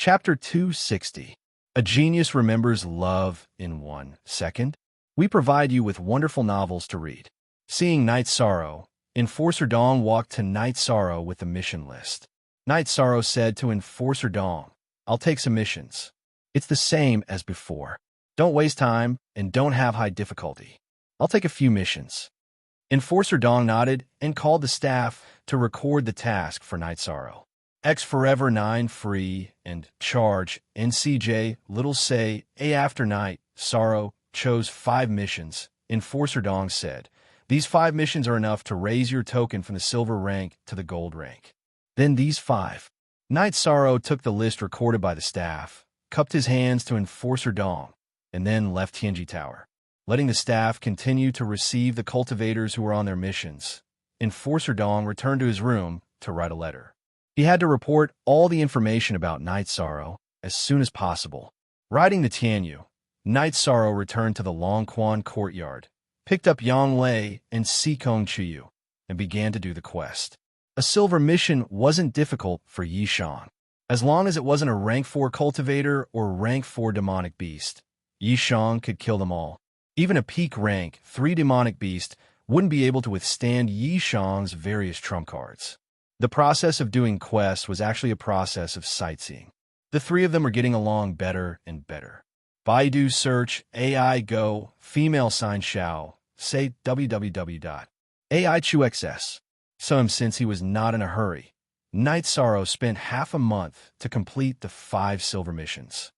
Chapter 260. A Genius Remembers Love in 1 Second. We provide you with wonderful novels to read. Seeing Night Sorrow. Enforcer Dong walked to Night Sorrow with a mission list. Night Sorrow said to Enforcer Dong, "I'll take some missions. It's the same as before. Don't waste time and don't have high difficulty. I'll take a few missions." Enforcer Dong nodded and called the staff to record the task for Night Sorrow. X Forever 9 Free and Charge NCJ Little Say A After Night Sorrow chose 5 missions. Enforcer Dong said, "These 5 missions are enough to raise your token from the silver rank to the gold rank." Then these 5. Night Sorrow took the list recorded by the staff, cupped his hands to Enforcer Dong, and then left Tianji Tower, letting the staff continue to receive the cultivators who were on their missions. Enforcer Dong returned to his room to write a letter. He had to report all the information about Night Sorrow as soon as possible. Riding the Tianyu, Night Sorrow returned to the Longquan courtyard, picked up Yang Lei and Sikong Chuyu, and began to do the quest. A silver mission wasn't difficult for Yishang. As long as it wasn't a rank 4 cultivator or rank 4 demonic beast, Yishang could kill them all. Even a peak rank 3 demonic beast wouldn't be able to withstand Yishang's various trump cards. The process of doing quests was actually a process of sightseeing. The 3 of them were getting along better and better. Baidu search, AI Go, female sign Xiao, say www.aichuxs. So since he was not in a hurry, Night Sorrow spent half a month to complete the 5 silver missions.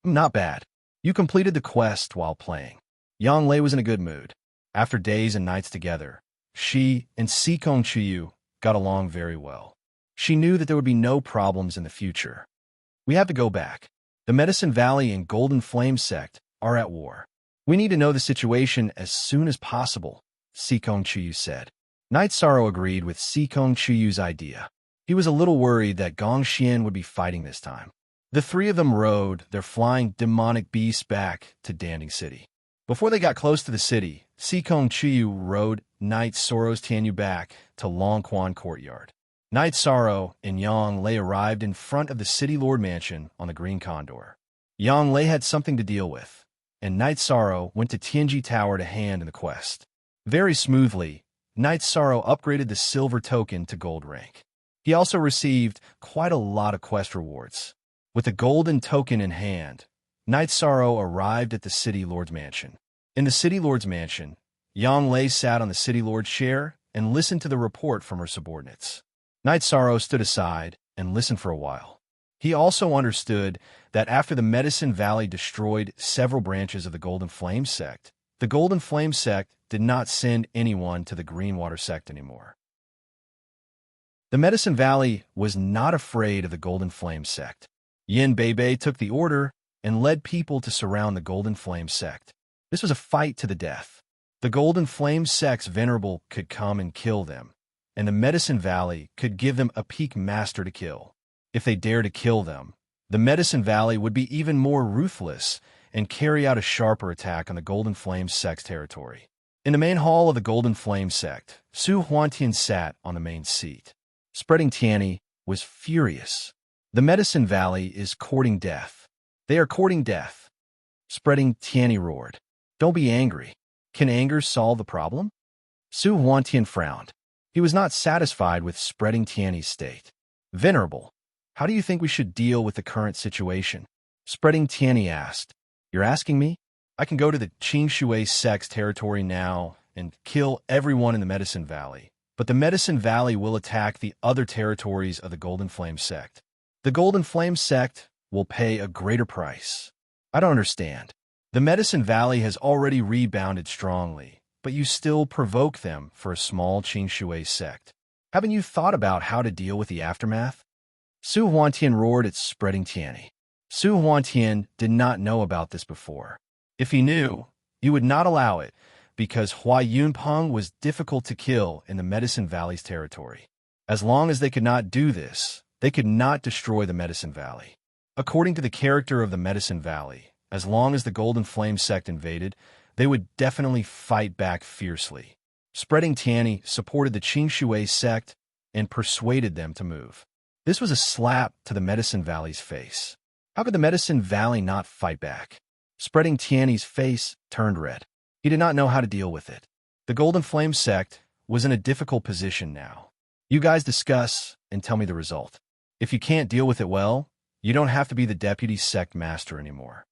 Not bad. You completed the quest while playing. Yang Lei was in a good mood. After days and nights together, she and Sikong Chuyu got along very well. She knew that there would be no problems in the future. "We have to go back. The Medicine Valley and Golden Flame sect are at war. We need to know the situation as soon as possible," Sikong Chuyu said. Night Sorrow agreed with Sikong Chuyu's idea. He was a little worried that Gong Xian would be fighting this time. The 3 of them rode their flying demonic beasts back to Danding City. Before they got close to the city, Sikong Chuyu rode Night Sorrow's Tianyu back to Longquan Courtyard. Night Sorrow and Yang Lei arrived in front of the City Lord Mansion on the Green Condor. Yang Lei had something to deal with, and Night Sorrow went to Tianji Tower to hand in the quest. Very smoothly, Night Sorrow upgraded the silver token to gold rank. He also received quite a lot of quest rewards. With the golden token in hand, Night Sorrow arrived at the City Lord's Mansion. In the City Lord's Mansion, Yang Lei sat on the City Lord's chair and listened to the report from her subordinates. Night Sorrow stood aside and listened for a while. He also understood that after the Medicine Valley destroyed several branches of the Golden Flame sect, the Golden Flame sect did not send anyone to the Greenwater sect anymore. The Medicine Valley was not afraid of the Golden Flame sect. Yin Beibei took the order and led people to surround the Golden Flame sect. This was a fight to the death. The Golden Flame sect's venerable could come and kill them, and the Medicine Valley could give them a peak master to kill. If they dared to kill them, the Medicine Valley would be even more ruthless and carry out a sharper attack on the Golden Flame sect's territory. In the main hall of the Golden Flame sect, Su Huantian sat on the main seat. Spreading Tianyi was furious. "The Medicine Valley is courting death. They are courting death." Spreading Tianyi roared. "Don't be angry. Can anger solve the problem?" Su Huantian frowned. He was not satisfied with Spreading Tianyi's state. "Venerable, how do you think we should deal with the current situation?" Spreading Tianyi asked. "You're asking me? I can go to the Qingshui sect's territory now and kill everyone in the Medicine Valley, but the Medicine Valley will attack the other territories of the Golden Flame sect. The Golden Flame sect will pay a greater price." "I don't understand. The Medicine Valley has already rebounded strongly, but you still provoke them for a small Qingshui sect. Haven't you thought about how to deal with the aftermath?" Su Huantian roared at Spreading Tianyi. Su Huantian did not know about this before. If he knew, he would not allow it, because Hua Yunpeng was difficult to kill in the Medicine Valley's territory. As long as they could not do this, they could not destroy the Medicine Valley. According to the character of the Medicine Valley, as long as the Golden Flame sect invaded, they would definitely fight back fiercely. Spreading Tianyi supported the Qingshui sect and persuaded them to move. This was a slap to the Medicine Valley's face. How could the Medicine Valley not fight back? Spreading Tiany's face turned red. He did not know how to deal with it. The Golden Flame sect was in a difficult position now. You guys discuss and tell me the result. If you can't deal with it well, you don't have to be the deputy sect master anymore.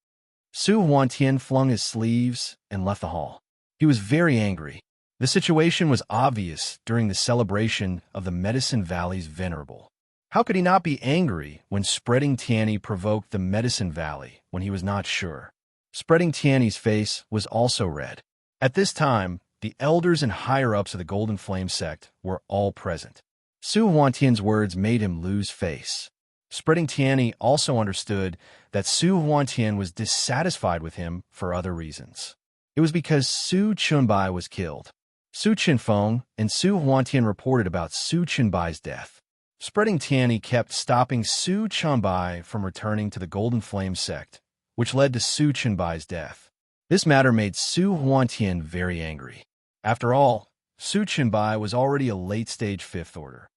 Su Huantian flung his sleeves and left the hall. He was very angry. The situation was obvious during the celebration of the Medicine Valley's Venerable. How could he not be angry when Spreading Tiany provoked the Medicine Valley when he was not sure? Spreading Tiany's face was also red. At this time, the elders and higher-ups of the Golden Flame sect were all present. Su Huantian's words made him lose face. Spreading Tiany also understood that Su Huantian was dissatisfied with him for other reasons. It was because Su Chunbai was killed. Su Qinfeng and Su Huantian reported about Su Chunbai's death. Spreading Tiany kept stopping Su Chunbai from returning to the Golden Flame sect, which led to Su Chunbai's death. This matter made Su Huantian very angry. After all, Su Chunbai was already a late-stage Fifth Order.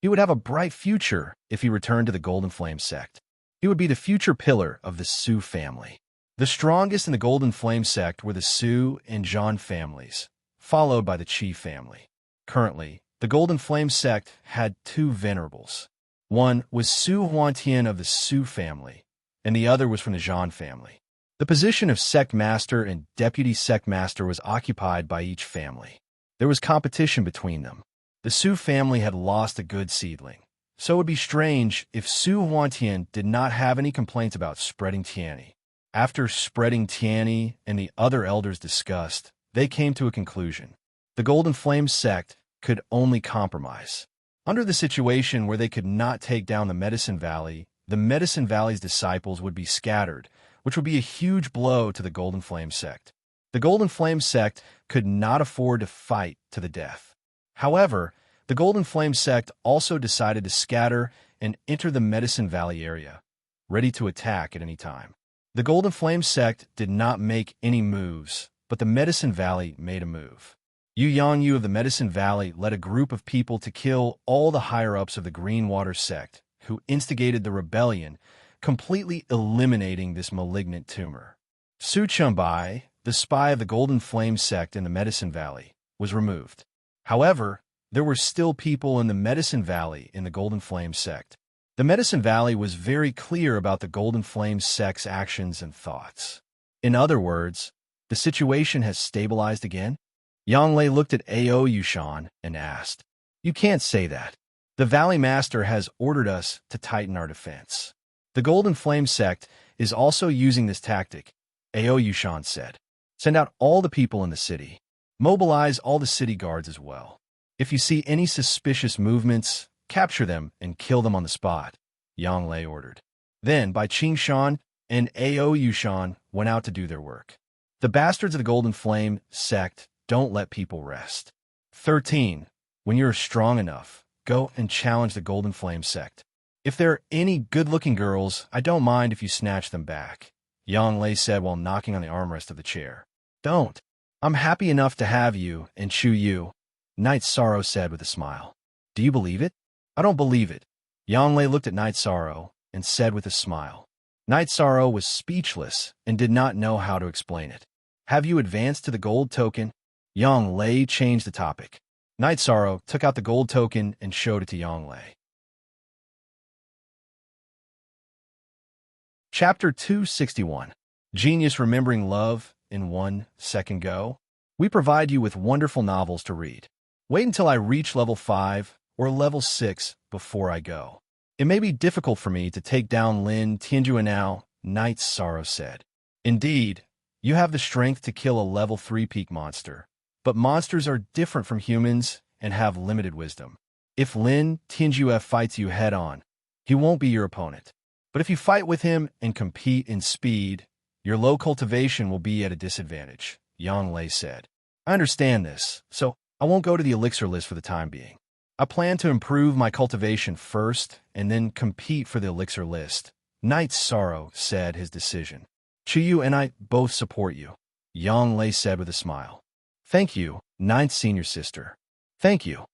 He would have a bright future if he returned to the Golden Flame sect. He would be the future pillar of the Su family. The strongest in the Golden Flame sect were the Su and Zhan families, followed by the Qi family. Currently, the Golden Flame sect had two venerables. One was Su Huantian of the Su family, and the other was from the Zhan family. The position of sect master and deputy sect master was occupied by each family. There was competition between them. The Su family had lost a good seedling, so it would be strange if Su Huantian did not have any complaints about Spreading Tiany. After Spreading Tiany and the other elders discussed, they came to a conclusion. The Golden Flame sect could only compromise. Under the situation where they could not take down the Medicine Valley, the Medicine Valley's disciples would be scattered, which would be a huge blow to the Golden Flame sect. The Golden Flame sect could not afford to fight to the death. However, the Golden Flame sect also decided to scatter and enter the Medicine Valley area, ready to attack at any time. The Golden Flame sect did not make any moves, but the Medicine Valley made a move. Yu Yangyu of the Medicine Valley led a group of people to kill all the higher-ups of the Greenwater sect, who instigated the rebellion, completely eliminating this malignant tumor. Su Chunbai, the spy of the Golden Flame sect in the Medicine Valley, was removed. However, there were still people in the Medicine Valley in the Golden Flame sect. The Medicine Valley was very clear about the Golden Flame sect's actions and thoughts. In other words, the situation has stabilized again? Yang Lei looked at Ao Yushan and asked, "You can't say that. The Valley Master has ordered us to tighten our defense. The Golden Flame sect is also using this tactic," Ao Yushan said. "Send out all the people in the city. Mobilize all the city guards as well. If you see any suspicious movements, capture them and kill them on the spot," Yang Lei ordered. Then, Bai Qingshan and Ao Yushan went out to do their work. The bastards of the Golden Flame sect don't let people rest. 13. When you're strong enough, go and challenge the Golden Flame sect. If there are any good-looking girls, I don't mind if you snatch them back, Yang Lei said while knocking on the armrest of the chair. "Don't. I'm happy enough to have you and Chu Yu," Night Sorrow said with a smile. "Do you believe it?" "I don't believe it." Yang Lei looked at Night Sorrow and said with a smile. Night Sorrow was speechless and did not know how to explain it. "Have you advanced to the gold token?" Yang Lei changed the topic. Night Sorrow took out the gold token and showed it to Yang Lei. Chapter 261. Genius Remembering Love in 1 Second Go. We provide you with wonderful novels to read. Wait until I reach level 5 or level 6 before I go. It may be difficult for me to take down Lin Tianjua now, Night Sorrow said. Indeed, you have the strength to kill a level 3 peak monster, but monsters are different from humans and have limited wisdom. If Lin Tianjua fights you head-on, he won't be your opponent. But if you fight with him and compete in speed, your low cultivation will be at a disadvantage, Yang Lei said. I understand this, so I won't go to the elixir list for the time being. I plan to improve my cultivation first and then compete for the elixir list, Night Sorrow said his decision. Chiyu and I both support you, Yang Lei said with a smile. Thank you, Ninth Senior Sister. Thank you.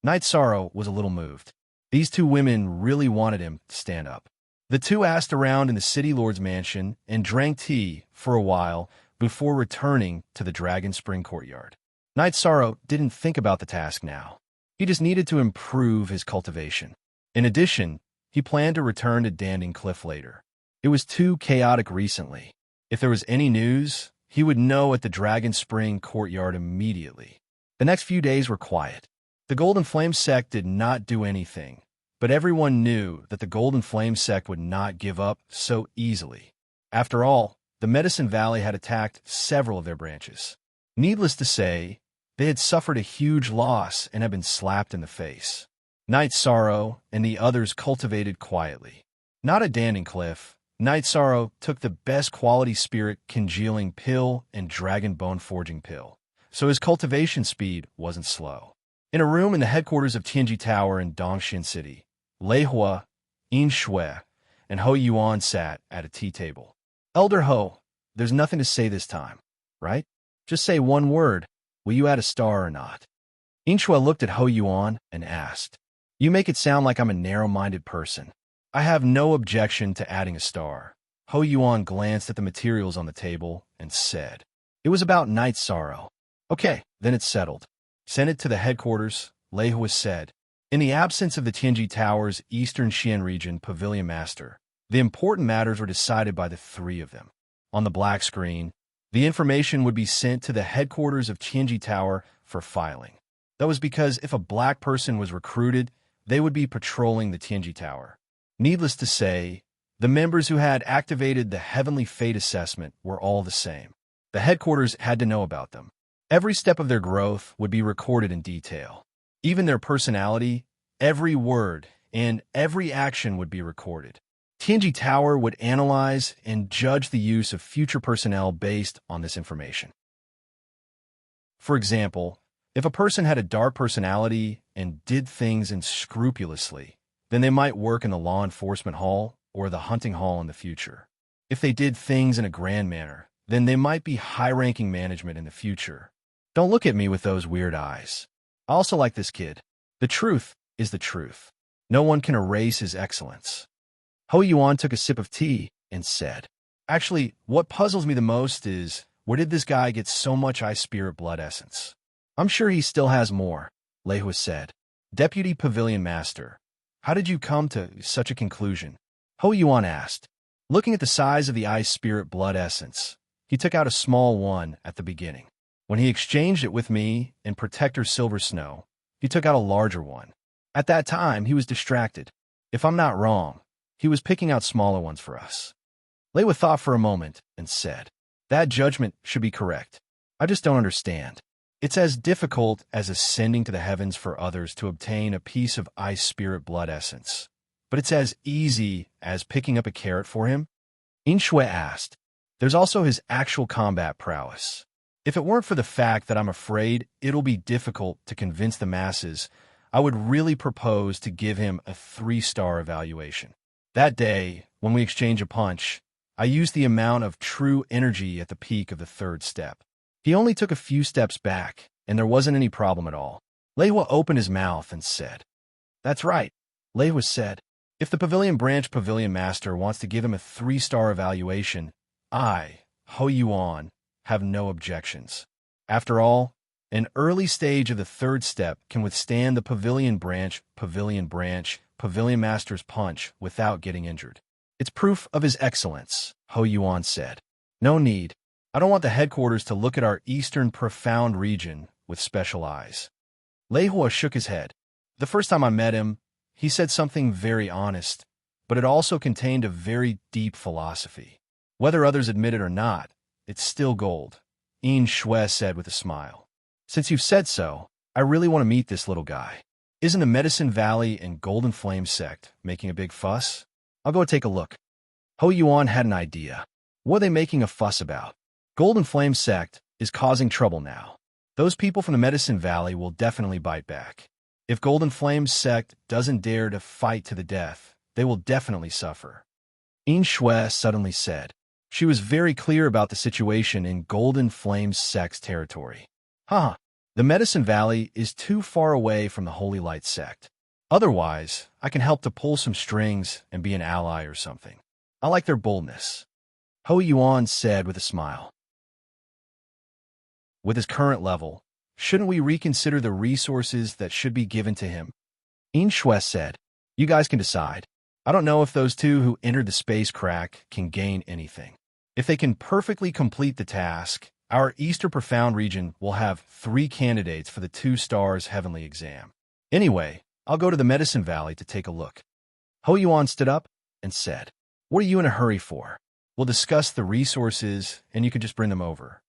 Night Sorrow was a little moved. These two women really wanted him to stand up. The two asked around in the city lord's mansion and drank tea for a while before returning to the Dragon Spring courtyard. Knight Sorrow didn't think about the task now. He just needed to improve his cultivation. In addition, he planned to return to Danding Cliff later. It was too chaotic recently. If there was any news, he would know at the Dragon Spring courtyard immediately. The next few days were quiet. The Golden Flame sect did not do anything, but everyone knew that the Golden Flame sect would not give up so easily. After all, the Medicine Valley had attacked several of their branches. Needless to say, they had suffered a huge loss and had been slapped in the face. Knight Sorrow and the others cultivated quietly. Not at Danding Cliff, Knight Sorrow took the best quality spirit congealing pill and dragon bone forging pill, so his cultivation speed wasn't slow. In a room in the headquarters of Tianji Tower in Dongxin City, Lei Hua, Yin Shui, and Ho Yuan sat at a tea table. Elder Ho, there's nothing to say this time, right? Just say one word. Will you add a star or not? Yin Shui looked at Ho Yuan and asked, You make it sound like I'm a narrow-minded person. I have no objection to adding a star. Ho Yuan glanced at the materials on the table and said, It was about Knight Sorrow. Okay, then it's settled. Send it to the headquarters, Lei Hua said. In the absence of the Tianji Tower's Eastern Xian region pavilion master, the important matters were decided by the three of them. On the black screen, the information would be sent to the headquarters of Tianji Tower for filing. That was because if a black person was recruited, they would be patrolling the Tianji Tower. Needless to say, the members who had activated the Heavenly Fate assessment were all the same. The headquarters had to know about them. Every step of their growth would be recorded in detail. Even their personality, every word, and every action would be recorded. Tianji Tower would analyze and judge the use of future personnel based on this information. For example, if a person had a dark personality and did things unscrupulously, then they might work in the law enforcement hall or the hunting hall in the future. If they did things in a grand manner, then they might be high-ranking management in the future. Don't look at me with those weird eyes. I also like this kid. The truth is the truth. No one can erase his excellence. Ho Yuan took a sip of tea and said, Actually, what puzzles me the most is, where did this guy get so much ice spirit blood essence? I'm sure he still has more, Lei Hua said. Deputy Pavilion Master, how did you come to such a conclusion? Ho Yuan asked. Looking at the size of the ice spirit blood essence, he took out a small one at the beginning. When he exchanged it with me and Protector Silver Snow, he took out a larger one. At that time, he was distracted. If I'm not wrong, he was picking out smaller ones for us. Lei Hua thought for a moment and said, That judgment should be correct. I just don't understand. It's as difficult as ascending to the heavens for others to obtain a piece of ice spirit blood essence. But it's as easy as picking up a carrot for him? Yin Shui asked. There's also his actual combat prowess. If it weren't for the fact that I'm afraid it'll be difficult to convince the masses, I would really propose to give him a 3-star evaluation. That day, when we exchange a punch, I used the amount of true energy at the peak of the 3rd step. He only took a few steps back, and there wasn't any problem at all. Lei Hua opened his mouth and said, That's right, Lei Hua said. If the Pavilion Branch Pavilion Master wants to give him a 3-star evaluation, I, Ho Yuan, have no objections. After all, an early stage of the 3rd step can withstand the Pavilion Master's punch without getting injured. It's proof of his excellence, Ho Yuan said. No need. I don't want the headquarters to look at our eastern profound region with special eyes. Lei Hua shook his head. The first time I met him, he said something very honest, but it also contained a very deep philosophy. Whether others admit it or not, it's still gold, Yin Shui said with a smile. Since you've said so, I really want to meet this little guy. Isn't the Medicine Valley and Golden Flame sect making a big fuss? I'll go take a look. Ho Yuan had an idea. What are they making a fuss about? Golden Flame sect is causing trouble now. Those people from the Medicine Valley will definitely bite back. If Golden Flame sect doesn't dare to fight to the death, they will definitely suffer. Yin Shui suddenly said. She was very clear about the situation in Golden Flame sect's territory. The Medicine Valley is too far away from the Holy Light sect. Otherwise, I can help to pull some strings and be an ally or something. I like their boldness. Ho Yuan said with a smile. With his current level, shouldn't we reconsider the resources that should be given to him? In Shui said, you guys can decide. I don't know if those two who entered the space crack can gain anything. If they can perfectly complete the task, our Eastern Profound region will have 3 candidates for the 2 stars heavenly exam. Anyway, I'll go to the Medicine Valley to take a look. Ho Yuan stood up and said, what are you in a hurry for? We'll discuss the resources and you can just bring them over.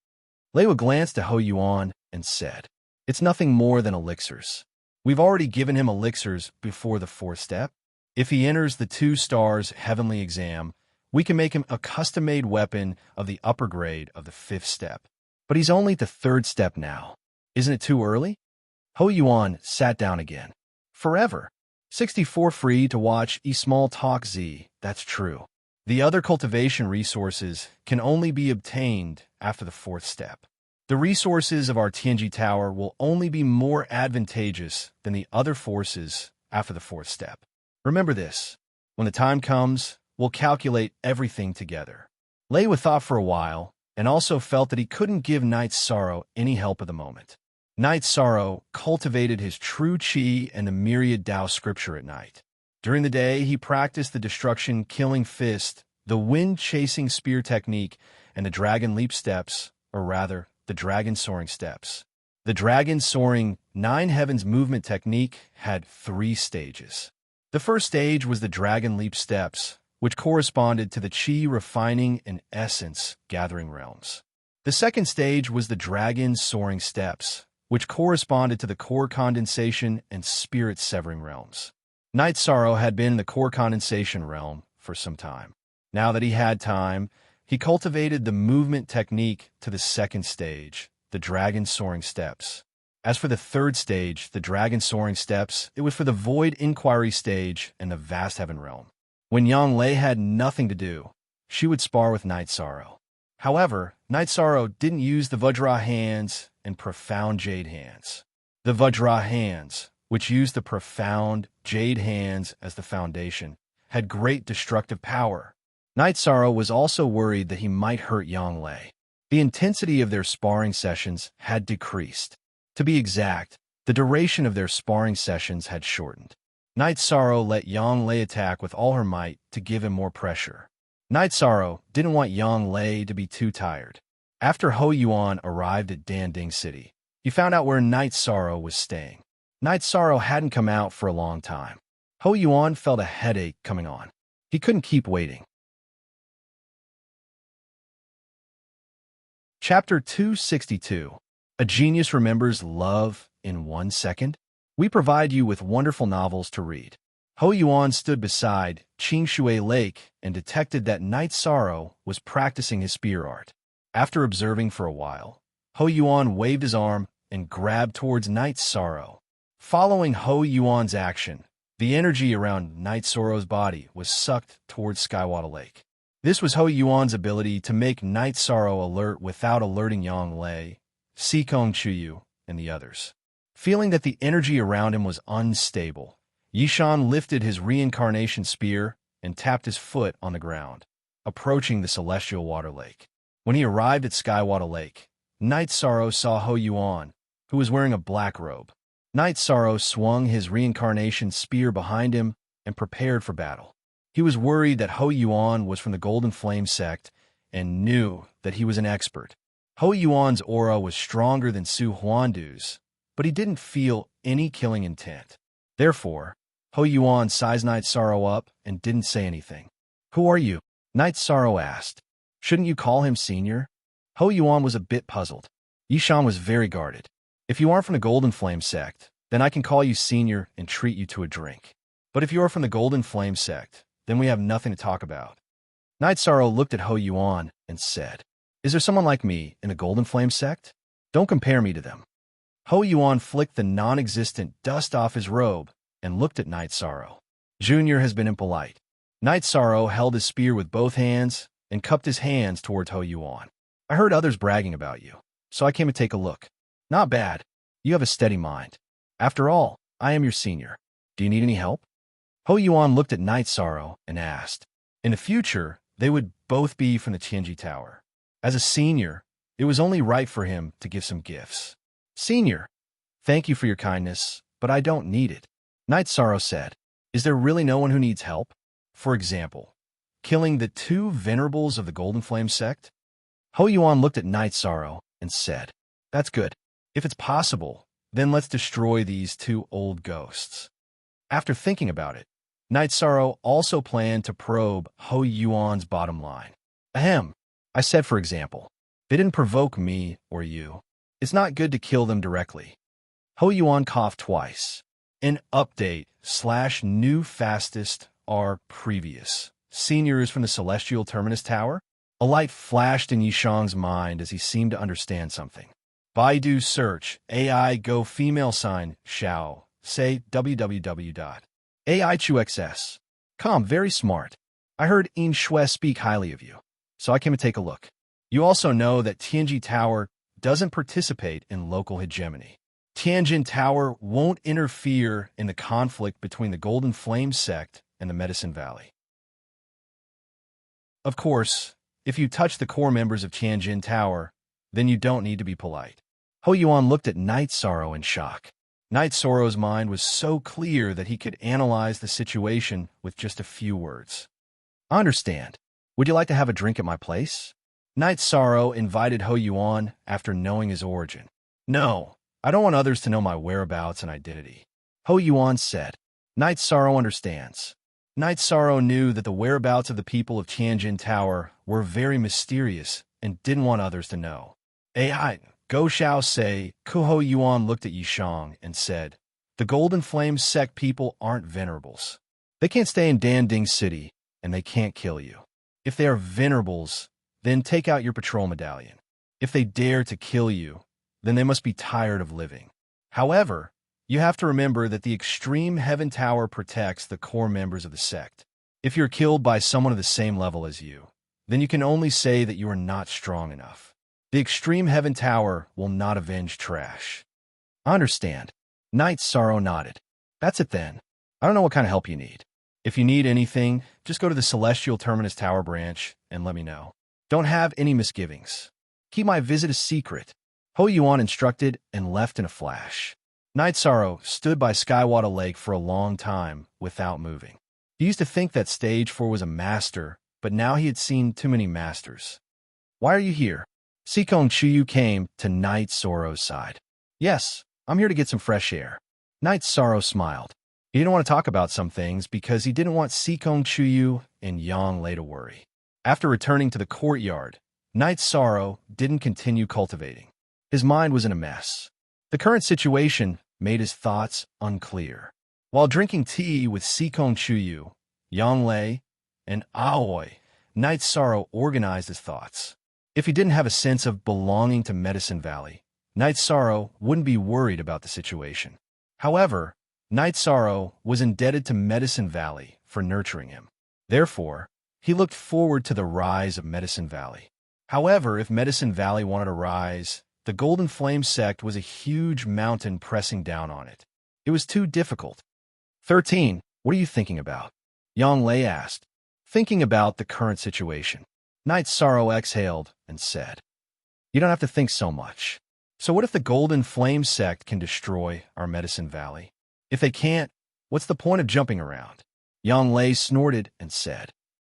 Leiwa glanced at Ho Yuan and said, it's nothing more than elixirs. We've already given him elixirs before the 4th step. If he enters the 2 stars heavenly exam, we can make him a custom-made weapon of the upper grade of the 5th step. But he's only at the 3rd step now. Isn't it too early? Ho Yuan sat down again. Forever. 64 free to watch Small Talk Z, that's true. The other cultivation resources can only be obtained after the 4th step. The resources of our Tianji Tower will only be more advantageous than the other forces after the 4th step. Remember this. When the time comes, we'll calculate everything together. Leiwa thought for a while, and also felt that he couldn't give Knight Sorrow any help at the moment. Knight Sorrow cultivated his true chi and the Myriad Tao scripture at night. During the day, he practiced the destruction-killing fist, the wind-chasing spear technique, and the dragon leap steps, or rather, the dragon soaring steps. The dragon soaring 9 heavens movement technique had 3 stages. The first stage was the dragon leap steps, which corresponded to the chi refining and essence gathering realms. The second stage was the dragon soaring steps, which corresponded to the core condensation and spirit severing realms. Knight Sorrow had been in the core condensation realm for some time. Now that he had time, he cultivated the movement technique to the second stage, the dragon soaring steps. As for the third stage, the dragon soaring steps, it was for the void inquiry stage and the vast heaven realm. When Yang Lei had nothing to do, she would spar with Knight Sorrow. However, Knight Sorrow didn't use the Vajra hands and profound jade hands. The Vajra hands, which used the profound jade hands as the foundation, had great destructive power. Knight Sorrow was also worried that he might hurt Yang Lei. The intensity of their sparring sessions had decreased. To be exact, the duration of their sparring sessions had shortened. Knight Sorrow let Yang Lei attack with all her might to give him more pressure. Knight Sorrow didn't want Yang Lei to be too tired. After Ho Yuan arrived at Danding City, he found out where Knight Sorrow was staying. Knight Sorrow hadn't come out for a long time. Ho Yuan felt a headache coming on. He couldn't keep waiting. Chapter 262. A Genius Remembers Love in 1 Second? We provide you with wonderful novels to read. Ho Yuan stood beside Qingshui Lake and detected that Knight Sorrow was practicing his spear art. After observing for a while, Ho Yuan waved his arm and grabbed towards Knight Sorrow. Following Ho Yuan's action, the energy around Knight Sorrow's body was sucked towards Skywater Lake. This was Ho Yuan's ability to make Knight Sorrow alert without alerting Yang Lei, Sikong Chuyu, and the others. Feeling that the energy around him was unstable, Yishan lifted his reincarnation spear and tapped his foot on the ground, approaching the celestial water lake. When he arrived at Skywater Lake, Knight Sorrow saw Ho Yuan, who was wearing a black robe. Knight Sorrow swung his reincarnation spear behind him and prepared for battle. He was worried that Ho Yuan was from the Golden Flame sect and knew that he was an expert. Ho Yuan's aura was stronger than Su Huandu's, but he didn't feel any killing intent. Therefore, Ho Yuan sized Knight Sorrow up and didn't say anything. "Who are you?" Knight Sorrow asked. "Shouldn't you call him senior?" Ho Yuan was a bit puzzled. Yishan was very guarded. "If you aren't from the Golden Flame sect, then I can call you senior and treat you to a drink. But if you are from the Golden Flame sect, then we have nothing to talk about." Knight Sorrow looked at Ho Yuan and said, "Is there someone like me in the Golden Flame sect? Don't compare me to them." Ho Yuan flicked the non-existent dust off his robe and looked at Knight Sorrow. Junior has been impolite. Knight Sorrow held his spear with both hands and cupped his hands towards Ho Yuan. "I heard others bragging about you, so I came to take a look. Not bad. You have a steady mind. After all, I am your senior." Do you need any help? Ho Yuan looked at Night Sorrow and asked. In the future, they would both be from the Tianji Tower. As a senior, it was only right for him to give some gifts. Senior, thank you for your kindness, but I don't need it. Night Sorrow said, is there really no one who needs help? For example, killing the 2 venerables of the Golden Flame sect? Ho Yuan looked at Night Sorrow and said, that's good. If it's possible, then let's destroy these 2 old ghosts. After thinking about it, Night Sorrow also planned to probe Ho Yuan's bottom line. Ahem, I said for example, they didn't provoke me or you. It's not good to kill them directly. Ho Yuan coughed twice. An update / new fastest are previous. Seniors from the Celestial Terminus Tower? A light flashed in Yishang's mind as he seemed to understand something. Baidu search, AI go female sign, Xiao, say www.aichuxs. Very smart. I heard In Shui speak highly of you, so I came to take a look. You also know that Tianji Tower doesn't participate in local hegemony. Tianjin Tower won't interfere in the conflict between the Golden Flame sect and the Medicine Valley. Of course, if you touch the core members of Tianjin Tower, then you don't need to be polite. Ho Yuan looked at Night Sorrow in shock. Night Sorrow's mind was so clear that he could analyze the situation with just a few words. I understand. Would you like to have a drink at my place? Night Sorrow invited Ho Yuan after knowing his origin. No, I don't want others to know my whereabouts and identity. Ho Yuan said. Night Sorrow understands. Night Sorrow knew that the whereabouts of the people of Tianjin Tower were very mysterious and didn't want others to know. AI, Go Xiao say, Ho Yuan looked at Yishang and said, the Golden Flame sect people aren't venerables. They can't stay in Danding City, and they can't kill you. If they are venerables, then take out your patrol medallion. If they dare to kill you, then they must be tired of living. However, you have to remember that the Extreme Heaven Tower protects the core members of the sect. If you're killed by someone of the same level as you, then you can only say that you are not strong enough. The Extreme Heaven Tower will not avenge trash. I understand. Night Sorrow nodded. That's it then. I don't know what kind of help you need. If you need anything, just go to the Celestial Terminus Tower branch and let me know. Don't have any misgivings. Keep my visit a secret. Ho Yuan instructed and left in a flash. Night Sorrow stood by Skywater Lake for a long time without moving. He used to think that Stage 4 was a master, but now he had seen too many masters. Why are you here? Sikong Chuyu came to Night Sorrow's side. Yes, I'm here to get some fresh air. Night Sorrow smiled. He didn't want to talk about some things because he didn't want Sikong Chuyu and Yang Lei to worry. After returning to the courtyard, Night Sorrow didn't continue cultivating. His mind was in a mess. The current situation made his thoughts unclear. While drinking tea with Sikong Chuyu, Yang Lei, and Aoi, Night Sorrow organized his thoughts. If he didn't have a sense of belonging to Medicine Valley, Night Sorrow wouldn't be worried about the situation. However, Night Sorrow was indebted to Medicine Valley for nurturing him. Therefore, he looked forward to the rise of Medicine Valley. However, if Medicine Valley wanted to rise, the Golden Flame sect was a huge mountain pressing down on it. It was too difficult. 13. What are you thinking about? Yang Lei asked. Thinking about the current situation. Night Sorrow exhaled and said, you don't have to think so much. So what if the Golden Flame sect can destroy our Medicine Valley? If they can't, what's the point of jumping around? Yang Lei snorted and said,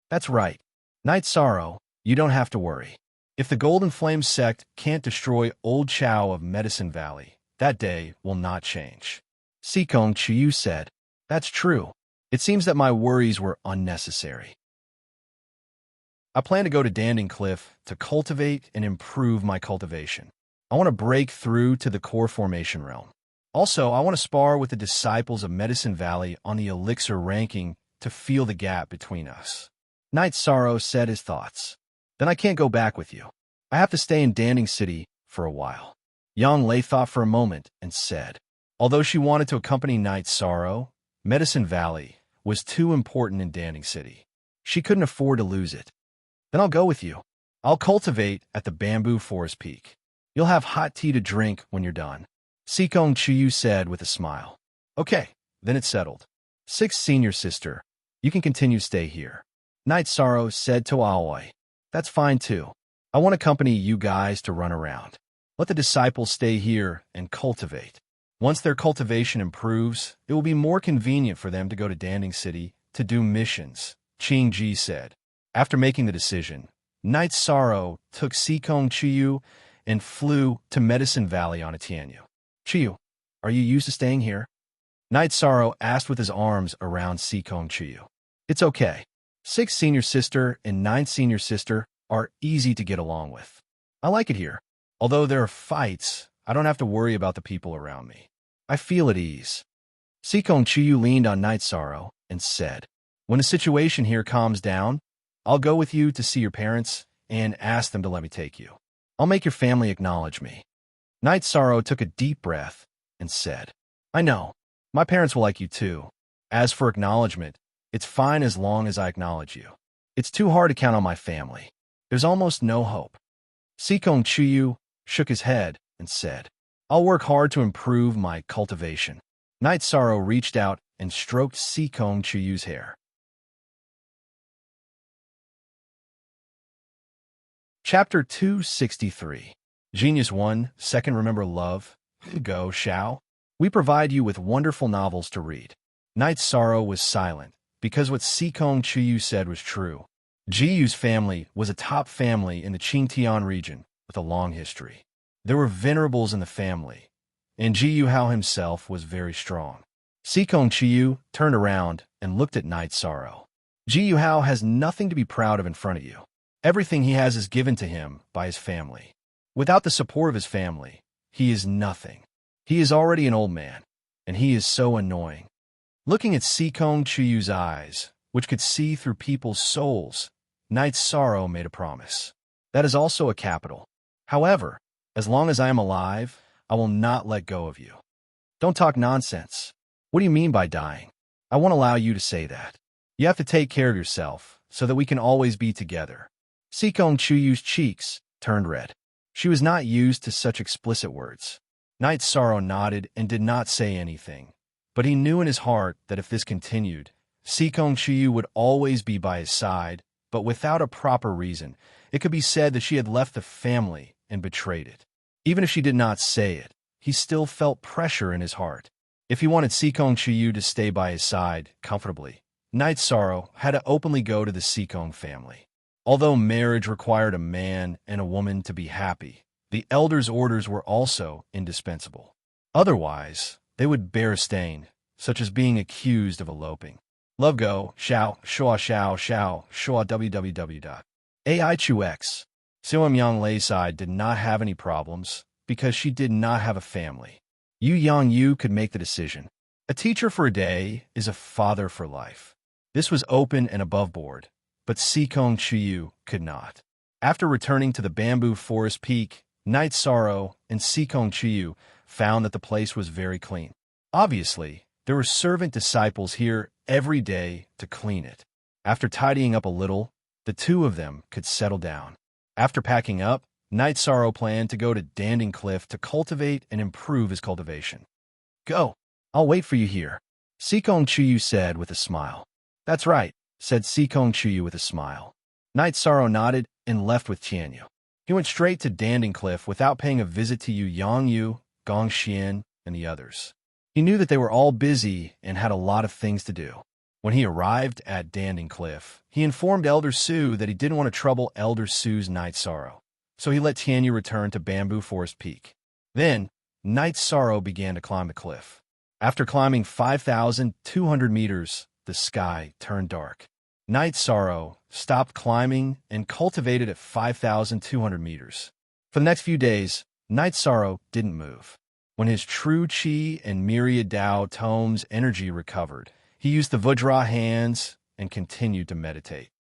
that's right. Night Sorrow, you don't have to worry. If the Golden Flame sect can't destroy Old Chow of Medicine Valley, that day will not change. Sikong Chuyu said, that's true. It seems that my worries were unnecessary. I plan to go to Danding Cliff to cultivate and improve my cultivation. I want to break through to the core formation realm. Also, I want to spar with the disciples of Medicine Valley on the elixir ranking to feel the gap between us. Night Sorrow said his thoughts. Then I can't go back with you. I have to stay in Danding City for a while. Yang Lei thought for a moment and said, although she wanted to accompany Night Sorrow, Medicine Valley was too important in Danding City. She couldn't afford to lose it. Then I'll go with you. I'll cultivate at the Bamboo Forest Peak. You'll have hot tea to drink when you're done. Sikong Chuyu said with a smile. Okay, Then it settled. 6th Senior Sister, you can continue stay here. Night Sorrow said to Aoi. That's fine too. I want to accompany you guys to run around. Let the disciples stay here and cultivate. Once their cultivation improves, it will be more convenient for them to go to Danding City to do missions, Qing Ji said. After making the decision, Night Sorrow took Sikong Chiyu and flew to Medicine Valley on a Tianyu. Chiyu, are you used to staying here? Night Sorrow asked with his arms around Sikong Chiyu. It's okay. 6th Senior Sister and 9th Senior Sister are easy to get along with. I like it here. Although there are fights, I don't have to worry about the people around me. I feel at ease. Sikong Chiyu leaned on Night Sorrow and said, when the situation here calms down, I'll go with you to see your parents and ask them to let me take you. I'll make your family acknowledge me. Night Sorrow took a deep breath and said, I know. My parents will like you too. As for acknowledgement, it's fine as long as I acknowledge you. It's too hard to count on my family. There's almost no hope. Sikong Chiyu shook his head and said, I'll work hard to improve my cultivation. Night Sorrow reached out and stroked Sikong Chiyu's hair. Chapter 263. Genius 1, Second Remember Love, Go Xiao. We provide you with wonderful novels to read. Night Sorrow was silent, because what Sikong Chiyu said was true. Jiyu's family was a top family in the Qingtian region with a long history. There were venerables in the family, and Jiyu Hao himself was very strong. Sikong Chiyu turned around and looked at Night Sorrow. Jiyu Hao has nothing to be proud of in front of you. Everything he has is given to him by his family. Without the support of his family, he is nothing. He is already an old man, and he is so annoying. Looking at Sikong Chiyu's eyes, which could see through people's souls, Night Sorrow made a promise. That is also a capital. However, as long as I am alive, I will not let go of you. Don't talk nonsense. What do you mean by dying? I won't allow you to say that. You have to take care of yourself so that we can always be together. Sikong Chiyu's cheeks turned red. She was not used to such explicit words. Night Sorrow nodded and did not say anything, but he knew in his heart that if this continued, Sikong Chiyu would always be by his side, but without a proper reason. It could be said that she had left the family and betrayed it. Even if she did not say it, he still felt pressure in his heart. If he wanted Sikong Chiyu to stay by his side comfortably, Night Sorrow had to openly go to the Sikong family. Although marriage required a man and a woman to be happy, the elders' orders were also indispensable. Otherwise, they would bear a stain, such as being accused of eloping. Love go, Xiao, Shua Xiao Xiao, Shua www. AIQX. Siwam Yang Lei's side did not have any problems because she did not have a family. Yu Yang Yu could make the decision. A teacher for a day is a father for life. This was open and above board, but Sikong Chiyu could not. After returning to the bamboo forest peak, Night Sorrow and Sikong Chiyu found that the place was very clean. Obviously, there were servant disciples here every day to clean it. After tidying up a little, the two of them could settle down. After packing up, Night Sorrow planned to go to Danding Cliff to cultivate and improve his cultivation. Go. I'll wait for you here, Sikong Chiyu said with a smile. That's right, said Sikong Chiyu with a smile. Night Sorrow nodded and left with Tianyu. He went straight to Danding Cliff without paying a visit to Yu Yang Yu, Gong Xian, and the others. He knew that they were all busy and had a lot of things to do. When he arrived at Danding Cliff, he informed Elder Su that he didn't want to trouble Elder Su's Night Sorrow, so he let Tianyu return to Bamboo Forest Peak. Then, Night Sorrow began to climb the cliff. After climbing 5,200 meters, the sky turned dark. Night Sorrow stopped climbing and cultivated at 5,200 meters. For the next few days, Night Sorrow didn't move. When his true Qi and Myriad Dao tomes energy recovered, he used the Vajra hands and continued to meditate.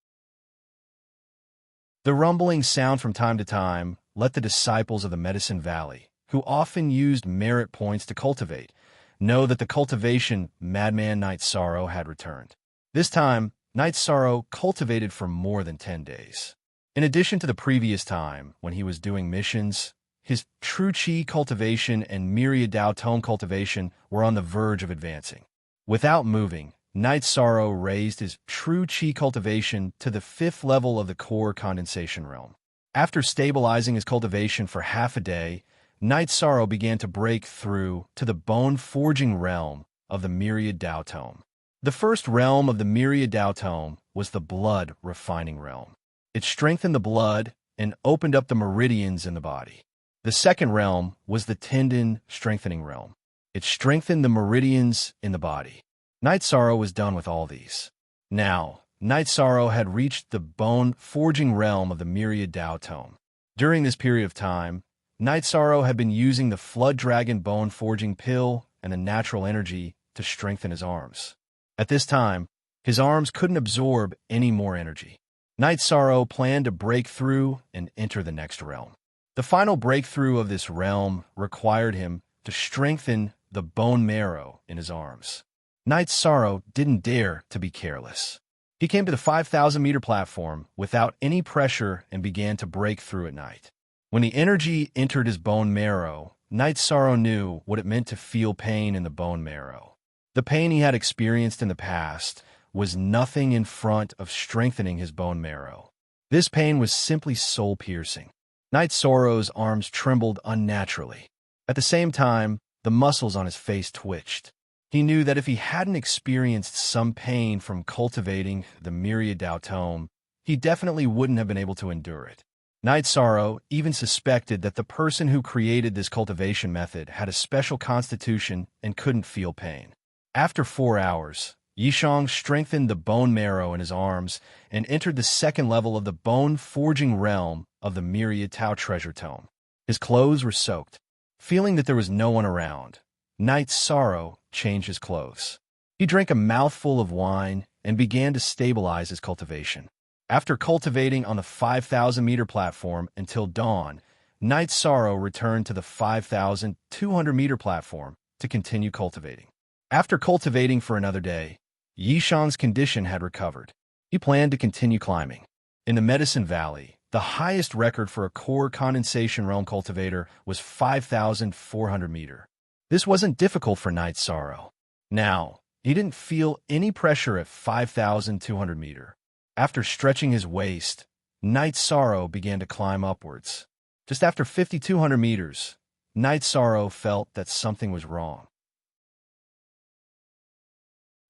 The rumbling sound from time to time let the disciples of the Medicine Valley, who often used merit points to cultivate, know that the cultivation madman Night Sorrow had returned. This time, Night Sorrow cultivated for more than 10 days. In addition to the previous time when he was doing missions, his true Qi cultivation and Myriad Dao tome cultivation were on the verge of advancing. Without moving, Night Sorrow raised his true chi cultivation to the 5th level of the core condensation realm. After stabilizing his cultivation for half a day, Night Sorrow began to break through to the bone-forging realm of the Myriad Dao Tome. The first realm of the Myriad Dao Tome was the blood-refining realm. It strengthened the blood and opened up the meridians in the body. The second realm was the tendon-strengthening realm. It strengthened the meridians in the body. Night Sorrow was done with all these. Now, Night Sorrow had reached the bone-forging realm of the Myriad Dao Tome. During this period of time, Night Sorrow had been using the Flood Dragon bone-forging pill and the natural energy to strengthen his arms. At this time, his arms couldn't absorb any more energy. Night Sorrow planned to break through and enter the next realm. The final breakthrough of this realm required him to strengthen the bone marrow in his arms. Night Sorrow didn't dare to be careless. He came to the 5,000-meter platform without any pressure and began to break through at night. When the energy entered his bone marrow, Night Sorrow knew what it meant to feel pain in the bone marrow. The pain he had experienced in the past was nothing in front of strengthening his bone marrow. This pain was simply soul-piercing. Night Sorrow's arms trembled unnaturally. At the same time, the muscles on his face twitched. He knew that if he hadn't experienced some pain from cultivating the Myriad Dao Tome, he definitely wouldn't have been able to endure it. Night Sorrow even suspected that the person who created this cultivation method had a special constitution and couldn't feel pain. After 4 hours, Yishang strengthened the bone marrow in his arms and entered the second level of the bone-forging realm of the Myriad Tao Treasure Tome. His clothes were soaked. Feeling that there was no one around, Night Sorrow changed his clothes. He drank a mouthful of wine and began to stabilize his cultivation. After cultivating on the 5,000-meter platform until dawn, Night Sorrow returned to the 5,200-meter platform to continue cultivating. After cultivating for another day, Yishang's condition had recovered. He planned to continue climbing. In the Medicine Valley, the highest record for a core condensation realm cultivator was 5,400 meter. This wasn't difficult for Night Sorrow. Now, he didn't feel any pressure at 5,200 meter. After stretching his waist, Night Sorrow began to climb upwards. Just after 5,200 meters, Night Sorrow felt that something was wrong.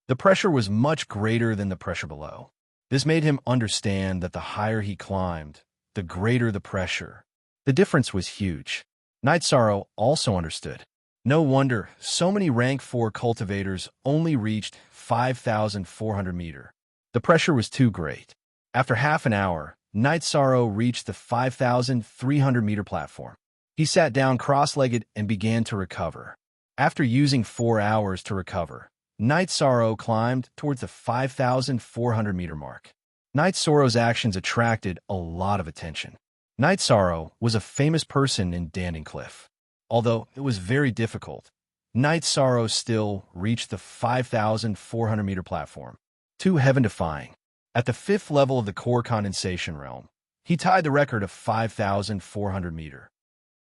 The pressure was much greater than the pressure below. This made him understand that the higher he climbed, the greater the pressure. The difference was huge. Night Sorrow also understood. No wonder so many rank 4 cultivators only reached 5,400 meter. The pressure was too great. After half an hour, Night Sorrow reached the 5,300 meter platform. He sat down cross-legged and began to recover. After using 4 hours to recover, Night Sorrow climbed towards the 5,400 meter mark. Night Sorrow's actions attracted a lot of attention. Night Sorrow was a famous person in Danding Cliff. Although it was very difficult, Night Sorrow still reached the 5,400 meter platform. Too heaven-defying. At the 5th level of the core condensation realm, he tied the record of 5,400 meter.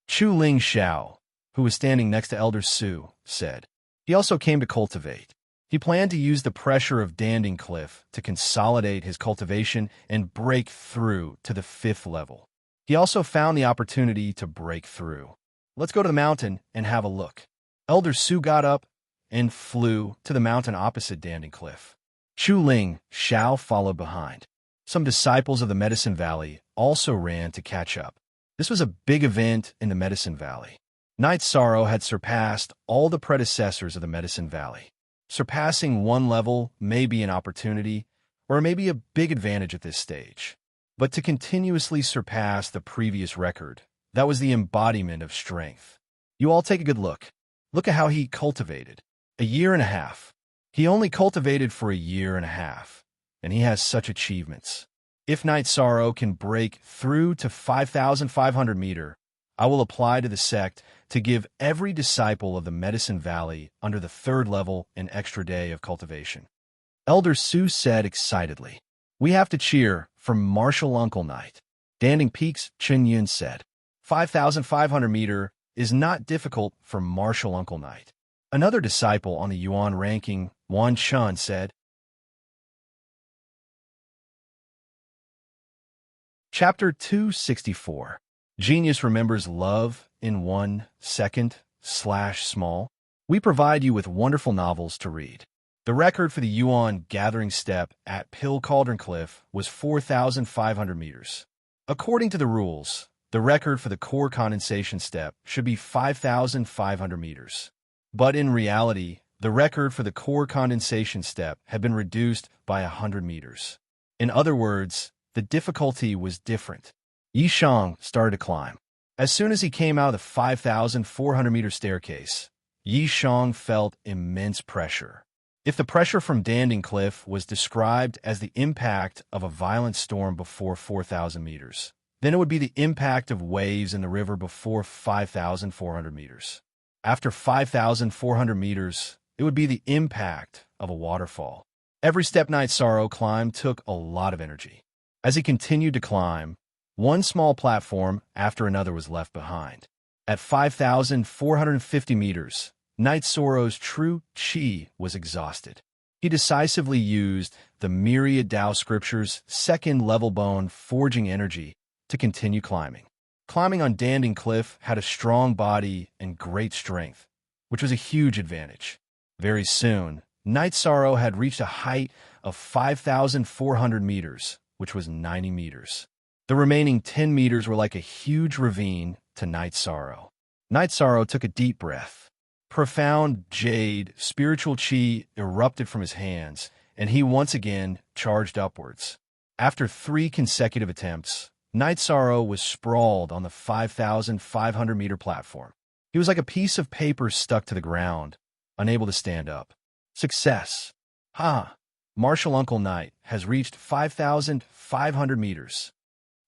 Chu Ling Xiao, who was standing next to Elder Su, said. He also came to cultivate. He planned to use the pressure of Danding Cliff to consolidate his cultivation and break through to the 5th level. He also found the opportunity to break through. Let's go to the mountain and have a look. Elder Su got up and flew to the mountain opposite Danding Cliff. Chu Ling Xiao followed behind. Some disciples of the Medicine Valley also ran to catch up. This was a big event in the Medicine Valley. Night Sorrow had surpassed all the predecessors of the Medicine Valley. Surpassing one level may be an opportunity, or maybe a big advantage at this stage. But to continuously surpass the previous record, that was the embodiment of strength. You all take a good look. Look at how he cultivated. A year and a half. He only cultivated for a year and a half, and he has such achievements. If Night Sorrow can break through to 5,500 meter, I will apply to the sect to give every disciple of the Medicine Valley under the 3rd level an extra day of cultivation. Elder Su said excitedly. We have to cheer for Martial Uncle Knight. Danding Peaks, Chen Yun said. 5,500 meter is not difficult for Martial Uncle Knight. Another disciple on the Yuan ranking Wan Chun said. Chapter 264. Genius remembers love in 1 second/small. We provide you with wonderful novels to read. The record for the Yuan gathering step at Pill Cauldron Cliff was 4,500 meters. According to the rules, the record for the core condensation step should be 5,500 meters. But in reality, the record for the core condensation step had been reduced by 100 meters. In other words, the difficulty was different. Yi Shang started to climb. As soon as he came out of the 5,400-meter staircase, Yi Shang felt immense pressure. If the pressure from Danding Cliff was described as the impact of a violent storm before 4,000 meters, then it would be the impact of waves in the river before 5,400 meters. After 5,400 meters, it would be the impact of a waterfall. Every step Night Sorrow climbed took a lot of energy. As he continued to climb, one small platform after another was left behind. At 5,450 meters, Night Sorrow's true chi was exhausted. He decisively used the Myriad Tao Scripture's second-level bone forging energy to continue climbing. Climbing on Danding Cliff had a strong body and great strength, which was a huge advantage. Very soon, Night Sorrow had reached a height of 5,400 meters, which was 90 meters. The remaining 10 meters were like a huge ravine to Night Sorrow. Night Sorrow took a deep breath. Profound jade, spiritual chi erupted from his hands, and he once again charged upwards. After 3 consecutive attempts, Night Sorrow was sprawled on the 5,500-meter platform. He was like a piece of paper stuck to the ground, unable to stand up. Success! Martial Uncle Knight has reached 5,500 meters.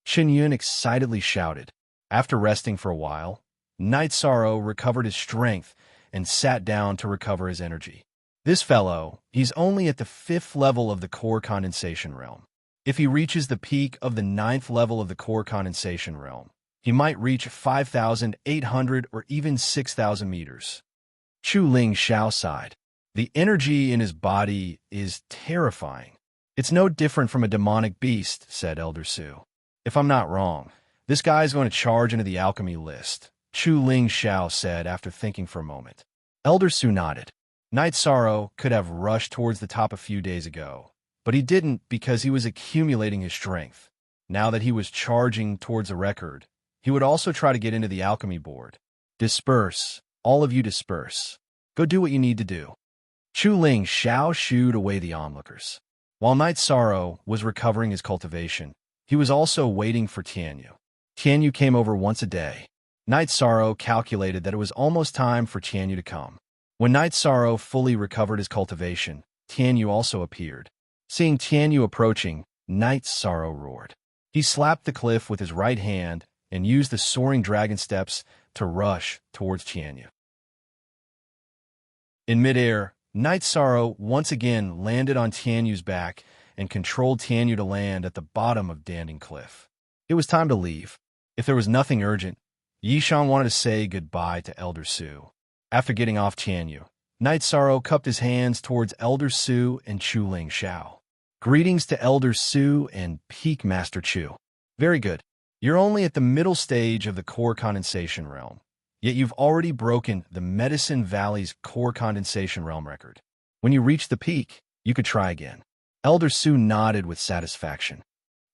Chen Yun excitedly shouted. After resting for a while, Night Sorrow recovered his strength and sat down to recover his energy. This fellow, he's only at the 5th level of the core condensation realm. If he reaches the peak of the 9th level of the core condensation realm, he might reach 5,800 or even 6,000 meters. Chu Ling Xiao sighed. The energy in his body is terrifying. It's no different from a demonic beast, said Elder Su. If I'm not wrong, this guy's going to charge into the alchemy list, Chu Ling Xiao said after thinking for a moment. Elder Su nodded. Night Sorrow could have rushed towards the top a few days ago, but he didn't because he was accumulating his strength. Now that he was charging towards a record, he would also try to get into the alchemy board. Disperse. All of you disperse. Go do what you need to do. Chu Ling Xiao shooed away the onlookers. While Night Sorrow was recovering his cultivation, he was also waiting for Tianyu. Tianyu came over once a day. Night Sorrow calculated that it was almost time for Tianyu to come. When Night Sorrow fully recovered his cultivation, Tianyu also appeared. Seeing Tianyu approaching, Night Sorrow roared. He slapped the cliff with his right hand and used the soaring dragon steps to rush towards Tianyu. In midair, Night Sorrow once again landed on Tianyu's back and controlled Tianyu to land at the bottom of Danding Cliff. It was time to leave. If there was nothing urgent, Yi Shang wanted to say goodbye to Elder Su. After getting off Tianyu, Night Sorrow cupped his hands towards Elder Su and Chu Ling Xiao. Greetings to Elder Su and Peak Master Chu. Very good. You're only at the middle stage of the core condensation realm, yet you've already broken the Medicine Valley's core condensation realm record. When you reach the peak, you could try again. Elder Su nodded with satisfaction.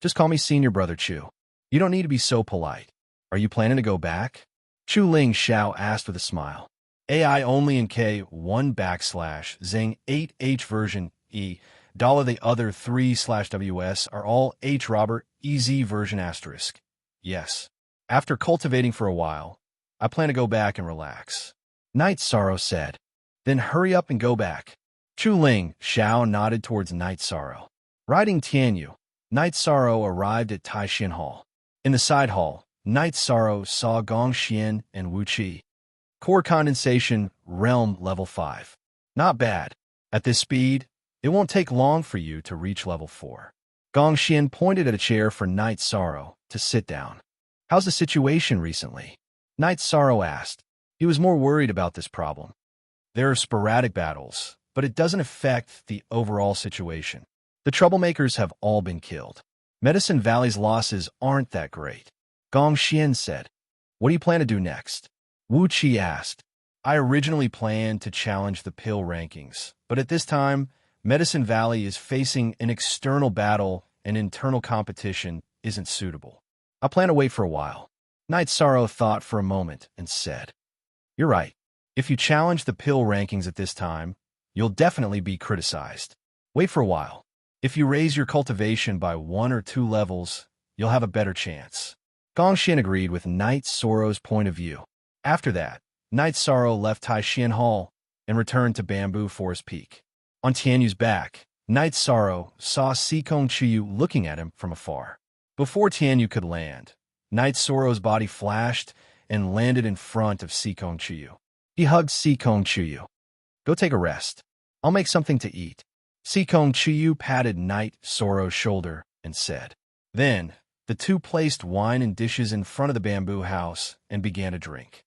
Just call me Senior Brother Chu. You don't need to be so polite. Are you planning to go back? Chu Ling Xiao asked with a smile. AI only in K1 / Zing 8H version E. The other 3/WS are all H Robert EZ version asterisk. Yes. After cultivating for a while, I plan to go back and relax. Night Sorrow said. Then hurry up and go back. Chu Ling Xiao nodded towards Night Sorrow. Riding Tianyu, Night Sorrow arrived at Taixin Hall. In the side hall, Night Sorrow saw Gong Xian and Wu Qi. Core condensation, realm level 5. Not bad. At this speed, it won't take long for you to reach level 4. Gong Xian pointed at a chair for Night Sorrow to sit down. How's the situation recently? Night Sorrow asked. He was more worried about this problem. There are sporadic battles, but it doesn't affect the overall situation. The troublemakers have all been killed. Medicine Valley's losses aren't that great. Gong Xian said. What do you plan to do next? Wu Qi asked. I originally planned to challenge the pill rankings, but at this time, Medicine Valley is facing an external battle and internal competition isn't suitable. I plan to wait for a while. Night Sorrow thought for a moment and said, You're right. If you challenge the pill rankings at this time, you'll definitely be criticized. Wait for a while. If you raise your cultivation by 1 or 2 levels, you'll have a better chance. Gong Xian agreed with Night Sorrow's point of view. After that, Night Sorrow left Taishian Hall and returned to Bamboo Forest Peak. On Tianyu's back, Night Sorrow saw Sikong Chiyu looking at him from afar. Before Tianyu could land, Night Sorrow's body flashed and landed in front of Sikong Chiyu. He hugged Sikong Chiyu. Go take a rest. I'll make something to eat. Sikong Chiyu patted Night Sorrow's shoulder and said. Then, the two placed wine and dishes in front of the bamboo house and began to drink.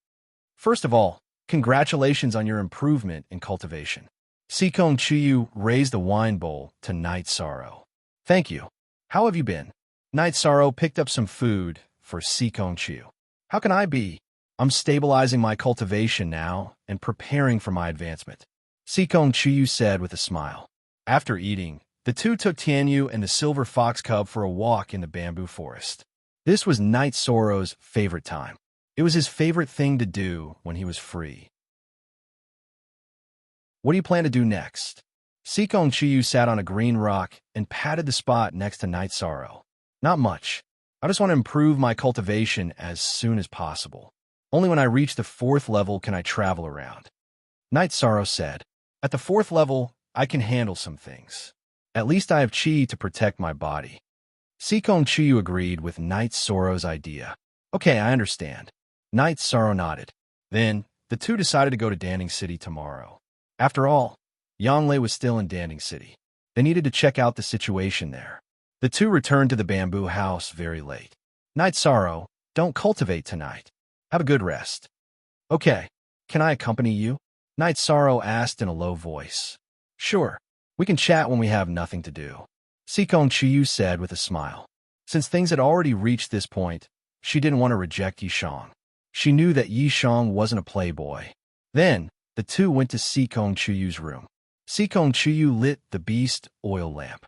First of all, congratulations on your improvement in cultivation. Sikong Chiyu raised the wine bowl to Night Sorrow. Thank you. How have you been? Night Sorrow picked up some food for Sikong Chiyu. How can I be? I'm stabilizing my cultivation now and preparing for my advancement. Sikong Chiyu said with a smile. After eating, the two took Tianyu and the silver fox cub for a walk in the bamboo forest. This was Night Sorrow's favorite time. It was his favorite thing to do when he was free. What do you plan to do next? Sikong Chiyu sat on a green rock and patted the spot next to Night Sorrow. Not much. I just want to improve my cultivation as soon as possible. Only when I reach the 4th level can I travel around. Night Sorrow said, At the 4th level, I can handle some things. At least I have qi to protect my body. Sikong Chiyu agreed with Night Sorrow's idea. Okay, I understand. Night Sorrow nodded. Then, the two decided to go to Danding City tomorrow. After all, Yanglei was still in Danding City. They needed to check out the situation there. The two returned to the bamboo house very late. Night Sorrow, don't cultivate tonight. Have a good rest. Okay, can I accompany you? Night Sorrow asked in a low voice. Sure, we can chat when we have nothing to do. Sikong Chiyu said with a smile. Since things had already reached this point, she didn't want to reject Yishang. She knew that Yishang wasn't a playboy. Then, the two went to Sikong Chiyu's room. Sikong Chiyu lit the beast oil lamp.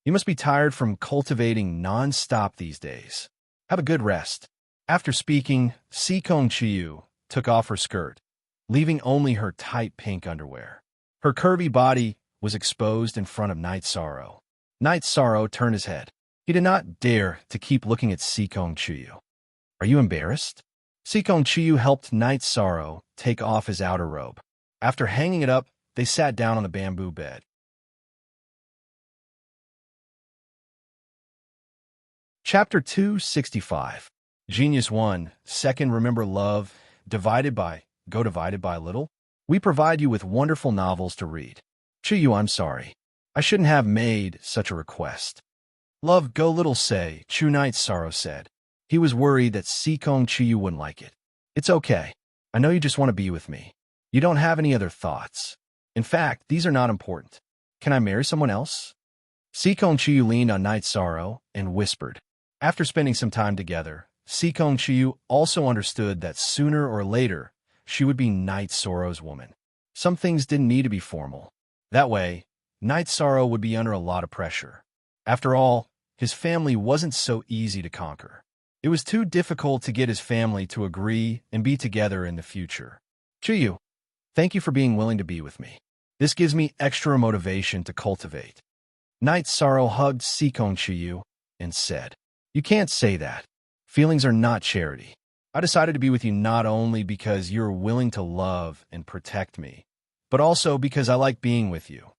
You must be tired from cultivating non-stop these days. Have a good rest. After speaking, Sikong Chiyu took off her skirt, leaving only her tight pink underwear. Her curvy body was exposed in front of Night Sorrow. Night Sorrow turned his head. He did not dare to keep looking at Sikong Chiyu. Are you embarrassed? Sikong Chiyu helped Night Sorrow take off his outer robe. After hanging it up, they sat down on the bamboo bed. Chapter 265. Genius 1. Second, remember love, divided by little. We provide you with wonderful novels to read. Chiyu, I'm sorry. I shouldn't have made such a request. Love go little say, Chu Night Sorrow said. He was worried that Sikong Chiyu wouldn't like it. It's okay. I know you just want to be with me. You don't have any other thoughts. In fact, these are not important. Can I marry someone else? Sikong Chiyu leaned on Night Sorrow and whispered. After spending some time together, Sikong Chiyu also understood that sooner or later, she would be Night Sorrow's woman. Some things didn't need to be formal. That way, Night Sorrow would be under a lot of pressure. After all, his family wasn't so easy to conquer. It was too difficult to get his family to agree and be together in the future. Chiyu, thank you for being willing to be with me. This gives me extra motivation to cultivate. Night Sorrow hugged Sikong Chiyu and said, You can't say that. Feelings are not charity. I decided to be with you not only because you're willing to love and protect me, but also because I like being with you.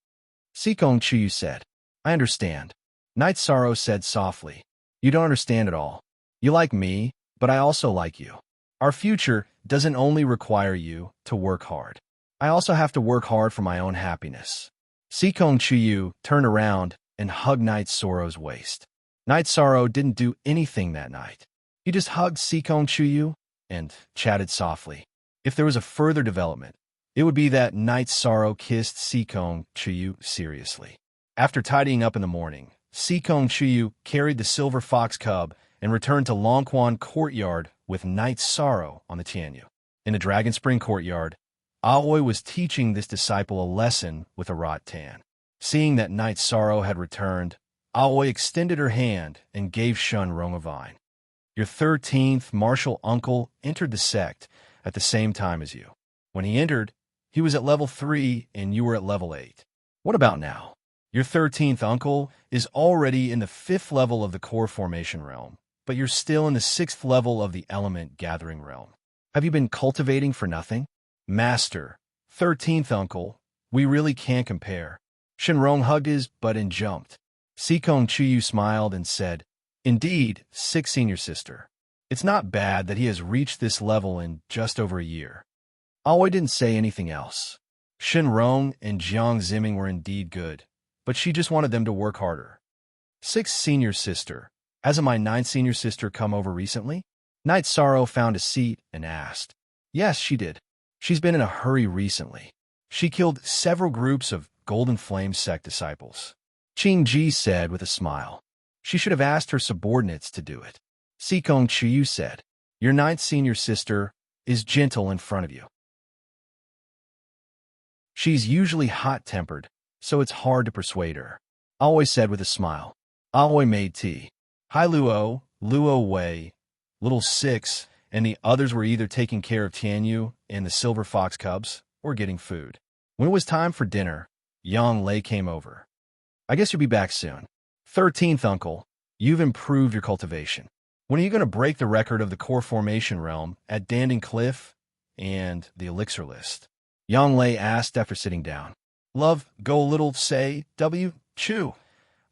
Sikong Chiyu said, I understand. Night Sorrow said softly, You don't understand at all. You like me, but I also like you. Our future doesn't only require you to work hard. I also have to work hard for my own happiness. Sikong Chiyu turned around and hugged Night Sorrow's waist. Night Sorrow didn't do anything that night. He just hugged Sikong Chiyu and chatted softly. If there was a further development, It would be that Night Sorrow kissed Sikong Chuyu seriously. After tidying up in the morning, Sikong Chuyu carried the silver fox cub and returned to Longquan Courtyard with Night Sorrow on the Tianyu. In the Dragon Spring Courtyard, Aoi was teaching this disciple a lesson with a rattan. Seeing that Night Sorrow had returned, Aoi extended her hand and gave Shun Rong a vine. Your 13th martial uncle entered the sect at the same time as you. When he entered, he was at level 3 and you were at level 8. What about now? Your 13th uncle is already in the 5th level of the core formation realm, but you're still in the 6th level of the element gathering realm. Have you been cultivating for nothing? Master, 13th uncle, we really can't compare. Shenrong hugged his butt and jumped. Sikong Chuyu smiled and said, Indeed, 6th senior sister. It's not bad that he has reached this level in just over a year. Aoi didn't say anything else. Shenrong and Jiang Ziming were indeed good, but she just wanted them to work harder. 6th senior sister. Hasn't my 9th senior sister come over recently? Night Sorrow found a seat and asked. Yes, she did. She's been in a hurry recently. She killed several groups of Golden Flame sect disciples. Qing Ji said with a smile. She should have asked her subordinates to do it. Sikong Chuyu said, Your 9th senior sister is gentle in front of you. She's usually hot-tempered, so it's hard to persuade her. Aoi said with a smile. Aoi made tea. Hai Luo, Luo Wei, Little Six, and the others were either taking care of Tianyu and the silver fox cubs or getting food. When it was time for dinner, Yang Lei came over. I guess you'll be back soon. 13th uncle, you've improved your cultivation. When are you going to break the record of the core formation realm at Danding Cliff and the elixir list? Yang Lei asked after sitting down. Love, go a little, say, W. Chu.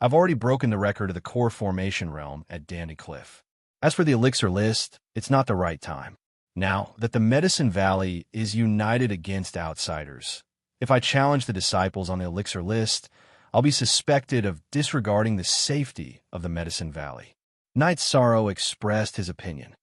I've already broken the record of the core formation realm at Danding Cliff. As for the elixir list, it's not the right time. Now that the Medicine Valley is united against outsiders, if I challenge the disciples on the elixir list, I'll be suspected of disregarding the safety of the Medicine Valley. Night Sorrow expressed his opinion.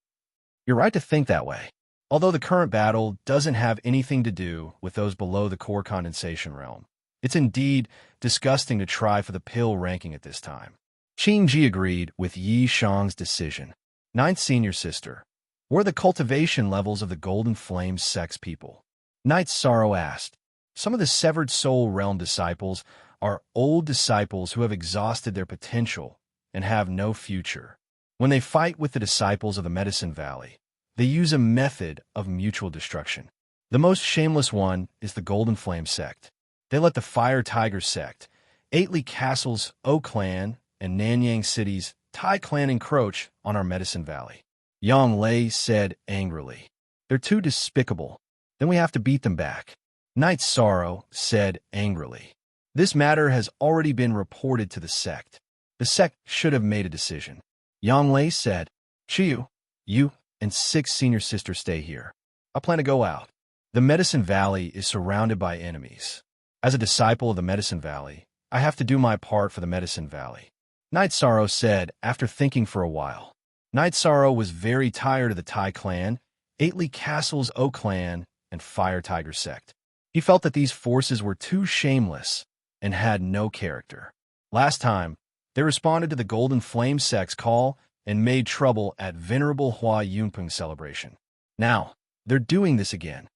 You're right to think that way. Although the current battle doesn't have anything to do with those below the core condensation realm, it's indeed disgusting to try for the pill ranking at this time. Qing Ji agreed with Yi Shang's decision. 9th senior sister, what are the cultivation levels of the Golden Flame sex people? Night Sorrow asked. Some of the Severed Soul Realm disciples are old disciples who have exhausted their potential and have no future. When they fight with the disciples of the Medicine Valley, they use a method of mutual destruction. The most shameless one is the Golden Flame sect. They let the Fire Tiger sect, Eightley Castle's O Clan, and Nanyang City's Tai Clan encroach on our Medicine Valley. Yang Lei said angrily. They're too despicable. Then we have to beat them back. Night Sorrow said angrily. This matter has already been reported to the sect. The sect should have made a decision. Yang Lei said, Chiyu, you and 6th senior sister stay here. I plan to go out. The Medicine Valley is surrounded by enemies. As a disciple of the Medicine Valley, I have to do my part for the Medicine Valley. Night Sorrow said after thinking for a while. Night Sorrow was very tired of the Tai Clan, Eightley Castle's O Clan, and Fire Tiger sect. He felt that these forces were too shameless and had no character. Last time, they responded to the Golden Flame sect's call and made trouble at Venerable Hua Yunpeng celebration. Now, they're doing this again.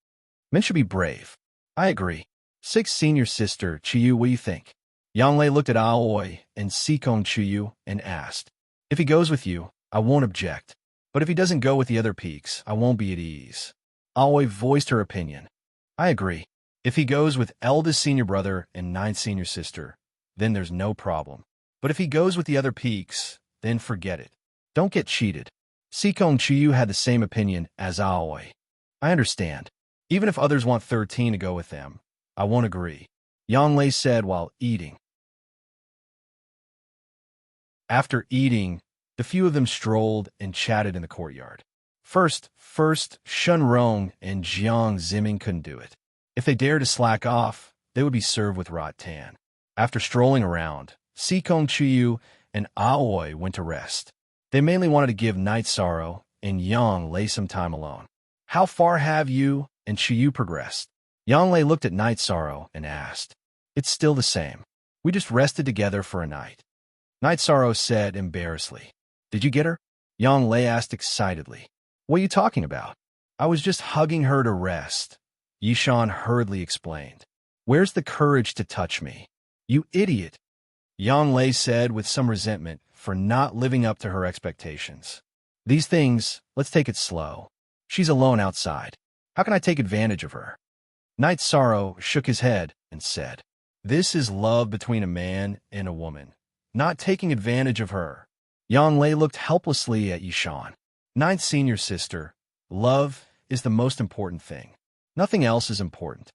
Men should be brave. I agree. 6th senior sister, Chiyu, what do you think? Yang Lei looked at Aoi and Sikong Chuyu and asked, If he goes with you, I won't object. But if he doesn't go with the other peaks, I won't be at ease. Aoi voiced her opinion. I agree. If he goes with eldest senior brother and 9th senior sister, then there's no problem. But if he goes with the other peaks, then forget it. Don't get cheated. Sikong Chuyu had the same opinion as Aoi. I understand. Even if others want 13 to go with them, I won't agree. Yang Lei said while eating. After eating, the few of them strolled and chatted in the courtyard. First, Shunrong and Jiang Ziming couldn't do it. If they dared to slack off, they would be served with rattan. After strolling around, Sikong Chuyu and Aoi went to rest. They mainly wanted to give Night Sorrow and Yang Lei some time alone. How far have you and Chuyu progressed? Yanglei looked at Night Sorrow and asked, "It's still the same. We just rested together for a night." Night Sorrow said embarrassedly, "Did you get her?" Yanglei asked excitedly, "What are you talking about?" "I was just hugging her to rest," Yishan hurriedly explained. "Where's the courage to touch me?" "You idiot," Yanglei said with some resentment for not living up to her expectations. "These things, let's take it slow. She's alone outside. How can I take advantage of her?" Night Sorrow shook his head and said, "This is love between a man and a woman, not taking advantage of her." Yanglei looked helplessly at Yishan. "Ninth senior sister, love is the most important thing. Nothing else is important."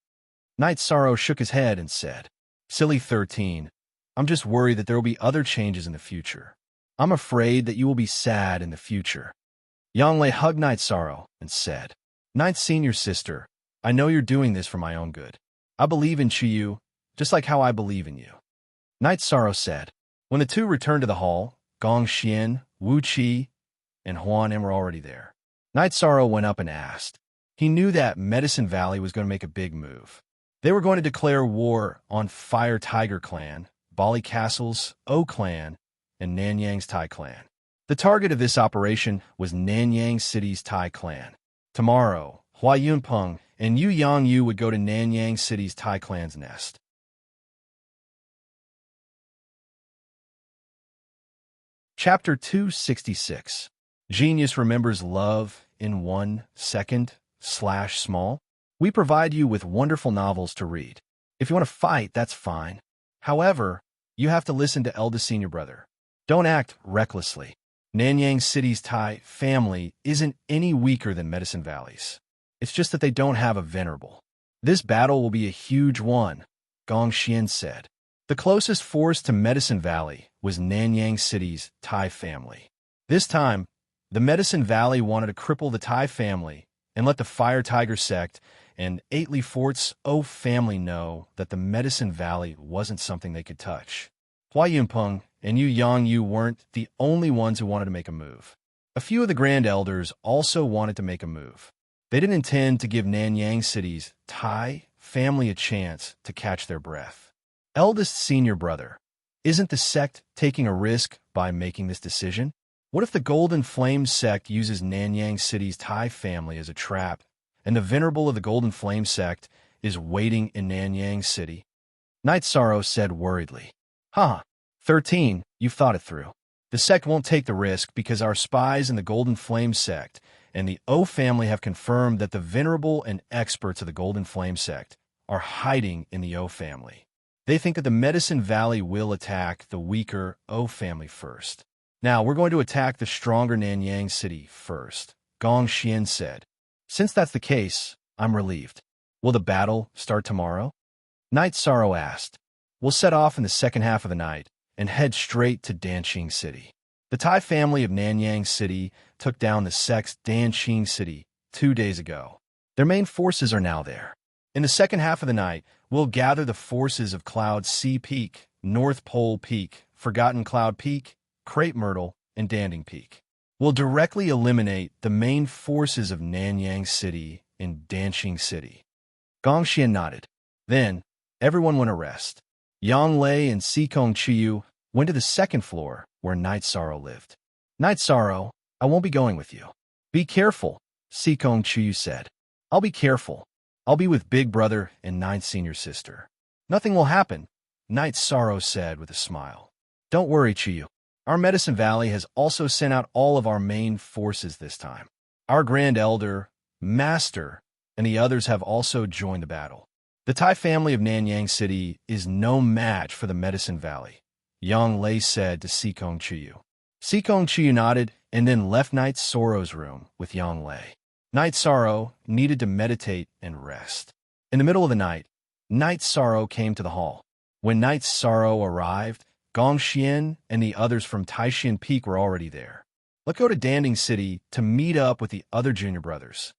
Night Sorrow shook his head and said, "Silly 13, I'm just worried that there will be other changes in the future. I'm afraid that you will be sad in the future." Yanglei hugged Night Sorrow and said, "Ninth senior sister, I know you're doing this for my own good. I believe in Chiyu, just like how I believe in you." Night Sorrow said. When the two returned to the hall, Gong Xian, Wu Qi, and Huan Em were already there. Night Sorrow went up and asked. He knew that Medicine Valley was going to make a big move. They were going to declare war on Fire Tiger Clan, Bali Castle's O Clan, and Nanyang's Tai Clan. The target of this operation was Nanyang City's Tai Clan. Tomorrow, Hua Yunpeng and Yu Yangyu would go to Nanyang City's Tai Clan's nest. Chapter 266. Genius remembers love in 1 second / small. We provide you with wonderful novels to read. If you want to fight, that's fine. However, you have to listen to eldest senior brother. Don't act recklessly. Nanyang City's Tai family isn't any weaker than Medicine Valley's. It's just that they don't have a venerable. This battle will be a huge one, Gong Xian said. The closest force to Medicine Valley was Nanyang City's Tai family. This time, the Medicine Valley wanted to cripple the Tai family and let the Fire Tiger sect and 8 Fort's O family know that the Medicine Valley wasn't something they could touch. Hua Yunpeng and Yu Yangyu weren't the only ones who wanted to make a move. A few of the Grand Elders also wanted to make a move. They didn't intend to give Nanyang City's Tai family a chance to catch their breath. Eldest senior brother, isn't the sect taking a risk by making this decision? What if the Golden Flame sect uses Nanyang City's Tai family as a trap, and the venerable of the Golden Flame sect is waiting in Nanyang City? Night Sorrow said worriedly. 13, you've thought it through. The sect won't take the risk because our spies in the Golden Flame sect and the O family have confirmed that the venerable and experts of the Golden Flame sect are hiding in the O family. They think that the Medicine Valley will attack the weaker O family first. Now, we're going to attack the stronger Nanyang City first, Gong Xian said. Since that's the case, I'm relieved. Will the battle start tomorrow? Night Sorrow asked. We'll set off in the second half of the night and head straight to Danqing City. The Tai family of Nanyang City took down the sect's Danqing City 2 days ago. Their main forces are now there. In the second half of the night, we'll gather the forces of Cloud Sea Peak, North Pole Peak, Forgotten Cloud Peak, Crepe Myrtle, and Danding Peak. We'll directly eliminate the main forces of Nanyang City in Danqing City. Gong Xian nodded. Then, everyone went to rest. Yang Lei and Sikong Chiyu went to the second floor where Night Sorrow lived. Night Sorrow, I won't be going with you. Be careful, Sikong Chiyu said. I'll be careful. I'll be with Big Brother and Ninth Senior Sister. Nothing will happen, Night Sorrow said with a smile. Don't worry, Chiyu. Our Medicine Valley has also sent out all of our main forces this time. Our Grand Elder, Master, and the others have also joined the battle. The Tai family of Nanyang City is no match for the Medicine Valley, Yang Lei said to Sikong Chiyu. Sikong Chiyu nodded and then left Night Sorrow's room with Yang Lei. Night Sorrow needed to meditate and rest. In the middle of the night, Night Sorrow came to the hall. When Night Sorrow arrived, Gong Xian and the others from Taishan Peak were already there. Let's go to Danding City to meet up with the other junior brothers.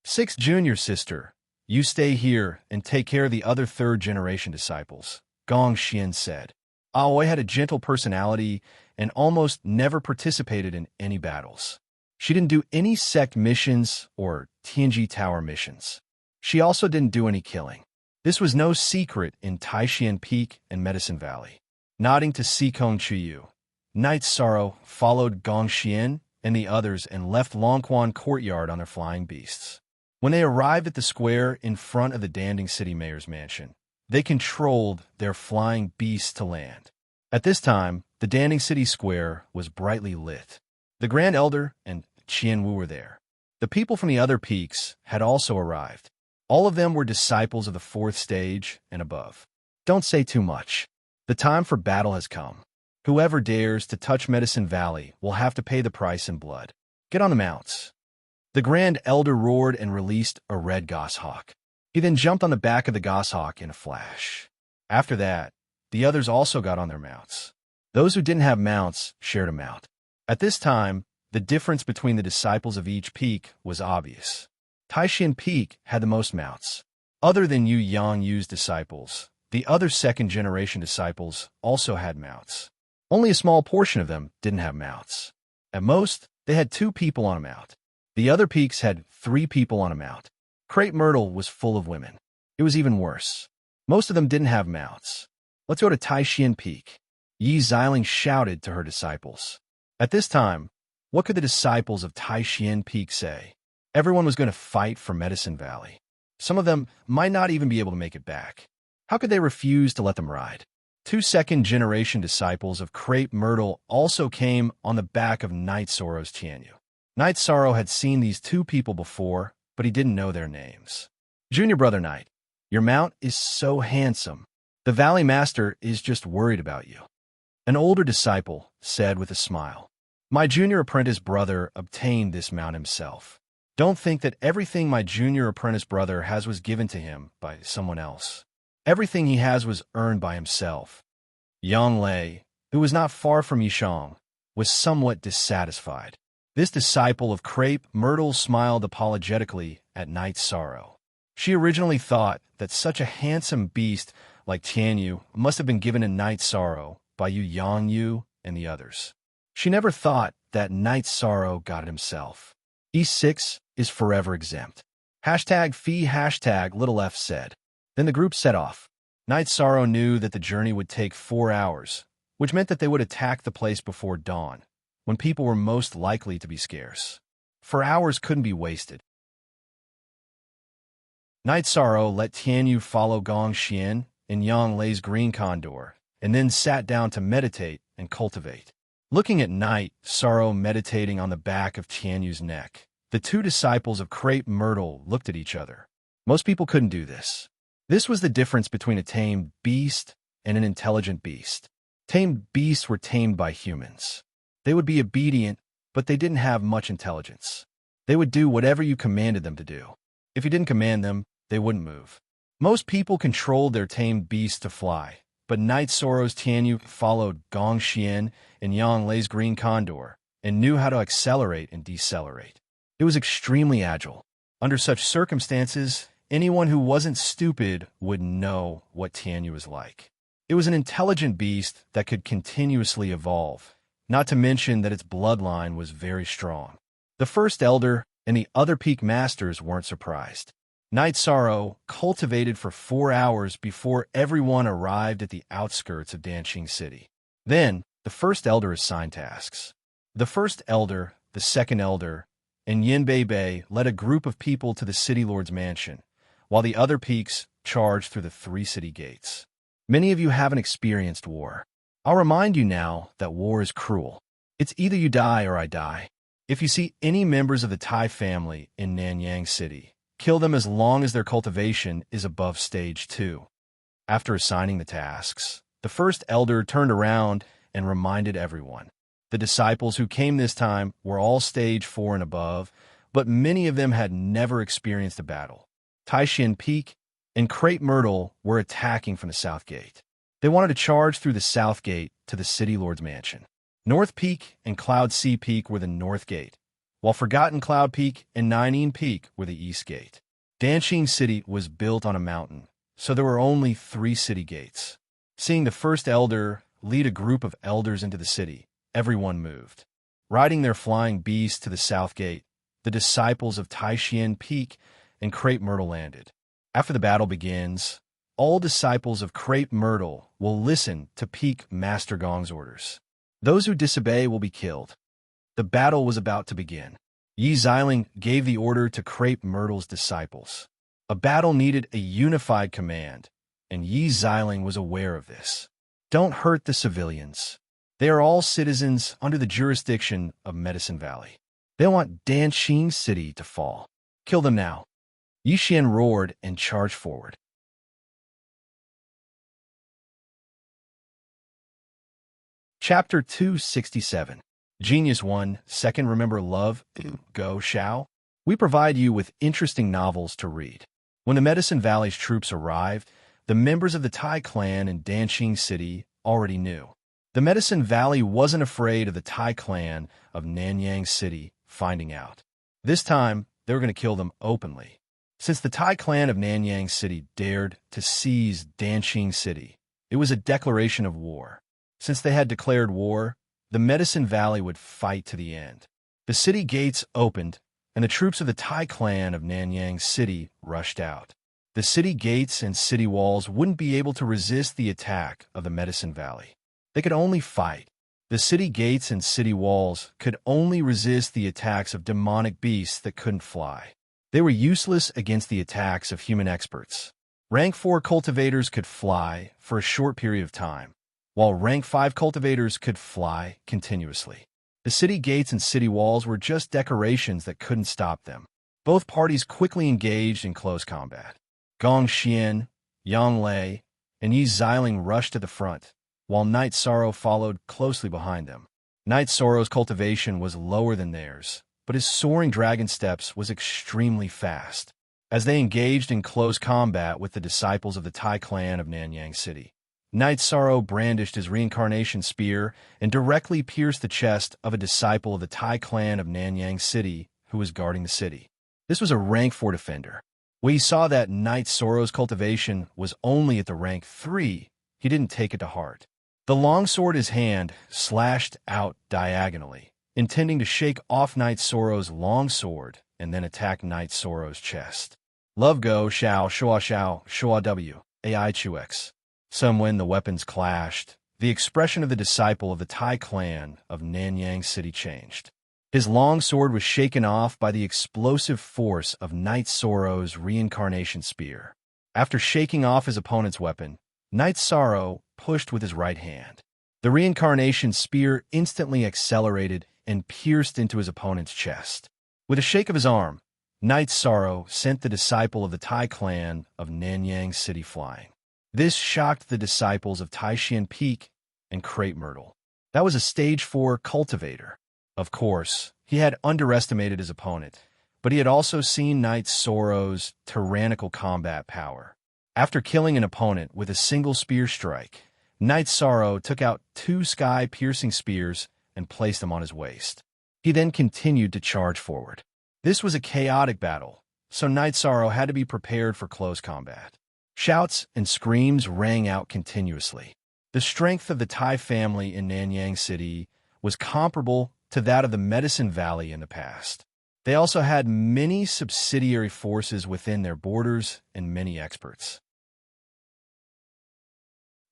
6th junior sister, you stay here and take care of the other 3rd generation disciples, Gong Xian said. Aoi had a gentle personality and almost never participated in any battles. She didn't do any sect missions or Tianji Tower missions. She also didn't do any killing. This was no secret in Taishan Peak and Medicine Valley. Nodding to Sikong Chuyu, Knight Sorrow followed Gong Xian and the others and left Longquan Courtyard on their flying beasts. When they arrived at the square in front of the Danding City Mayor's mansion, they controlled their flying beasts to land. At this time, the Danding City Square was brightly lit. The Grand Elder and Qian Wu were there. The people from the other peaks had also arrived. All of them were disciples of the 4th stage and above. Don't say too much. The time for battle has come. Whoever dares to touch Medicine Valley will have to pay the price in blood. Get on the mounts. The Grand Elder roared and released a red goshawk. He then jumped on the back of the goshawk in a flash. After that, the others also got on their mounts. Those who didn't have mounts shared a mount. At this time, the difference between the disciples of each peak was obvious. Taishan Peak had the most mounts. Other than Yu Yangyu's disciples, the other second-generation disciples also had mounts. Only a small portion of them didn't have mounts. At most, they had 2 people on a mount. The other peaks had 3 people on a mount. Crepe Myrtle was full of women. It was even worse. Most of them didn't have mounts. Let's go to Taishan Peak. Yi Xiling shouted to her disciples. At this time, what could the disciples of Taishan Peak say? Everyone was going to fight for Medicine Valley. Some of them might not even be able to make it back. How could they refuse to let them ride? 2 second-generation disciples of Crepe Myrtle also came on the back of Knight Sorrow's Tianyu. Knight Sorrow had seen these 2 people before, but he didn't know their names. Junior Brother Knight, your mount is so handsome. The Valley Master is just worried about you. An older disciple said with a smile. My junior apprentice brother obtained this mount himself. Don't think that everything my junior apprentice brother has was given to him by someone else. Everything he has was earned by himself. Yang Lei, who was not far from Yishang, was somewhat dissatisfied. This disciple of Crepe Myrtle smiled apologetically at Knight Sorrow. She originally thought that such a handsome beast like Tianyu must have been given to Knight Sorrow by Yu Yangyu and the others. She never thought that Knight Sorrow got it himself. E6 is forever exempt. #fee little f said. Then the group set off. Knight Sorrow knew that the journey would take 4 hours, which meant that they would attack the place before dawn, when people were most likely to be scarce. 4 hours couldn't be wasted. Knight Sorrow let Tianyu follow Gong Xian and Yang Lei's green condor, and then sat down to meditate and cultivate. Looking at Knight Sorrow meditating on the back of Tianyu's neck, the 2 disciples of Crepe Myrtle looked at each other. Most people couldn't do this. This was the difference between a tamed beast and an intelligent beast. Tamed beasts were tamed by humans. They would be obedient, but they didn't have much intelligence. They would do whatever you commanded them to do. If you didn't command them, they wouldn't move. Most people controlled their tamed beasts to fly, but Knight Sorrow's Tianyu followed Gong Xian and Yang Lei's green condor and knew how to accelerate and decelerate. It was extremely agile. Under such circumstances, anyone who wasn't stupid would know what Tianyu was like. It was an intelligent beast that could continuously evolve, not to mention that its bloodline was very strong. The First Elder and the other peak masters weren't surprised. Knight Sorrow cultivated for 4 hours before everyone arrived at the outskirts of Danqing City. Then, the First Elder assigned tasks. The First Elder, the Second Elder, and Yin Bei led a group of people to the City Lord's mansion, while the other peaks charged through the 3 city gates. Many of you haven't experienced war. I'll remind you now that war is cruel. It's either you die or I die. If you see any members of the Tai family in Nanyang City, kill them as long as their cultivation is above stage 2. After assigning the tasks, the First Elder turned around and reminded everyone. The disciples who came this time were all stage 4 and above, but many of them had never experienced a battle. Taishan Peak and Crepe Myrtle were attacking from the south gate. They wanted to charge through the south gate to the City Lord's mansion. North Peak and Cloud Sea Peak were the north gate, while Forgotten Cloud Peak and Nineen Peak were the east gate. Danqing City was built on a mountain, so there were only 3 city gates. Seeing the First Elder lead a group of elders into the city, everyone moved. Riding their flying beasts to the south gate, the disciples of Taishian Peak and Crepe Myrtle landed. After the battle begins, all disciples of Crepe Myrtle will listen to Peak Master Gong's orders. Those who disobey will be killed. The battle was about to begin. Yi Xiling gave the order to Crepe Myrtle's disciples. A battle needed a unified command, and Yi Xiling was aware of this. Don't hurt the civilians. They are all citizens under the jurisdiction of Medicine Valley. They want Danqing City to fall. Kill them now. Yi Xian roared and charged forward. Chapter 267. Genius 1, Second Remember Love, Go Xiao. We provide you with interesting novels to read. When the Medicine Valley's troops arrived, the members of the Tai clan in Danqing City already knew. The Medicine Valley wasn't afraid of the Tai clan of Nanyang City finding out. This time, they were going to kill them openly. Since the Tai clan of Nanyang City dared to seize Danqing City, it was a declaration of war. Since they had declared war, the Medicine Valley would fight to the end. The city gates opened, and the troops of the Tai clan of Nanyang City rushed out. The city gates and city walls wouldn't be able to resist the attack of the Medicine Valley. They could only fight. The city gates and city walls could only resist the attacks of demonic beasts that couldn't fly. They were useless against the attacks of human experts. Rank 4 cultivators could fly for a short period of time, while Rank 5 cultivators could fly continuously. The city gates and city walls were just decorations that couldn't stop them. Both parties quickly engaged in close combat. Gong Xian, Yang Lei, and Yi Xiling rushed to the front, while Night Sorrow followed closely behind them. Night Sorrow's cultivation was lower than theirs, but his soaring dragon steps was extremely fast. As they engaged in close combat with the disciples of the Tai clan of Nanyang City, Night Sorrow brandished his reincarnation spear and directly pierced the chest of a disciple of the Tai clan of Nanyang City who was guarding the city. This was a Rank 4 defender. When he saw that Night Sorrow's cultivation was only at the Rank 3, he didn't take it to heart. The longsword in his hand slashed out diagonally, intending to shake off Night Sorrow's longsword and then attack Night Sorrow's chest. Love Go Xiao Shua Xiao Shua W AI Chuex. When the weapons clashed, the expression of the disciple of the Tai clan of Nanyang City changed. His long sword was shaken off by the explosive force of Night Sorrow's reincarnation spear. After shaking off his opponent's weapon, Night Sorrow pushed with his right hand. The reincarnation spear instantly accelerated and pierced into his opponent's chest. With a shake of his arm, Night Sorrow sent the disciple of the Tai clan of Nanyang City flying. This shocked the disciples of Taishian Peak and Crepe Myrtle. That was a Stage 4 cultivator. Of course, he had underestimated his opponent, but he had also seen Night Sorrow's tyrannical combat power. After killing an opponent with a single spear strike, Night Sorrow took out 2 sky-piercing spears and placed them on his waist. He then continued to charge forward. This was a chaotic battle, so Night Sorrow had to be prepared for close combat. Shouts and screams rang out continuously. The strength of the Tai family in Nanyang City was comparable to that of the Medicine Valley in the past. They also had many subsidiary forces within their borders and many experts.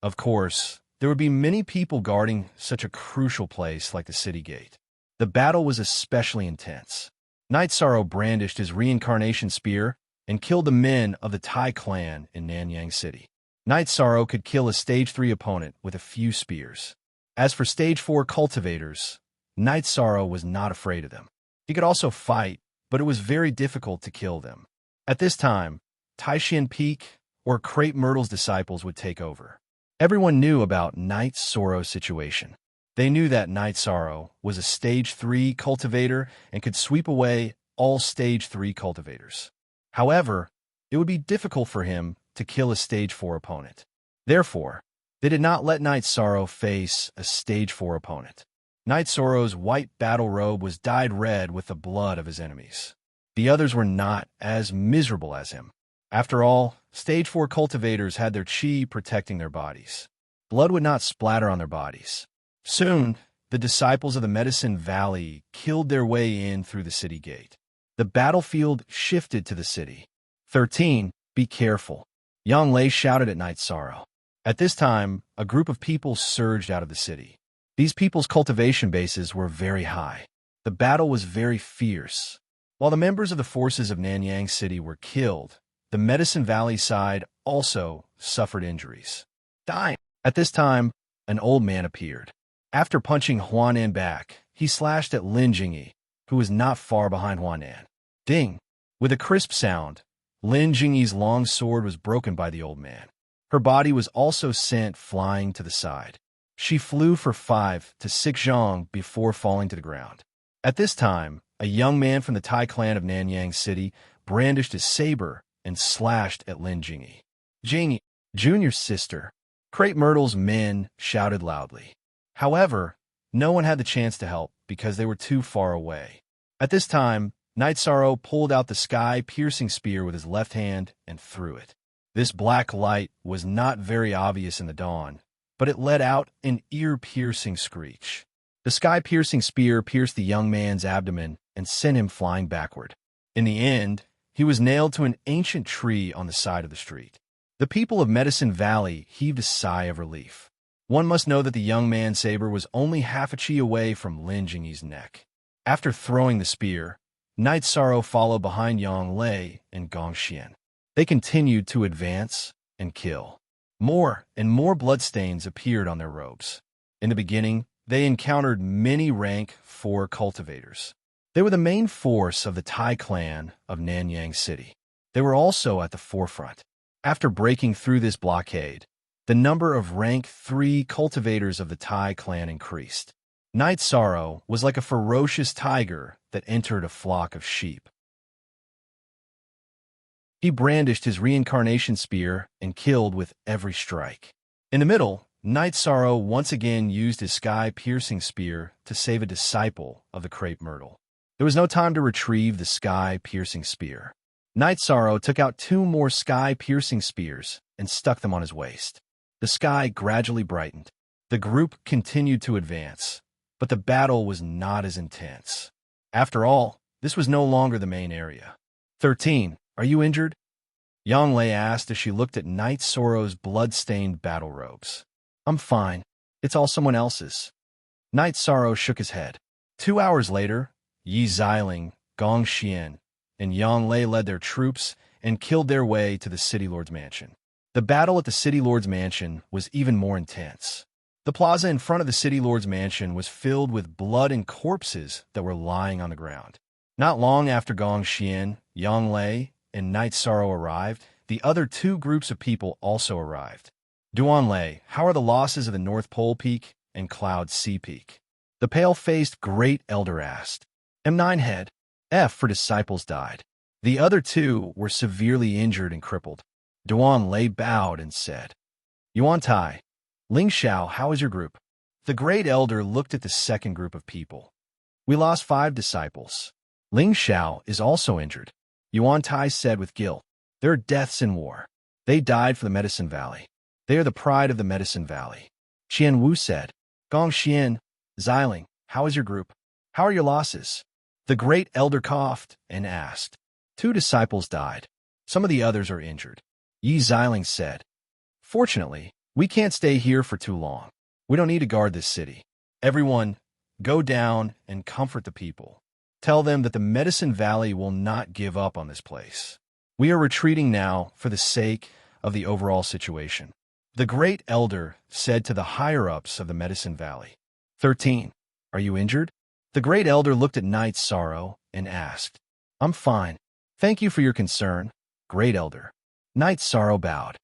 Of course, there would be many people guarding such a crucial place like the city gate. The battle was especially intense. Night Sorrow brandished his reincarnation spear and killed the men of the Tai clan in Nanyang City. Night Sorrow could kill a Stage 3 opponent with a few spears. As for Stage 4 cultivators, Night Sorrow was not afraid of them. He could also fight, but it was very difficult to kill them. At this time, Taishian Peak or Crepe Myrtle's disciples would take over. Everyone knew about Night Sorrow's situation. They knew that Night Sorrow was a Stage 3 cultivator and could sweep away all Stage 3 cultivators. However, it would be difficult for him to kill a Stage 4 opponent. Therefore, they did not let Night Sorrow face a Stage 4 opponent. Night Sorrow's white battle robe was dyed red with the blood of his enemies. The others were not as miserable as him. After all, Stage 4 cultivators had their chi protecting their bodies. Blood would not splatter on their bodies. Soon, the disciples of the Medicine Valley killed their way in through the city gate. The battlefield shifted to the city. 13. Be careful. Yang Lei shouted at Night Sorrow. At this time, a group of people surged out of the city. These people's cultivation bases were very high. The battle was very fierce. While the members of the forces of Nanyang City were killed, the Medicine Valley side also suffered injuries. Dying. At this time, an old man appeared. After punching Huanan back, he slashed at Lin Jingyi, who was not far behind Huanan. Ding! With a crisp sound, Lin Jingyi's long sword was broken by the old man. Her body was also sent flying to the side. She flew for 5 to 6 zhang before falling to the ground. At this time, a young man from the Tai clan of Nanyang City brandished his saber and slashed at Lin Jingyi. Jingyi, Junior's sister. Crepe Myrtle's men shouted loudly. However, no one had the chance to help because they were too far away. At this time, Night Sorrow pulled out the sky-piercing spear with his left hand and threw it. This black light was not very obvious in the dawn, but it let out an ear-piercing screech. The sky-piercing spear pierced the young man's abdomen and sent him flying backward. In the end, he was nailed to an ancient tree on the side of the street. The people of Medicine Valley heaved a sigh of relief. One must know that the young man's saber was only half a chi away from Lin Jingyi's neck. After throwing the spear, Night Sorrow followed behind Yang Lei and Gong Xian. They continued to advance and kill. More and more bloodstains appeared on their robes. In the beginning, they encountered many rank 4 cultivators. They were the main force of the Tai clan of Nanyang City. They were also at the forefront. After breaking through this blockade, the number of rank 3 cultivators of the Tai clan increased. Night Sorrow was like a ferocious tiger that entered a flock of sheep. He brandished his reincarnation spear and killed with every strike. In the middle, Night Sorrow once again used his sky-piercing spear to save a disciple of the Crepe Myrtle. There was no time to retrieve the sky-piercing spear. Night Sorrow took out 2 more sky-piercing spears and stuck them on his waist. The sky gradually brightened. The group continued to advance, but the battle was not as intense. After all, this was no longer the main area. 13. Are you injured? Yang Lei asked as she looked at Night Sorrow's blood-stained battle robes. I'm fine. It's all someone else's. Night Sorrow shook his head. 2 hours later, Yi Xiling, Gong Xian, and Yang Lei led their troops and killed their way to the City Lord's mansion. The battle at the City Lord's mansion was even more intense. The plaza in front of the City Lord's mansion was filled with blood and corpses that were lying on the ground. Not long after Gong Xian, Yang Lei, and Night Sorrow arrived, the other 2 groups of people also arrived. Duan Lei, how are the losses of the North Pole Peak and Cloud Sea Peak? The pale-faced Great Elder asked. M9 Head, F for disciples died. The other 2 were severely injured and crippled. Duan Lei bowed and said, Yuan Tai, Ling Xiao, how is your group? The Great Elder looked at the second group of people. We lost 5 disciples. Ling Xiao is also injured. Yuan Tai said with guilt, there are deaths in war. They died for the Medicine Valley. They are the pride of the Medicine Valley. Qian Wu said, Gong Xian, Xiling, how is your group? How are your losses? The Great Elder coughed and asked. 2 disciples died. Some of the others are injured. Yi Xiling said, fortunately, we can't stay here for too long. We don't need to guard this city. Everyone, go down and comfort the people. Tell them that the Medicine Valley will not give up on this place. We are retreating now for the sake of the overall situation. The Great Elder said to the higher-ups of the Medicine Valley. 13. Are you injured? The Great Elder looked at Night Sorrow and asked. I'm fine. Thank you for your concern, Great Elder. Night Sorrow bowed.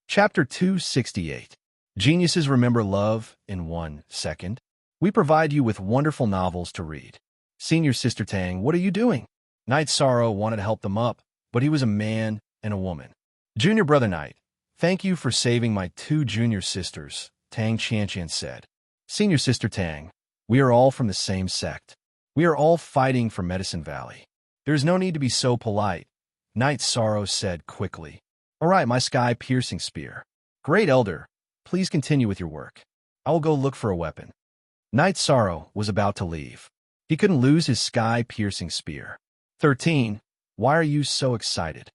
Chapter 268. Geniuses remember love in 1 second. We provide you with wonderful novels to read. Senior Sister Tang, what are you doing? Night Sorrow wanted to help them up, but he was a man and a woman. Junior Brother Night, thank you for saving my 2 junior sisters, Tang Qianqian said. Senior Sister Tang, we are all from the same sect. We are all fighting for Medicine Valley. There is no need to be so polite, Night Sorrow said quickly. All right, my sky-piercing spear. Great Elder, please continue with your work. I will go look for a weapon. Knight Sorrow was about to leave. He couldn't lose his sky-piercing spear. 13. Why are you so excited?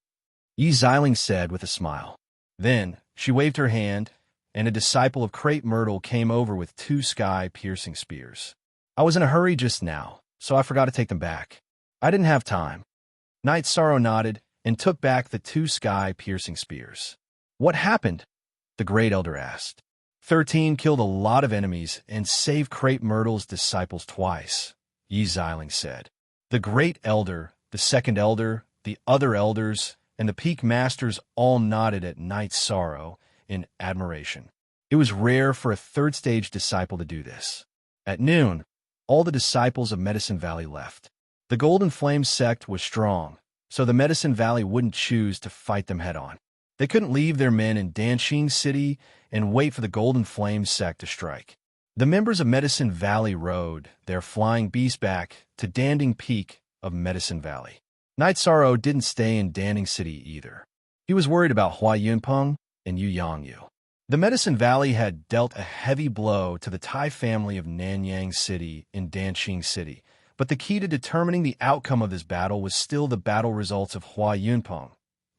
Yi Xiling said with a smile. Then, she waved her hand, and a disciple of Crepe Myrtle came over with 2 sky-piercing spears. I was in a hurry just now, so I forgot to take them back. I didn't have time. Knight Sorrow nodded and took back the 2 sky-piercing spears. What happened? The Great Elder asked. 13 killed a lot of enemies and saved Crepe Myrtle's disciples twice, Yi Xiling said. The Great Elder, the Second Elder, the other elders, and the Peak Masters all nodded at Knight Sorrow in admiration. It was rare for a third-stage disciple to do this. At noon, all the disciples of Medicine Valley left. The Golden Flame sect was strong, so the Medicine Valley wouldn't choose to fight them head-on. They couldn't leave their men in Danqing City and wait for the Golden Flame sect to strike. The members of Medicine Valley rode their flying beast back to Danding Peak of Medicine Valley. Knight Sorrow didn't stay in Danding City either. He was worried about Hua Yunpeng and Yu Yangyu. The Medicine Valley had dealt a heavy blow to the Tai family of Nanyang City in Danqing City, but the key to determining the outcome of this battle was still the battle results of Hua Yunpeng,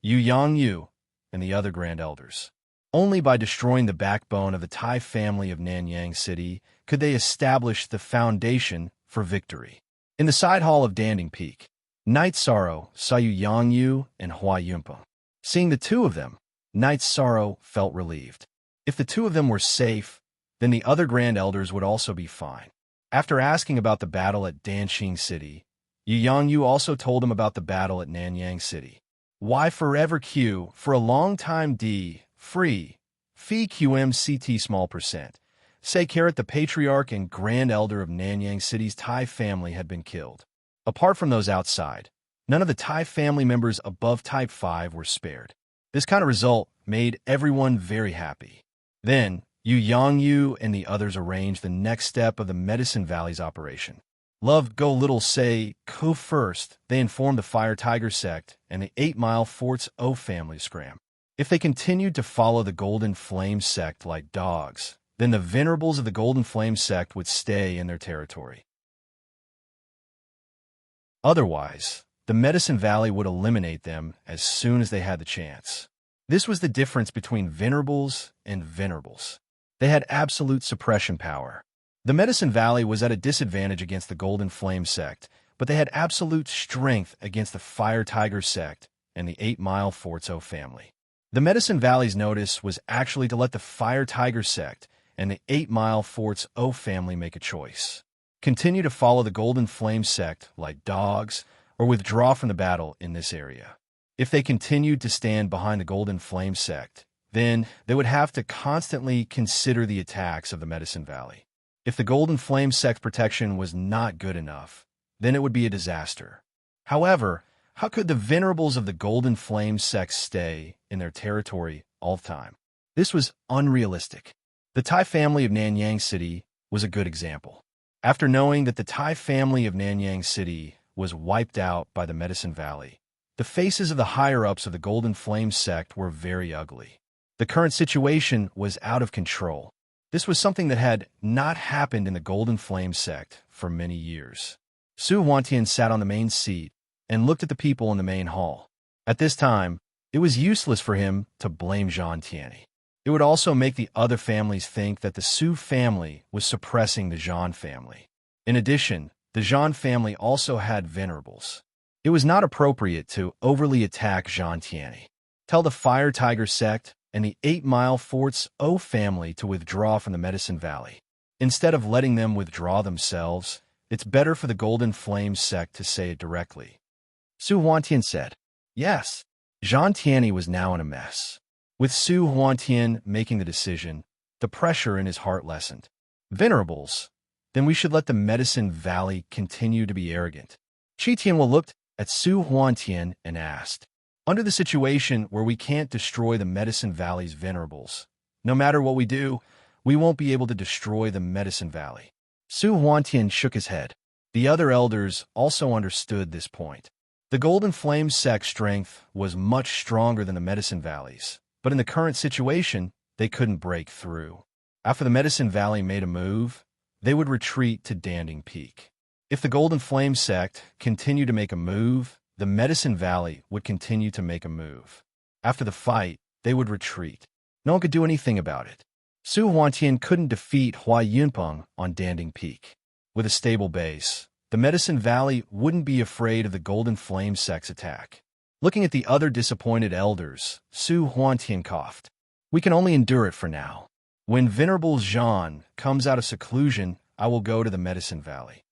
Yu Yangyu, and the other Grand Elders. Only by destroying the backbone of the Tai family of Nanyang City could they establish the foundation for victory. In the side hall of Danding Peak, Knight Sorrow saw Yu Yangyu and Hua Yunpeng. Seeing the 2 of them, Knight Sorrow felt relieved. If the 2 of them were safe, then the other Grand Elders would also be fine. After asking about the battle at Danqing City, Yu Yangyu also told him about the battle at Nanyang City. Y forever Q, for a long time D, free, Phi QM CT small percent. Say Carrot the Patriarch and Grand Elder of Nanyang City's Tai family had been killed. Apart from those outside, none of the Tai family members above Type 5 were spared. This kind of result made everyone very happy. Then, Yu Yangyu and the others arranged the next step of the Medicine Valley's operation. Love Go Little Say Co first, they informed the Fire Tiger sect and the 8 Mile Fort's O family scram. If they continued to follow the Golden Flame sect like dogs, then the venerables of the Golden Flame sect would stay in their territory. Otherwise, the Medicine Valley would eliminate them as soon as they had the chance. This was the difference between venerables and venerables. They had absolute suppression power. The Medicine Valley was at a disadvantage against the Golden Flame sect, but they had absolute strength against the Fire Tiger sect and the 8 Mile Forzo family. The Medicine Valley's notice was actually to let the Fire Tiger sect and the 8 Mile Forzo family make a choice. Continue to follow the Golden Flame sect like dogs, or withdraw from the battle in this area. If they continued to stand behind the Golden Flame sect, then they would have to constantly consider the attacks of the Medicine Valley. If the Golden Flame sect protection was not good enough, then it would be a disaster. However, how could the venerables of the Golden Flame sect stay in their territory all the time? This was unrealistic. The Tai family of Nanyang City was a good example. After knowing that the Tai family of Nanyang City was wiped out by the Medicine Valley, the faces of the higher-ups of the Golden Flame sect were very ugly. The current situation was out of control. This was something that had not happened in the Golden Flame sect for many years. Su Huantian sat on the main seat and looked at the people in the main hall. At this time, it was useless for him to blame Zhang Tianyi. It would also make the other families think that the Su family was suppressing the Zhang family. In addition, the Zhang family also had venerables. It was not appropriate to overly attack Zhang Tianyi. Tell the Fire Tiger sect and the 8 Mile Fort's O family to withdraw from the Medicine Valley. Instead of letting them withdraw themselves, it's better for the Golden Flame sect to say it directly. Su Huantian said, yes. Zhang Tianyi was now in a mess. With Su Huantian making the decision, the pressure in his heart lessened. Venerables, then we should let the Medicine Valley continue to be arrogant. Qi Tianhua looked at Su Huantian and asked, under the situation where we can't destroy the Medicine Valley's venerables, no matter what we do, we won't be able to destroy the Medicine Valley. Su Huantian shook his head. The other elders also understood this point. The Golden Flame sect's strength was much stronger than the Medicine Valley's, but in the current situation, they couldn't break through. After the Medicine Valley made a move, they would retreat to Danding Peak. If the Golden Flame sect continued to make a move, the Medicine Valley would continue to make a move. After the fight, they would retreat. No one could do anything about it. Su Huantian couldn't defeat Hua Yunpeng on Danding Peak. With a stable base, the Medicine Valley wouldn't be afraid of the Golden Flame sect's attack. Looking at the other disappointed elders, Su Huantian coughed. We can only endure it for now. When Venerable Zhan comes out of seclusion, I will go to the Medicine Valley.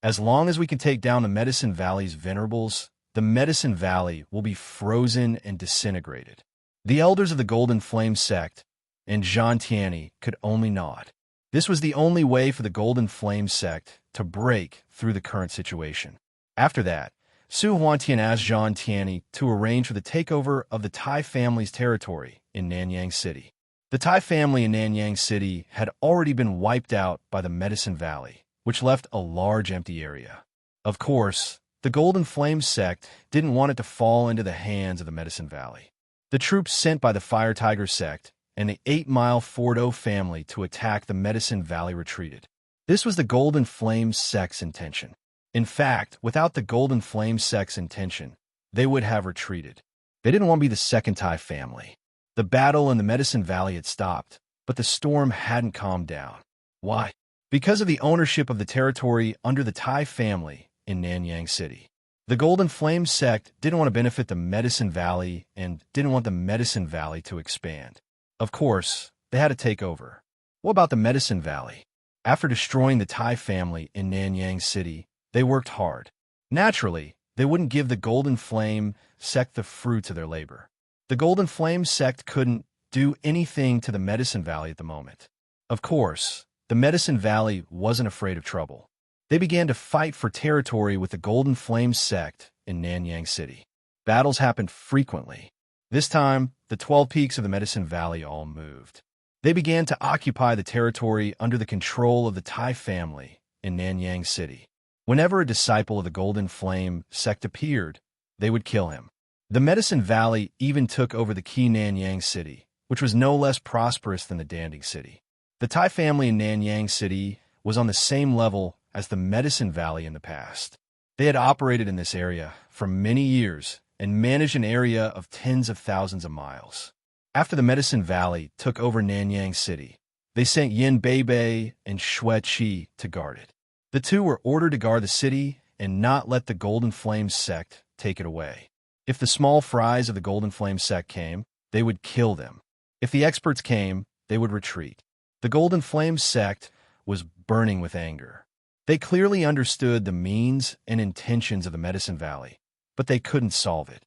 As long as we can take down the Medicine Valley's venerables, the Medicine Valley will be frozen and disintegrated. The elders of the Golden Flame sect and Zhan Tianyi could only nod. This was the only way for the Golden Flame sect to break through the current situation. After that, Su Huantian asked Zhan Tianyi to arrange for the takeover of the Tai family's territory in Nanyang City. The Tai family in Nanyang City had already been wiped out by the Medicine Valley, which left a large empty area. Of course, the Golden Flame sect didn't want it to fall into the hands of the Medicine Valley. The troops sent by the Fire Tiger sect and the 8 Mile Fordo family to attack the Medicine Valley retreated. This was the Golden Flame sect's intention. In fact, without the Golden Flame sect's intention, they would have retreated. They didn't want to be the second Tai family. The battle in the Medicine Valley had stopped, but the storm hadn't calmed down. Why? Because of the ownership of the territory under the Tai family in Nanyang City. The Golden Flame sect didn't want to benefit the Medicine Valley and didn't want the Medicine Valley to expand. Of course, they had to take over. What about the Medicine Valley? After destroying the Tai family in Nanyang City, they worked hard. Naturally, they wouldn't give the Golden Flame sect the fruits of their labor. The Golden Flame sect couldn't do anything to the Medicine Valley at the moment. Of course, the Medicine Valley wasn't afraid of trouble. They began to fight for territory with the Golden Flame sect in Nanyang City. Battles happened frequently. This time, the 12 peaks of the Medicine Valley all moved. They began to occupy the territory under the control of the Tai family in Nanyang City. Whenever a disciple of the Golden Flame sect appeared, they would kill him. The Medicine Valley even took over the key Nanyang City, which was no less prosperous than the Danding City. The Tai family in Nanyang City was on the same level as the Medicine Valley in the past. They had operated in this area for many years and managed an area of tens of thousands of miles. After the Medicine Valley took over Nanyang City, they sent Yin Beibei and Xue Qi to guard it. The two were ordered to guard the city and not let the Golden Flame sect take it away. If the small fries of the Golden Flame sect came, they would kill them. If the experts came, they would retreat. The Golden Flame sect was burning with anger. They clearly understood the means and intentions of the Medicine Valley, but they couldn't solve it.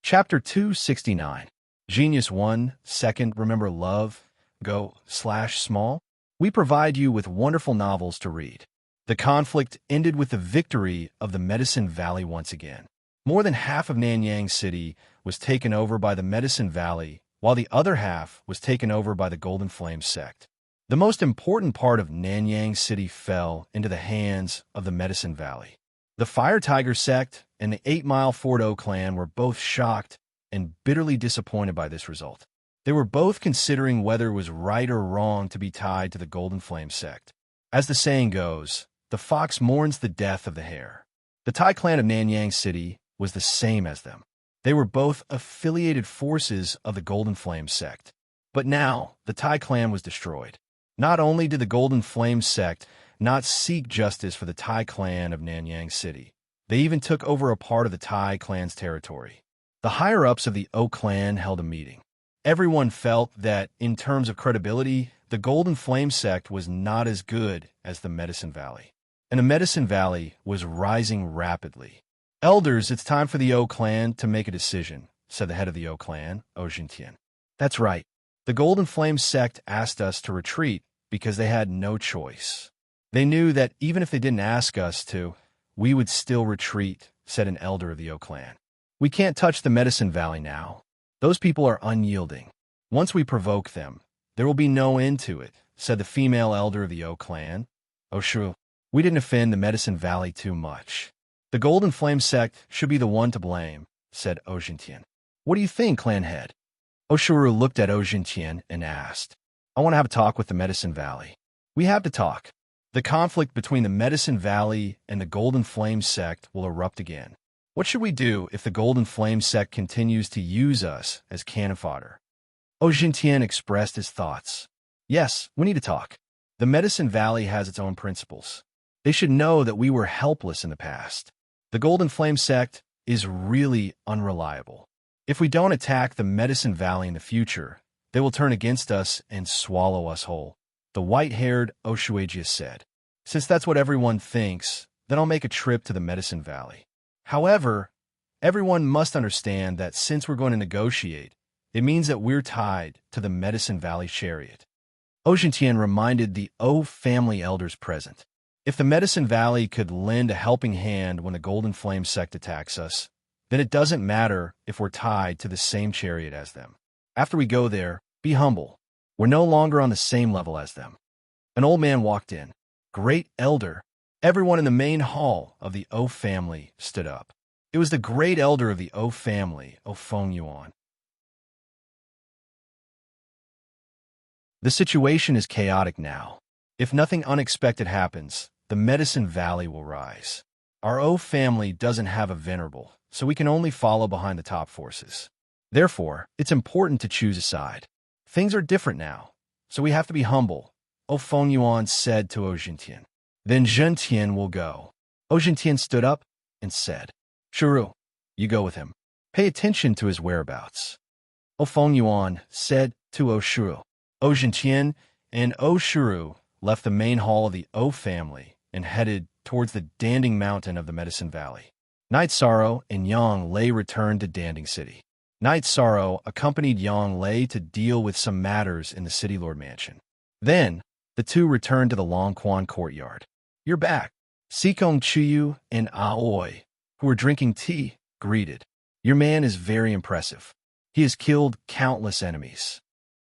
Chapter 269. Genius 1, Second, Remember Love, Go/Small. We provide you with wonderful novels to read. The conflict ended with the victory of the Medicine Valley once again. More than half of Nanyang City was taken over by the Medicine Valley, while the other half was taken over by the Golden Flame sect. The most important part of Nanyang City fell into the hands of the Medicine Valley. The Fire Tiger sect and the 8 Mile Fordo clan were both shocked and bitterly disappointed by this result. They were both considering whether it was right or wrong to be tied to the Golden Flame sect. As the saying goes, the fox mourns the death of the hare. The Tai clan of Nanyang City was the same as them. They were both affiliated forces of the Golden Flame sect. But now, the Tai clan was destroyed. Not only did the Golden Flame sect not seek justice for the Tai clan of Nanyang City, they even took over a part of the Tai clan's territory. The higher-ups of the O clan held a meeting. Everyone felt that, in terms of credibility, the Golden Flame sect was not as good as the Medicine Valley. And the Medicine Valley was rising rapidly. Elders, it's time for the O clan to make a decision, said the head of the O clan, O Jintian. That's right. The Golden Flame sect asked us to retreat because they had no choice. They knew that even if they didn't ask us to, we would still retreat, said an elder of the O clan. We can't touch the Medicine Valley now. Those people are unyielding. Once we provoke them, there will be no end to it, said the female elder of the O clan, O Shu. We didn't offend the Medicine Valley too much. The Golden Flame sect should be the one to blame, said Ojintian. What do you think, clan head? Oshuru looked at Ojintian and asked, I want to have a talk with the Medicine Valley. We have to talk. The conflict between the Medicine Valley and the Golden Flame sect will erupt again. What should we do if the Golden Flame sect continues to use us as cannon fodder? Ojintian expressed his thoughts. Yes, we need to talk. The Medicine Valley has its own principles. They should know that we were helpless in the past. The Golden Flame sect is really unreliable. If we don't attack the Medicine Valley in the future, they will turn against us and swallow us whole, the white-haired Oshuagius said. Since that's what everyone thinks, then I'll make a trip to the Medicine Valley. However, everyone must understand that since we're going to negotiate, it means that we're tied to the Medicine Valley chariot. Ojintian reminded the O family elders present. If the Medicine Valley could lend a helping hand when the Golden Flame sect attacks us, then it doesn't matter if we're tied to the same chariot as them. After we go there, be humble. We're no longer on the same level as them. An old man walked in. Great elder. Everyone in the main hall of the O family stood up. It was the great elder of the O family, O Feng Yuan. The situation is chaotic now. If nothing unexpected happens, the Medicine Valley will rise. Our O family doesn't have a venerable, so we can only follow behind the top forces. Therefore, it's important to choose a side. Things are different now, so we have to be humble, O Feng Yuan said to Ojintian. Then Zhentian will go. Ojintian stood up and said, Shuru, you go with him. Pay attention to his whereabouts. O Feng Yuan said to Oshuru. Ojintian and Oshuru left the main hall of the O family and headed towards the Danding Mountain of the Medicine Valley. Night Sorrow and Yang Lei returned to Danding City. Night Sorrow accompanied Yang Lei to deal with some matters in the City Lord Mansion. Then, the two returned to the Long Quan courtyard. You're back. Sikong Chuyu and Aoi, who were drinking tea, greeted. Your man is very impressive. He has killed countless enemies.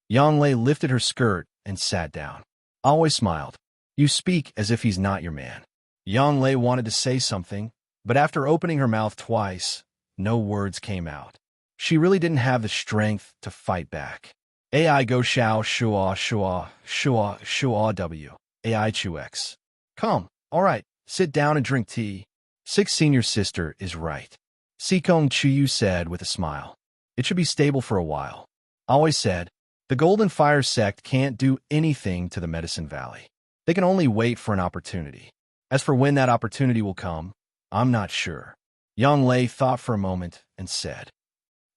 Yang Lei lifted her skirt and sat down. Aoi smiled. You speak as if he's not your man. Yang Lei wanted to say something, but after opening her mouth twice, no words came out. She really didn't have the strength to fight back. AI go shao shua shua shua shua w. AI chu x. Come, all right, sit down and drink tea. Sixth senior sister is right. Sikong Chuyu said with a smile. It should be stable for a while. Always said, the Golden Fire sect can't do anything to the Medicine Valley. They can only wait for an opportunity. As for when that opportunity will come, I'm not sure. Yang Lei thought for a moment and said,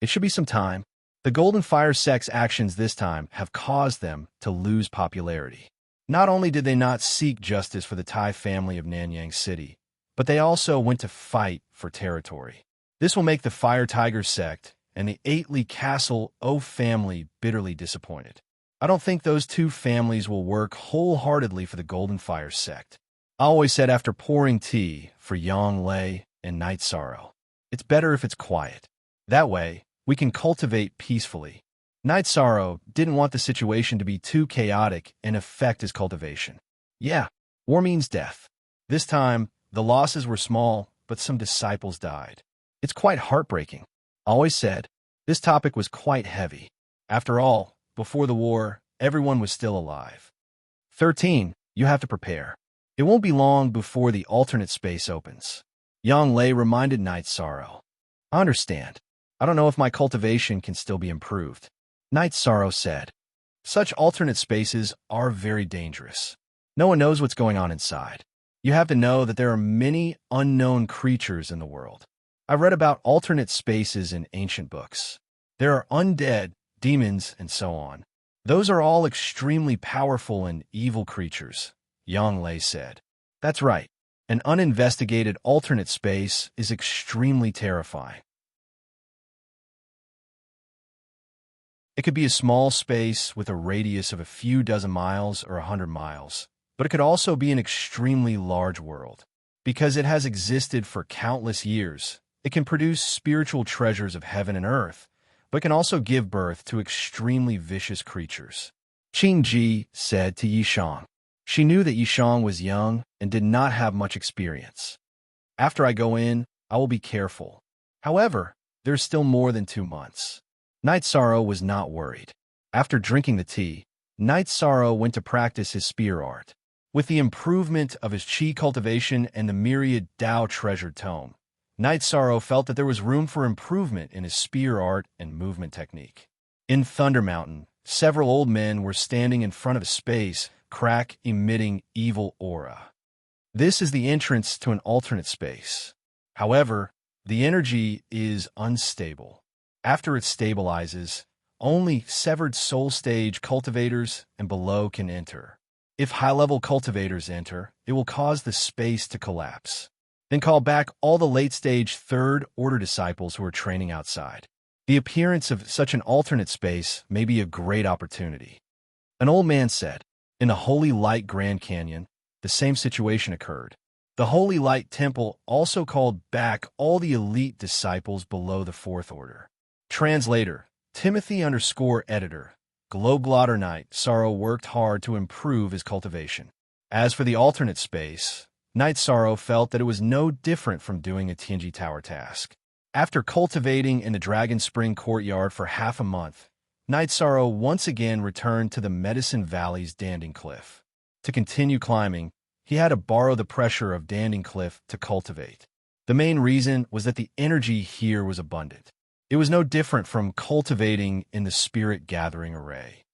it should be some time. The Golden Fire sect's actions this time have caused them to lose popularity. Not only did they not seek justice for the Tai family of Nanyang City, but they also went to fight for territory. This will make the Fire Tiger sect and the Eightley Castle O family bitterly disappointed. I don't think those two families will work wholeheartedly for the Golden Fire sect. I always said after pouring tea for Yang Lei and Night Sorrow, it's better if it's quiet. That way, we can cultivate peacefully. Night Sorrow didn't want the situation to be too chaotic and affect his cultivation. Yeah, war means death. This time, the losses were small, but some disciples died. It's quite heartbreaking. Always said, this topic was quite heavy. After all, before the war, everyone was still alive. 13. You have to prepare. It won't be long before the alternate space opens. Yang Lei reminded Night Sorrow. I understand. I don't know if my cultivation can still be improved. Night Sorrow said, such alternate spaces are very dangerous. No one knows what's going on inside. You have to know that there are many unknown creatures in the world. I've read about alternate spaces in ancient books. There are undead, demons, and so on. Those are all extremely powerful and evil creatures, Yang Lei said. That's right. An uninvestigated alternate space is extremely terrifying. It could be a small space with a radius of a few dozen miles or 100 miles, but it could also be an extremely large world. Because it has existed for countless years, it can produce spiritual treasures of heaven and earth, but can also give birth to extremely vicious creatures. Qing Ji said to Yishang. She knew that Yishang was young and did not have much experience. After I go in, I will be careful. However, there's still more than 2 months. Night Sorrow was not worried. After drinking the tea, Night Sorrow went to practice his spear art. With the improvement of his chi cultivation and the Myriad Dao treasured tome, Night Sorrow felt that there was room for improvement in his spear art and movement technique. In Thunder Mountain, several old men were standing in front of a space crack emitting evil aura. This is the entrance to an alternate space. However, the energy is unstable. After it stabilizes, only severed soul stage cultivators and below can enter. If high-level cultivators enter, it will cause the space to collapse. Then call back all the late-stage third-order disciples who are training outside. The appearance of such an alternate space may be a great opportunity. An old man said, in the Holy Light Grand Canyon, the same situation occurred. The Holy Light Temple also called back all the elite disciples below the fourth order. Translator, Timothy_editor, Globeglotter Night Sorrow worked hard to improve his cultivation. As for the alternate space, Night Sorrow felt that it was no different from doing a Tianji Tower task. After cultivating in the Dragon Spring courtyard for half a month, Night Sorrow once again returned to the Medicine Valley's Danding Cliff. To continue climbing, he had to borrow the pressure of Danding Cliff to cultivate. The main reason was that the energy here was abundant. It was no different from cultivating in the Spirit Gathering Array.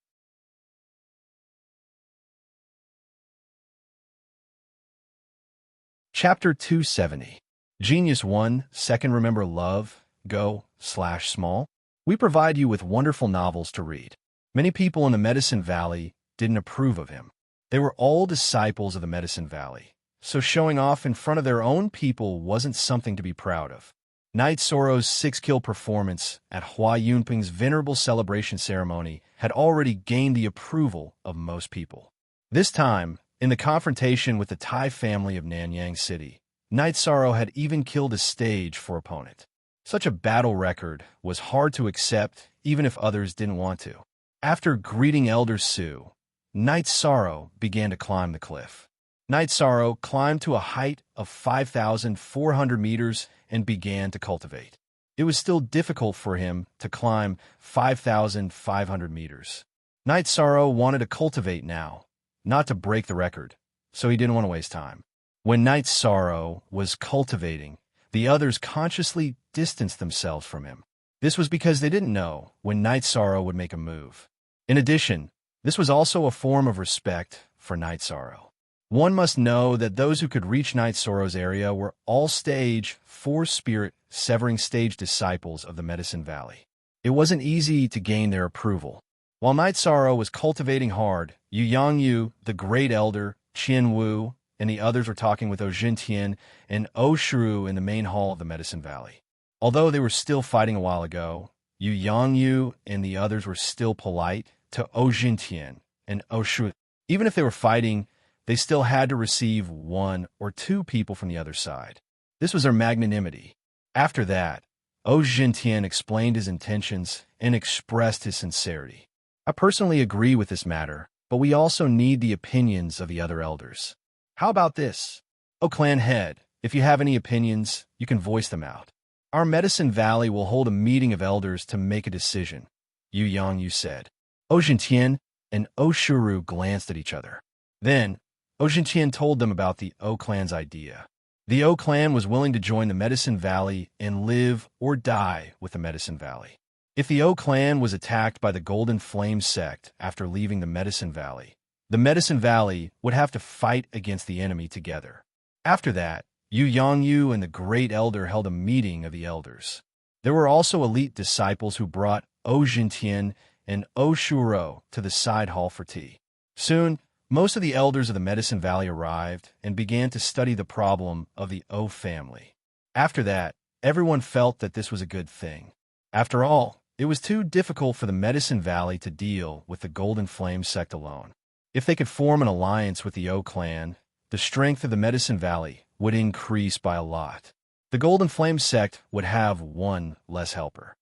Chapter 270. Genius 1, Second Remember Love, Go/Small. We provide you with wonderful novels to read. Many people in the Medicine Valley didn't approve of him. They were all disciples of the Medicine Valley, so showing off in front of their own people wasn't something to be proud of. Night Sorrow's 6-kill performance at Hua Yunping's venerable celebration ceremony had already gained the approval of most people. This time, in the confrontation with the Tai family of Nanyang City, Night Sorrow had even killed a stage for opponent. Such a battle record was hard to accept even if others didn't want to. After greeting Elder Su, Night Sorrow began to climb the cliff. Night Sorrow climbed to a height of 5,400 meters and began to cultivate. It was still difficult for him to climb 5,500 meters. Night Sorrow wanted to cultivate now, not to break the record, so he didn't want to waste time. When Night Sorrow was cultivating, the others consciously distanced themselves from him. This was because they didn't know when Night Sorrow would make a move. In addition, this was also a form of respect for Night Sorrow. One must know that those who could reach Night Sorrow's area were all Stage 4 Spirit Severing Stage disciples of the Medicine Valley. It wasn't easy to gain their approval. While Night Sorrow was cultivating hard, Yu Yangyu, the Great Elder, Qian Wu, and the others were talking with Ojintian and Oshuru in the main hall of the Medicine Valley. Although they were still fighting a while ago, Yu Yangyu and the others were still polite to Ojintian and Oshuru. Even if they were fighting, they still had to receive 1 or 2 people from the other side. This was their magnanimity. After that, Ojintian explained his intentions and expressed his sincerity. I personally agree with this matter, but we also need the opinions of the other elders. How about this? O clan head, if you have any opinions, you can voice them out. Our Medicine Valley will hold a meeting of elders to make a decision, Yu Yangyu said. Ojintian and Oshuru glanced at each other. Then, Ojintian told them about the O clan's idea. The O clan was willing to join the Medicine Valley and live or die with the Medicine Valley. If the O clan was attacked by the Golden Flame sect after leaving the Medicine Valley would have to fight against the enemy together. After that, Yu Yangyu and the Great Elder held a meeting of the elders. There were also elite disciples who brought Ojintian and Oshuro to the side hall for tea. Soon, most of the elders of the Medicine Valley arrived and began to study the problem of the O family. After that, everyone felt that this was a good thing. After all, it was too difficult for the Medicine Valley to deal with the Golden Flame sect alone. If they could form an alliance with the O clan, the strength of the Medicine Valley would increase by a lot. The Golden Flame sect would have 1 less helper.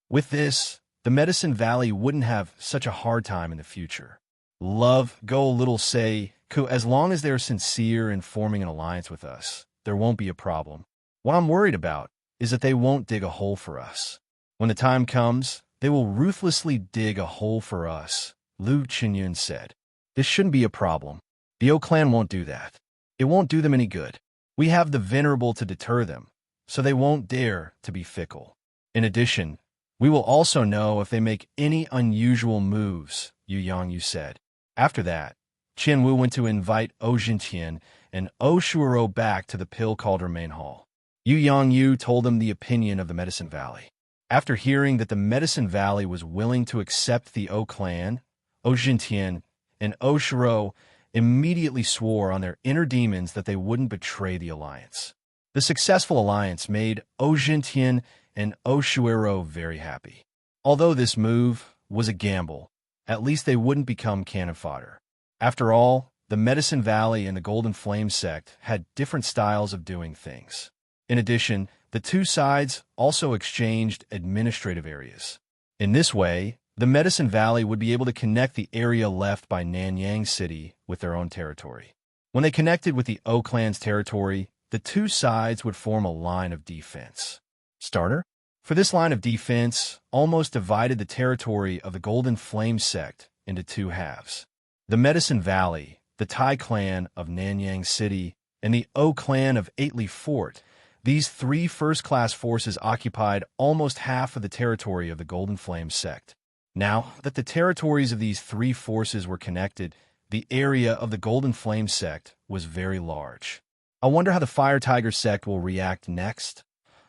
With this, the Medicine Valley wouldn't have such a hard time in the future. Love, go a little say, as long as they're sincere in forming an alliance with us, there won't be a problem. What I'm worried about is that they won't dig a hole for us. When the time comes, they will ruthlessly dig a hole for us, Lu Qinyun said. This shouldn't be a problem. The O clan won't do that. It won't do them any good. We have the Venerable to deter them, so they won't dare to be fickle. In addition, we will also know if they make any unusual moves, Yu Yangyu said. After that, Qian Wu went to invite O Jintian and O Shuoro back to the Pill Cauldron main hall. Yu Yangyu told them the opinion of the Medicine Valley. After hearing that the Medicine Valley was willing to accept the O clan, O Jintian and O Shuoro immediately swore on their inner demons that they wouldn't betray the alliance. The successful alliance made O Jintian and O Shuoro very happy. Although this move was a gamble, at least they wouldn't become cannon fodder. After all, the Medicine Valley and the Golden Flame sect had different styles of doing things. In addition, the two sides also exchanged administrative areas. In this way, the Medicine Valley would be able to connect the area left by Nanyang City with their own territory. When they connected with the O clan's territory, the two sides would form a line of defense. Starter? For this line of defense, almost divided the territory of the Golden Flame sect into two halves. The Medicine Valley, the Tai clan of Nanyang City, and the O clan of Eight-Leaf Fort. These three first-class forces occupied almost half of the territory of the Golden Flame sect. Now that the territories of these three forces were connected, the area of the Golden Flame sect was very large. I wonder how the Fire Tiger sect will react next,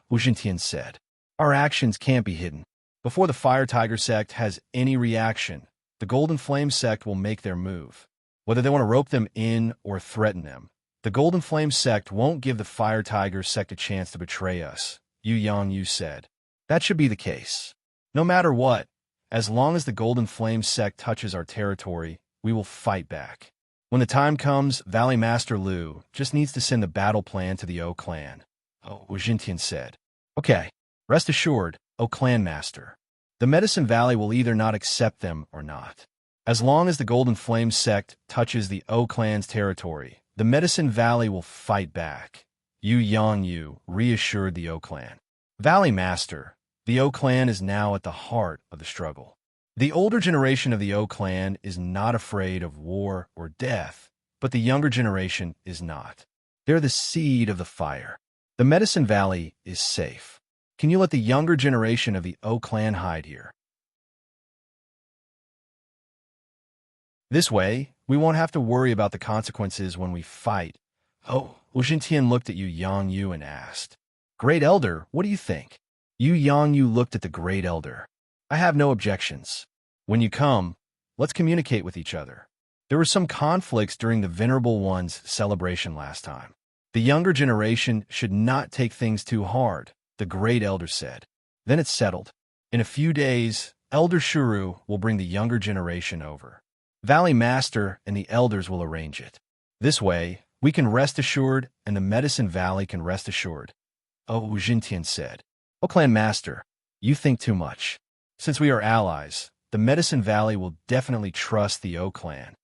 Wu Jintian said. Our actions can't be hidden. Before the Fire Tiger sect has any reaction, the Golden Flame sect will make their move. Whether they want to rope them in or threaten them, the Golden Flame sect won't give the Fire Tiger sect a chance to betray us, Yu Yangyu said. That should be the case. No matter what, as long as the Golden Flame sect touches our territory, we will fight back. When the time comes, Valley Master Lu just needs to send the battle plan to the O clan, Wu Jintian said. Okay, rest assured, O clan master. The Medicine Valley will either not accept them or not. As long as the Golden Flame sect touches the O clan's territory, the Medicine Valley will fight back, Yu Yangyu reassured the O clan. Valley Master, the O clan is now at the heart of the struggle. The older generation of the O clan is not afraid of war or death, but the younger generation is not. They're the seed of the fire. The Medicine Valley is safe. Can you let the younger generation of the O clan hide here? This way, we won't have to worry about the consequences when we fight. Wu Jintian looked at Yu Yangyu and asked, Great Elder, what do you think? Yu Yangyu looked at the Great Elder. I have no objections. When you come, let's communicate with each other. There were some conflicts during the Venerable One's celebration last time. The younger generation should not take things too hard, the Great Elder said. Then it's settled. In a few days, Elder Shuru will bring the younger generation over. Valley Master and the elders will arrange it. This way, we can rest assured and the Medicine Valley can rest assured, Wu Jintian said. O Clan Master, you think too much. Since we are allies, the Medicine Valley will definitely trust the O Clan.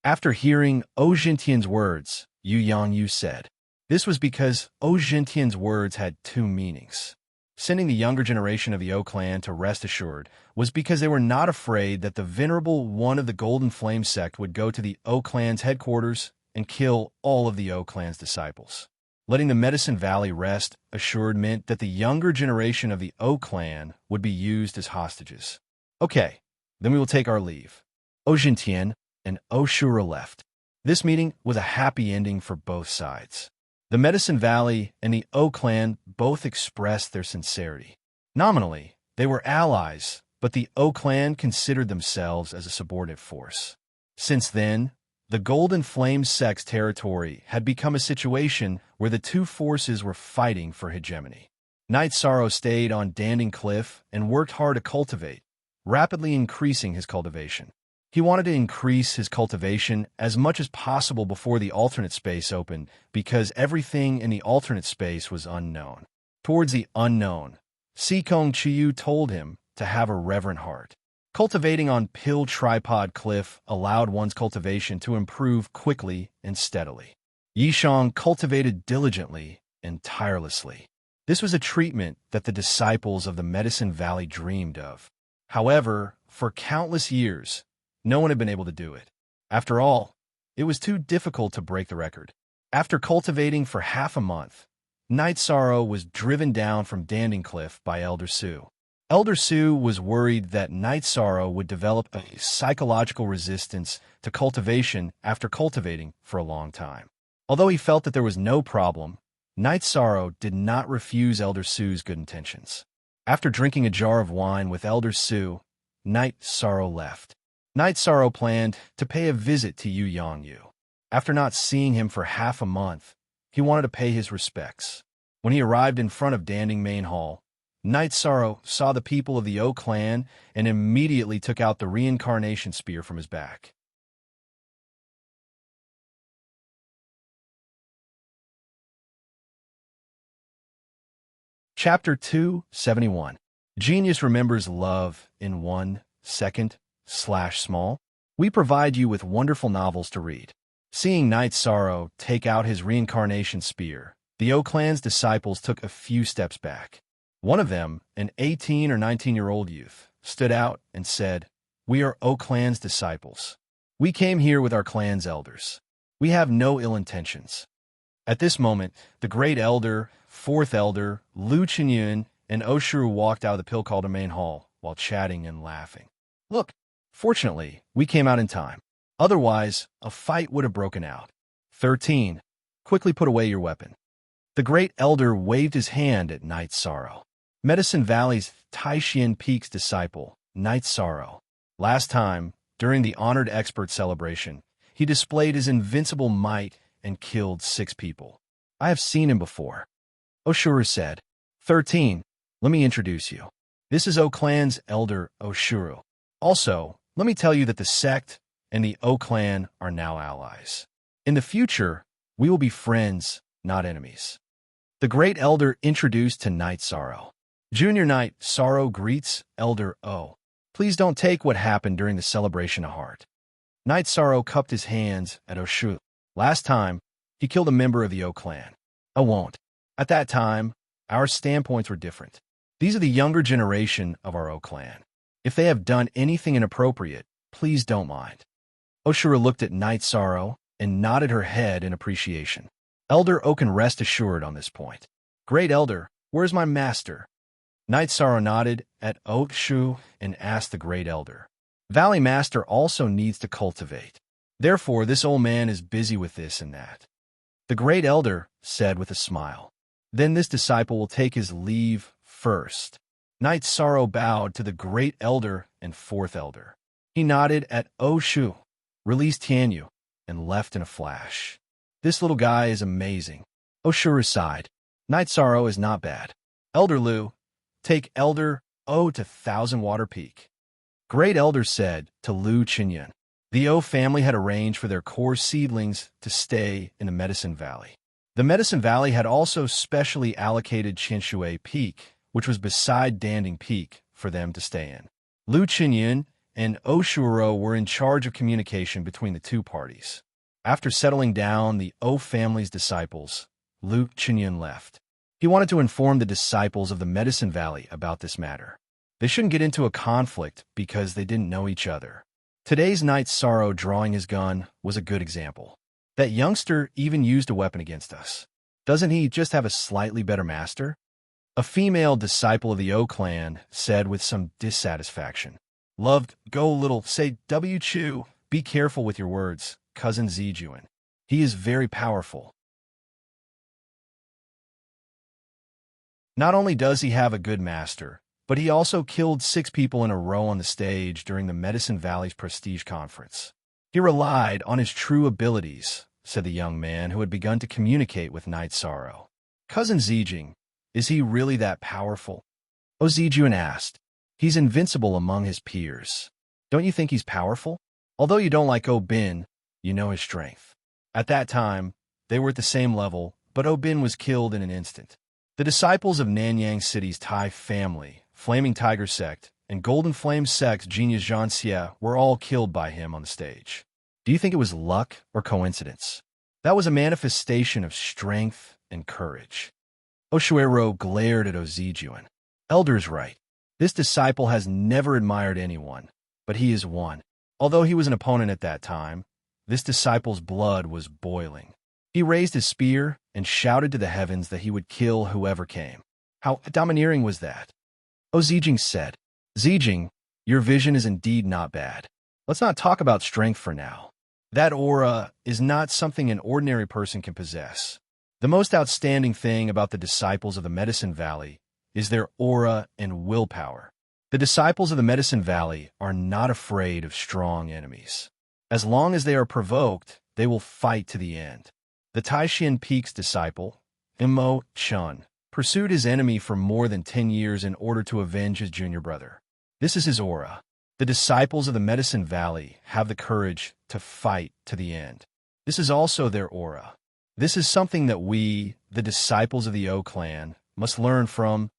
After hearing O Jintian's words, Yu Yangyu said, this was because O Jintian's words had two meanings. Sending the younger generation of the O Clan to rest assured was because they were not afraid that the Venerable One of the Golden Flame sect would go to the O Clan's headquarters and kill all of the O Clan's disciples. Letting the Medicine Valley rest assured meant that the younger generation of the O Clan would be used as hostages. Okay, then we will take our leave. O Jintian and O Shura left. This meeting was a happy ending for both sides. The Medicine Valley and the O Clan both expressed their sincerity. Nominally, they were allies, but the O Clan considered themselves as a subordinate force. Since then, the Golden Flame sect's territory had become a situation where the two forces were fighting for hegemony. Night Sorrow stayed on Danding Cliff and worked hard to cultivate, rapidly increasing his cultivation. He wanted to increase his cultivation as much as possible before the alternate space opened because everything in the alternate space was unknown. Towards the unknown, Sikong Chiyu told him to have a reverent heart. Cultivating on Pill Tripod Cliff allowed one's cultivation to improve quickly and steadily. Yishang cultivated diligently and tirelessly. This was a treatment that the disciples of the Medicine Valley dreamed of. However, for countless years, no one had been able to do it. After all, it was too difficult to break the record. After cultivating for half a month, Night Sorrow was driven down from Danding Cliff by Elder Sue. Elder Sue was worried that Night Sorrow would develop a psychological resistance to cultivation after cultivating for a long time. Although he felt that there was no problem, Night Sorrow did not refuse Elder Sue's good intentions. After drinking a jar of wine with Elder Sue, Night Sorrow left. Night Sorrow planned to pay a visit to Yu Yongyu. After not seeing him for half a month, he wanted to pay his respects. When he arrived in front of Danding Main Hall, Night Sorrow saw the people of the O clan and immediately took out the reincarnation spear from his back. Chapter 271. Genius remembers love in 1 second/small. We provide you with wonderful novels to read. Seeing Night Sorrow take out his reincarnation spear, the O clan's disciples took a few steps back. One of them, an 18 or 19-year-old youth, stood out and said, "We are O clan's disciples. We came here with our clan's elders. We have no ill intentions." At this moment, the great elder, fourth elder, Lu Qinyun, and Oshuru walked out of the Pill-Calder main hall while chatting and laughing. "Look, fortunately, we came out in time. Otherwise, a fight would have broken out." 13. Quickly put away your weapon. The great elder waved his hand at Night Sorrow. Medicine Valley's Taishian Peak's disciple, Night Sorrow. Last time, during the Honored Expert celebration, he displayed his invincible might and killed 6 people. I have seen him before. Oshuru said. 13. Let me introduce you. This is O clan's elder, Oshuru. Also, let me tell you that the sect and the O clan are now allies. In the future, we will be friends, not enemies. The great elder introduced to Night Sorrow. Junior Night Sorrow greets Elder O. Please don't take what happened during the celebration to heart. Night Sorrow cupped his hands at Oshuru. Last time, he killed a member of the O clan. I won't. At that time, our standpoints were different. These are the younger generation of our O clan. If they have done anything inappropriate, please don't mind. Oshuru looked at Night Sorrow and nodded her head in appreciation. Elder O can rest assured on this point. Great Elder, where's my master? Night Sorrow nodded at Oshuru and asked the Great Elder. Valley Master also needs to cultivate. Therefore, this old man is busy with this and that. The Great Elder said with a smile. Then this disciple will take his leave first. Night Sorrow bowed to the Great Elder and Fourth Elder. He nodded at Oshuru, released Tianyu, and left in a flash. This little guy is amazing. Oshuru sighed. Night Sorrow is not bad. Elder Lu, take Elder O to Thousand Water Peak. Great Elder said to Lu Qinyun. The O family had arranged for their core seedlings to stay in the Medicine Valley. The Medicine Valley had also specially allocated Qinshui Peak, which was beside Danding Peak, for them to stay in. Lu Qinyun and Oshuro were in charge of communication between the two parties. After settling down the O family's disciples, Lu Qinyun left. He wanted to inform the disciples of the Medicine Valley about this matter. They shouldn't get into a conflict because they didn't know each other. Today's Night Sorrow drawing his gun was a good example. That youngster even used a weapon against us. Doesn't he just have a slightly better master? A female disciple of the O clan said with some dissatisfaction. Loved, go little, say W Chu. Be careful with your words, cousin Zijuan. He is very powerful. Not only does he have a good master, but he also killed 6 people in a row on the stage during the Medicine Valley's prestige conference. He relied on his true abilities, said the young man who had begun to communicate with Night Sorrow. Cousin Zijing, is he really that powerful? Oh, Zijuan asked. He's invincible among his peers. Don't you think he's powerful? Although you don't like Obin, you know his strength. At that time, they were at the same level, but Obin was killed in an instant. The disciples of Nanyang City's Tai family, Flaming Tiger Sect, and Golden Flame Sect's genius Jean Xie were all killed by him on the stage. Do you think it was luck or coincidence? That was a manifestation of strength and courage. Oshuero glared at Ozijuan. Elder's right. This disciple has never admired anyone, but he is one. Although he was an opponent at that time, this disciple's blood was boiling. He raised his spear and shouted to the heavens that he would kill whoever came. How domineering was that? Zijing said, Zijing, your vision is indeed not bad. Let's not talk about strength for now. That aura is not something an ordinary person can possess. The most outstanding thing about the disciples of the Medicine Valley is their aura and willpower. The disciples of the Medicine Valley are not afraid of strong enemies. As long as they are provoked, they will fight to the end. The Taishan Peak's disciple, Imo Chun, pursued his enemy for more than 10 years in order to avenge his junior brother. This is his aura. The disciples of the Medicine Valley have the courage to fight to the end. This is also their aura. This is something that we, the disciples of the O clan, must learn from,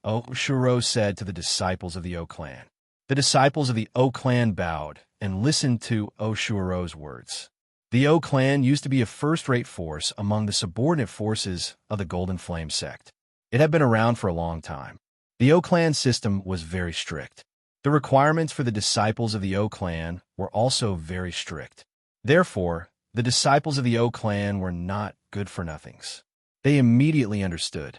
Oshuro said to the disciples of the O clan. The disciples of the O clan bowed and listened to Oshuro's words. The O clan used to be a first-rate force among the subordinate forces of the Golden Flame sect. It had been around for a long time. The O clan system was very strict. The requirements for the disciples of the O clan were also very strict. Therefore, the disciples of the O clan were not good-for-nothings. They immediately understood.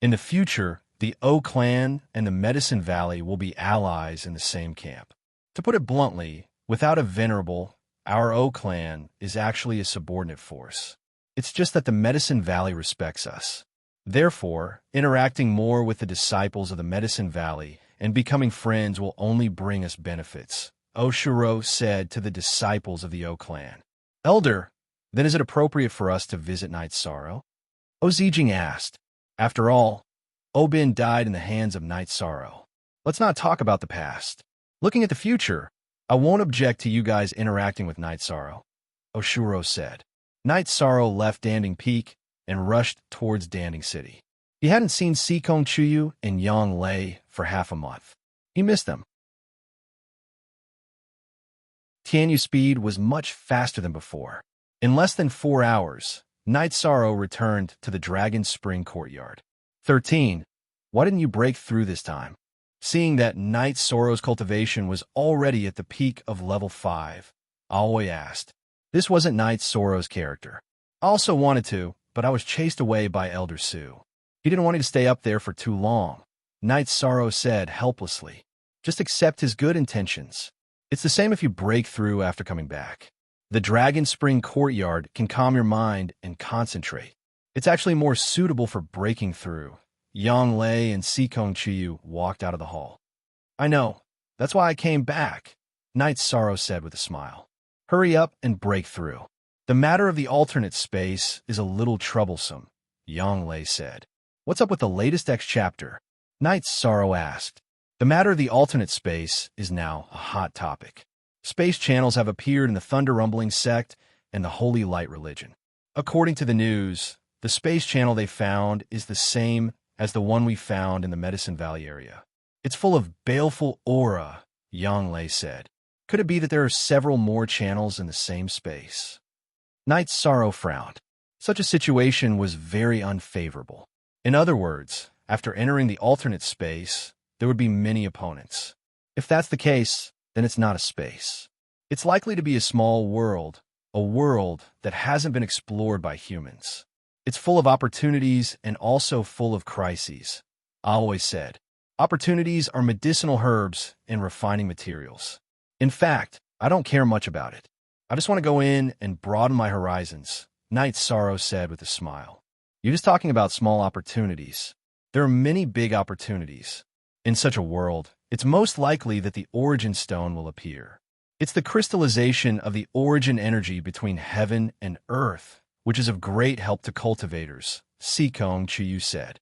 In the future, the O clan and the Medicine Valley will be allies in the same camp. To put it bluntly, without a venerable, our O clan is actually a subordinate force. It's just that the Medicine Valley respects us. Therefore, interacting more with the disciples of the Medicine Valley and becoming friends will only bring us benefits, Oshuro said to the disciples of the O clan. Elder, then is it appropriate for us to visit Night Sorrow? Ozijing asked. After all, Obin died in the hands of Night Sorrow. Let's not talk about the past. Looking at the future, I won't object to you guys interacting with Night Sorrow, Oshuro said. Night Sorrow left Danding Peak and rushed towards Danding City. He hadn't seen Sikong Chuyu and Yang Lei for half a month. He missed them. Tianyu's speed was much faster than before. In less than 4 hours, Night Sorrow returned to the Dragon Spring Courtyard. 13. Why didn't you break through this time? Seeing that Night Sorrow's cultivation was already at the peak of level 5, Aoi asked. This wasn't Night Sorrow's character. I also wanted to, but I was chased away by Elder Su. He didn't want me to stay up there for too long, Night Sorrow said helplessly. Just accept his good intentions. It's the same if you break through after coming back. The Dragon Spring Courtyard can calm your mind and concentrate. It's actually more suitable for breaking through. Yang Lei and Sikong Chiyu walked out of the hall. I know. That's why I came back, Night Sorrow said with a smile. Hurry up and break through. The matter of the alternate space is a little troublesome, Yang Lei said. What's up with the latest X chapter? Night Sorrow asked. The matter of the alternate space is now a hot topic. Space channels have appeared in the Thunder Rumbling sect and the Holy Light religion. According to the news, the space channel they found is the same as the one we found in the Medicine Valley area. It's full of baleful aura, Yang Lei said. Could it be that there are several more channels in the same space? Night Sorrow frowned. Such a situation was very unfavorable. In other words, after entering the alternate space, there would be many opponents. If that's the case, then it's not a space. It's likely to be a small world, a world that hasn't been explored by humans. It's full of opportunities and also full of crises. I always said, opportunities are medicinal herbs and refining materials. In fact, I don't care much about it. I just want to go in and broaden my horizons, Night Sorrow said with a smile. You're just talking about small opportunities. There are many big opportunities. In such a world, it's most likely that the Origin Stone will appear. It's the crystallization of the origin energy between heaven and earth, which is of great help to cultivators, Sikong Chiyu said.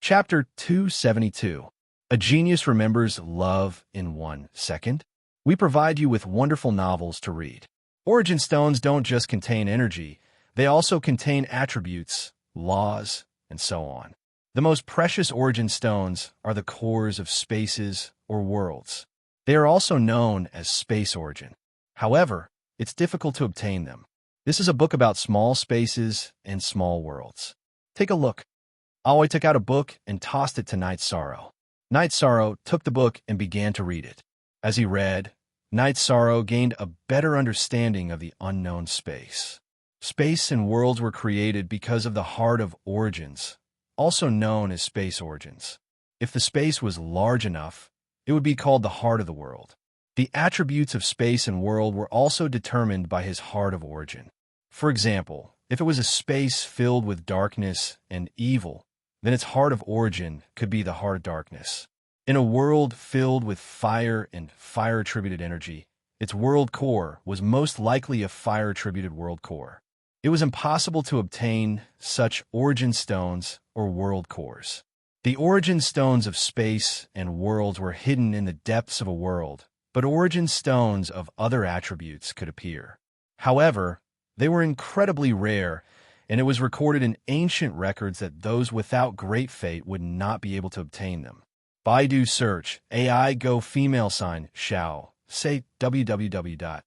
Chapter 272. A Genius Remembers Love in 1 Second. We provide you with wonderful novels to read. Origin stones don't just contain energy, they also contain attributes, laws, and so on. The most precious origin stones are the cores of spaces or worlds. They are also known as space origin. However, it's difficult to obtain them. This is a book about small spaces and small worlds. Take a look. Aoi took out a book and tossed it to Night Sorrow. Night Sorrow took the book and began to read it. As he read, Night Sorrow gained a better understanding of the unknown space. Space and worlds were created because of the heart of origins, also known as space origins. If the space was large enough, it would be called the heart of the world. The attributes of space and world were also determined by his heart of origin. For example, if it was a space filled with darkness and evil, then its heart of origin could be the heart of darkness. In a world filled with fire and fire-attributed energy, its world core was most likely a fire-attributed world core. It was impossible to obtain such origin stones or world cores. The origin stones of space and worlds were hidden in the depths of a world, but origin stones of other attributes could appear. However, they were incredibly rare, and it was recorded in ancient records that those without great fate would not be able to obtain them. Baidu search, AI go female sign, Xiao, say www.aichuxs.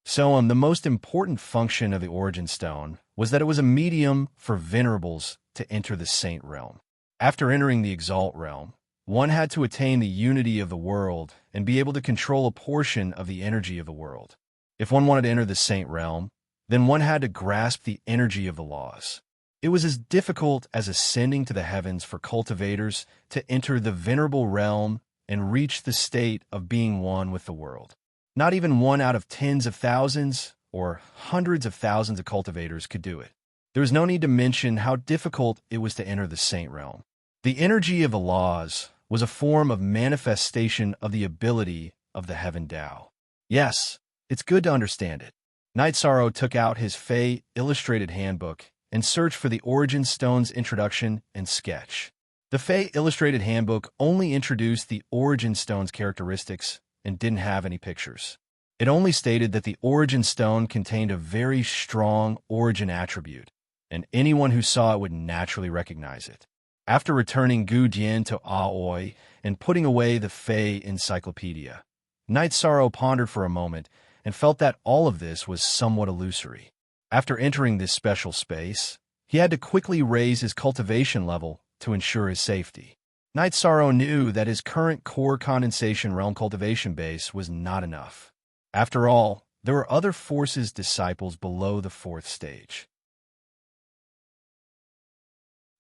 So the most important function of the origin stone was that it was a medium for venerables to enter the saint realm. After entering the exalt realm, one had to attain the unity of the world and be able to control a portion of the energy of the world. If one wanted to enter the saint realm, then one had to grasp the energy of the laws. It was as difficult as ascending to the heavens for cultivators to enter the venerable realm and reach the state of being one with the world. Not even one out of tens of thousands or hundreds of thousands of cultivators could do it. There is no need to mention how difficult it was to enter the saint realm. The energy of the laws was a form of manifestation of the ability of the heaven Tao. Yes, it's good to understand it. Night Sorrow took out his Fey illustrated handbook and searched for the Origin Stone's introduction and sketch. The Fey illustrated handbook only introduced the Origin Stone's characteristics and didn't have any pictures. It only stated that the Origin Stone contained a very strong origin attribute, and anyone who saw it would naturally recognize it. After returning Gu Dian to Aoi and putting away the Fey encyclopedia, Night Sorrow pondered for a moment and felt that all of this was somewhat illusory. After entering this special space, he had to quickly raise his cultivation level to ensure his safety. Night Sorrow knew that his current core condensation realm cultivation base was not enough. After all, there were other forces disciples below the fourth stage.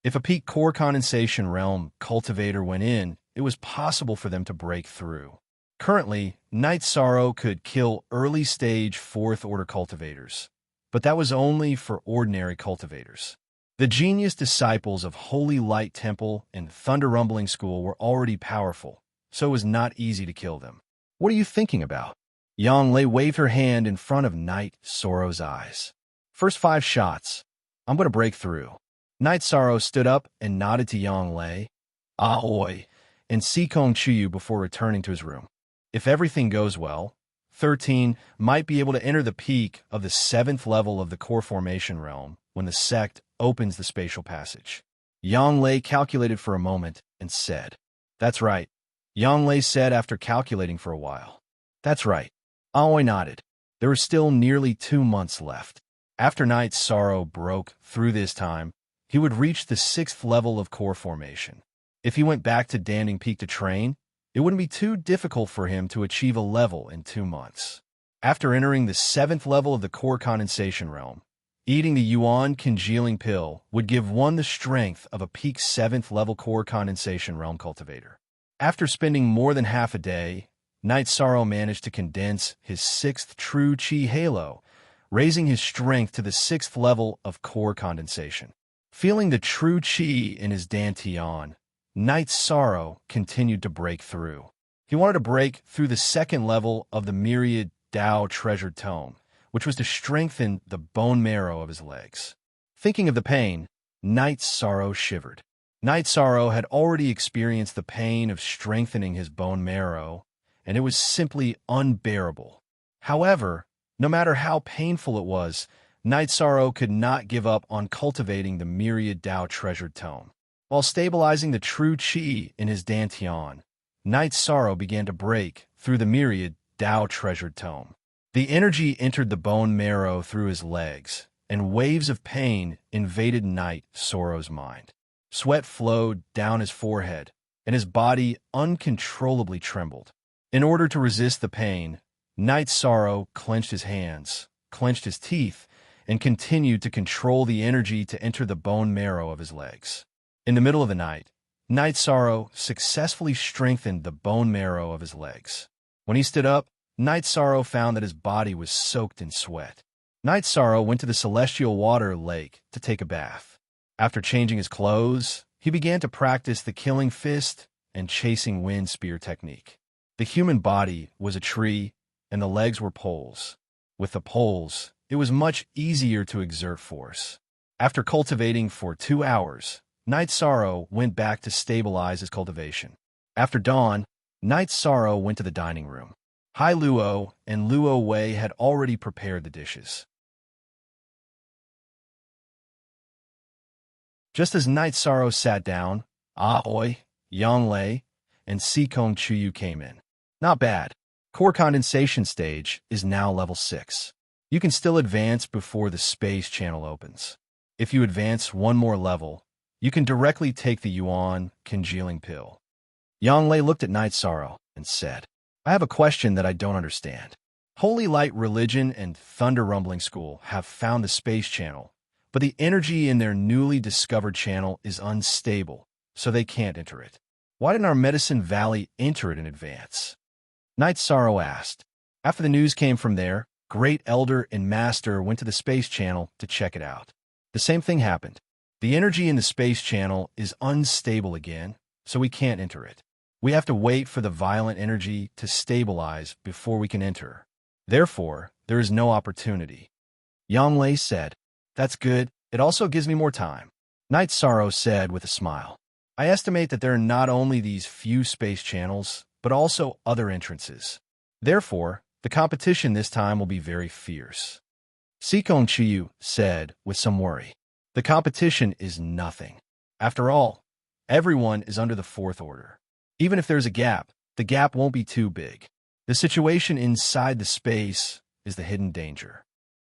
If a peak core condensation realm cultivator went in, it was possible for them to break through. Currently, Night Sorrow could kill early-stage fourth-order cultivators, but that was only for ordinary cultivators. The genius disciples of Holy Light Temple and Thunder Rumbling School were already powerful, so it was not easy to kill them. What are you thinking about? Yang Lei waved her hand in front of Night Sorrow's eyes. First 5 shots. I'm going to break through. Night Sorrow stood up and nodded to Yang Lei, Aoi, and Sikong Chuyu before returning to his room. If everything goes well, 13 might be able to enter the peak of the 7th level of the core formation realm when the sect opens the spatial passage. Yang Lei calculated for a moment and said, "That's right." Yang Lei said after calculating for a while, "That's right." Aoi nodded. There were still nearly 2 months left. After Night Sorrow broke through this time, he would reach the 6th level of core formation. If he went back to Danding Peak to train, it wouldn't be too difficult for him to achieve a level in 2 months. After entering the 7th level of the core condensation realm, eating the Yuan congealing pill would give one the strength of a peak 7th level core condensation realm cultivator. After spending more than half a day, Night Sorrow managed to condense his 6th true Qi halo, raising his strength to the 6th level of core condensation. Feeling the true Qi in his Dantian, Night Sorrow continued to break through. He wanted to break through the 2nd level of the Myriad Dao Treasured Tome, which was to strengthen the bone marrow of his legs. Thinking of the pain, Night Sorrow shivered. Night Sorrow had already experienced the pain of strengthening his bone marrow, and it was simply unbearable. However, no matter how painful it was, Night Sorrow could not give up on cultivating the Myriad Tao treasured tome. While stabilizing the true Qi in his Dantian, Night Sorrow began to break through the Myriad Tao treasured tome. The energy entered the bone marrow through his legs, and waves of pain invaded Night Sorrow's mind. Sweat flowed down his forehead, and his body uncontrollably trembled. In order to resist the pain, Night Sorrow clenched his hands, clenched his teeth, and continued to control the energy to enter the bone marrow of his legs. In the middle of the night, Night Sorrow successfully strengthened the bone marrow of his legs. When he stood up, Night Sorrow found that his body was soaked in sweat. Night Sorrow went to the celestial water lake to take a bath. After changing his clothes, he began to practice the killing fist and chasing wind spear technique. The human body was a tree, and the legs were poles. With the poles, it was much easier to exert force. After cultivating for 2 hours, Night Sorrow went back to stabilize his cultivation. After dawn, Night Sorrow went to the dining room. Hai Luo and Luo Wei had already prepared the dishes. Just as Night Sorrow sat down, Ahoy, Yang Lei, and Sikong Chuyu came in. Not bad. Core condensation stage is now level 6. You can still advance before the space channel opens. If you advance one more level, you can directly take the Yuan congealing pill. Yang Lei looked at Night Sorrow and said, I have a question that I don't understand. Holy Light Religion and Thunder Rumbling School have found the space channel, but the energy in their newly discovered channel is unstable, so they can't enter it. Why didn't our Medicine Valley enter it in advance? Night Sorrow asked. After the news came from there, Great Elder and Master went to the space channel to check it out. The same thing happened. The energy in the space channel is unstable again, so we can't enter it. We have to wait for the violent energy to stabilize before we can enter. Therefore, there is no opportunity. Yang Lei said, That's good. It also gives me more time. Night Sorrow said with a smile, I estimate that there are not only these few space channels, but also other entrances. Therefore, the competition this time will be very fierce. Sikong Chiyu said with some worry, The competition is nothing. After all, everyone is under the fourth order. Even if there's a gap, the gap won't be too big. The situation inside the space is the hidden danger.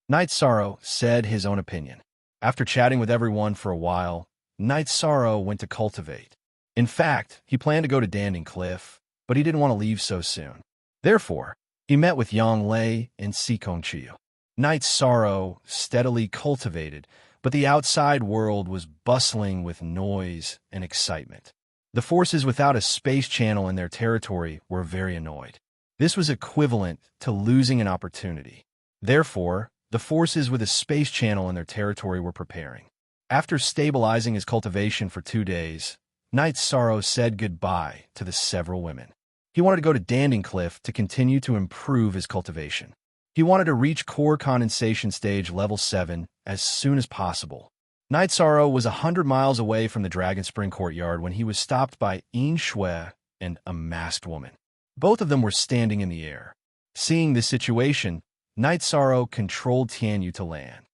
Night Sorrow said his own opinion. After chatting with everyone for a while, Night Sorrow went to cultivate. In fact, he planned to go to Danding Cliff, but he didn't want to leave so soon. Therefore, he met with Yang Lei and Sikong Chiyu. Night Sorrow steadily cultivated, but the outside world was bustling with noise and excitement. The forces without a space channel in their territory were very annoyed. This was equivalent to losing an opportunity. Therefore, the forces with a space channel in their territory were preparing. After stabilizing his cultivation for 2 days, Night Sorrow said goodbye to the several women. He wanted to go to Danding Cliff to continue to improve his cultivation. He wanted to reach core condensation stage level 7 as soon as possible. Night Sorrow was 100 miles away from the Dragon Spring Courtyard when he was stopped by Yin Shui and a masked woman. Both of them were standing in the air. Seeing this situation, Night Sorrow controlled Tianyu to land.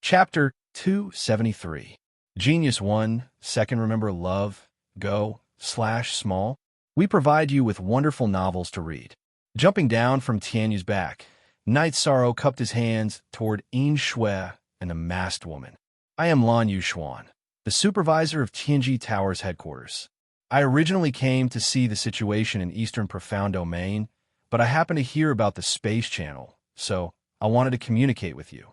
Chapter 273. Genius 1, Second Remember Love, Go/Small. We provide you with wonderful novels to read. Jumping down from Tianyu's back, Night Sorrow cupped his hands toward Yin Shui and a masked woman. I am Lan Yuxuan, the supervisor of Tianji Tower's headquarters. I originally came to see the situation in Eastern Profound Domain, but I happened to hear about the space channel, so I wanted to communicate with you.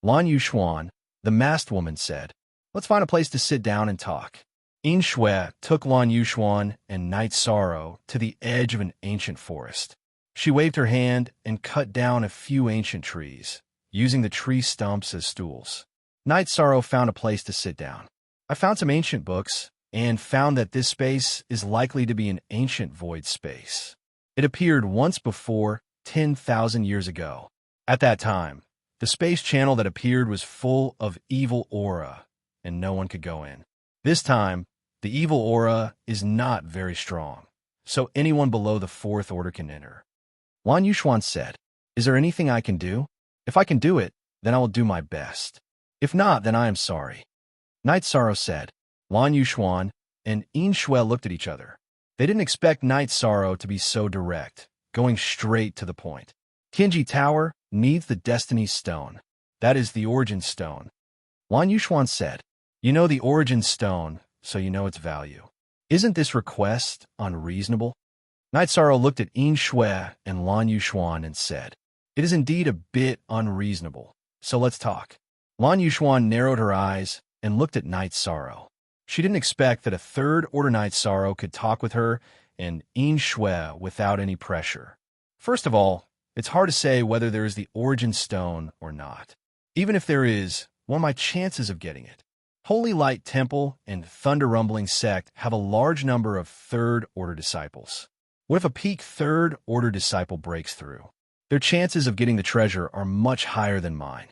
Lan Yuxuan, the masked woman, said, Let's find a place to sit down and talk. Yin Shui took Lan Yuxuan and Night Sorrow to the edge of an ancient forest. She waved her hand and cut down a few ancient trees, using the tree stumps as stools. Night Sorrow found a place to sit down. I found some ancient books and found that this space is likely to be an ancient void space. It appeared once before 10,000 years ago. At that time, the space channel that appeared was full of evil aura, and no one could go in. This time, the evil aura is not very strong, so anyone below the 4th order can enter. Lan Yuxuan said, "Is there anything I can do? If I can do it, then I will do my best. If not, then I am sorry." Night Sorrow said. Lan Yuxuan and Yin Shui looked at each other. They didn't expect Night Sorrow to be so direct, going straight to the point. Tianji Tower needs the Destiny Stone. That is the Origin Stone. Lan Yuxuan said, "You know the Origin Stone, so you know its value. Isn't this request unreasonable?" Night Sorrow looked at Yin Shui and Lan Yuxuan and said, "It is indeed a bit unreasonable, so let's talk." Lan Yuxuan narrowed her eyes and looked at Night Sorrow. She didn't expect that a 3rd Order Night Sorrow could talk with her and Yin Shui without any pressure. First of all, it's hard to say whether there is the Origin Stone or not. Even if there is, what are my chances of getting it? Holy Light Temple and Thunder Rumbling Sect have a large number of 3rd Order disciples. What if a peak 3rd Order disciple breaks through? Their chances of getting the treasure are much higher than mine.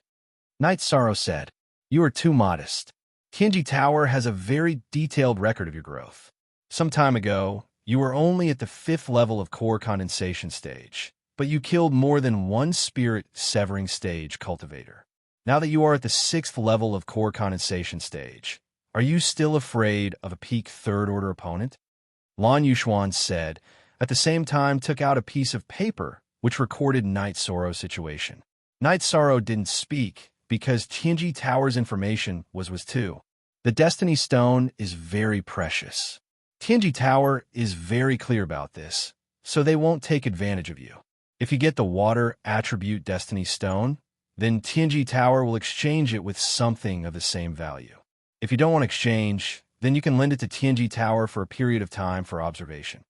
Night Sorrow said, "You are too modest. Tianji Tower has a very detailed record of your growth. Some time ago, you were only at the 5th level of core condensation stage, but you killed more than one spirit severing stage cultivator. Now that you are at the 6th level of core condensation stage, are you still afraid of a peak 3rd Order opponent?" Lan Yuxuan said, at the same time took out a piece of paper which recorded Night Sorrow's situation. Night Sorrow didn't speak because Tianji Tower's information was too. The Destiny Stone is very precious. Tianji Tower is very clear about this, so they won't take advantage of you. If you get the Water Attribute Destiny Stone, then Tianji Tower will exchange it with something of the same value. If you don't want to exchange, then you can lend it to Tianji Tower for a period of time for observation.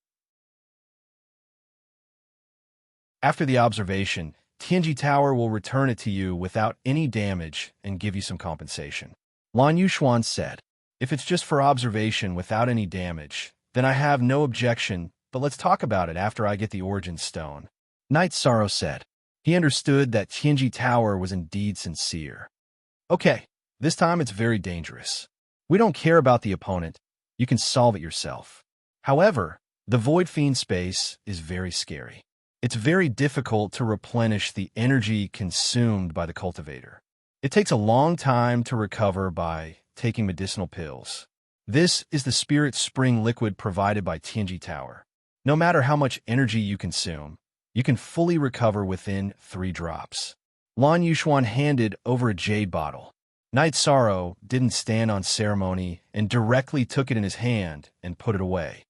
After the observation, Tianji Tower will return it to you without any damage and give you some compensation. Lan Yuxuan said, "If it's just for observation without any damage, then I have no objection, but let's talk about it after I get the Origin Stone." Night Sorrow said. He understood that Tianji Tower was indeed sincere. "Okay, this time it's very dangerous. We don't care about the opponent. You can solve it yourself. However, the Void Fiend space is very scary. It's very difficult to replenish the energy consumed by the cultivator. It takes a long time to recover by taking medicinal pills. This is the Spirit Spring liquid provided by Tianji Tower. No matter how much energy you consume, you can fully recover within 3 drops. Lan Yuxuan handed over a jade bottle. Night Sorrow didn't stand on ceremony and directly took it in his hand and put it away.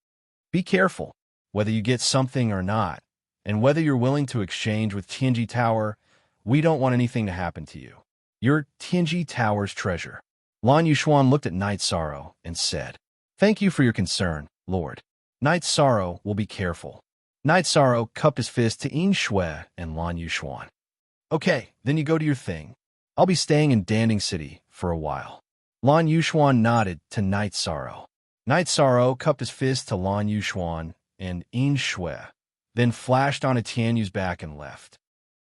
Be careful, whether you get something or not, and whether you're willing to exchange with Tianji Tower, we don't want anything to happen to you. You're Tianji Tower's treasure." Lan Yuxuan looked at Night Sorrow and said, "Thank you for your concern, Lord. Night Sorrow will be careful." Night Sorrow cupped his fist to Yin Shui and Lan Yuxuan. "Okay, then you go to your thing. I'll be staying in Danding City for a while." Lan Yuxuan nodded to Night Sorrow. Night Sorrow cupped his fist to Lan Yuxuan and Yin Shui, then flashed onto Tianyu's back and left.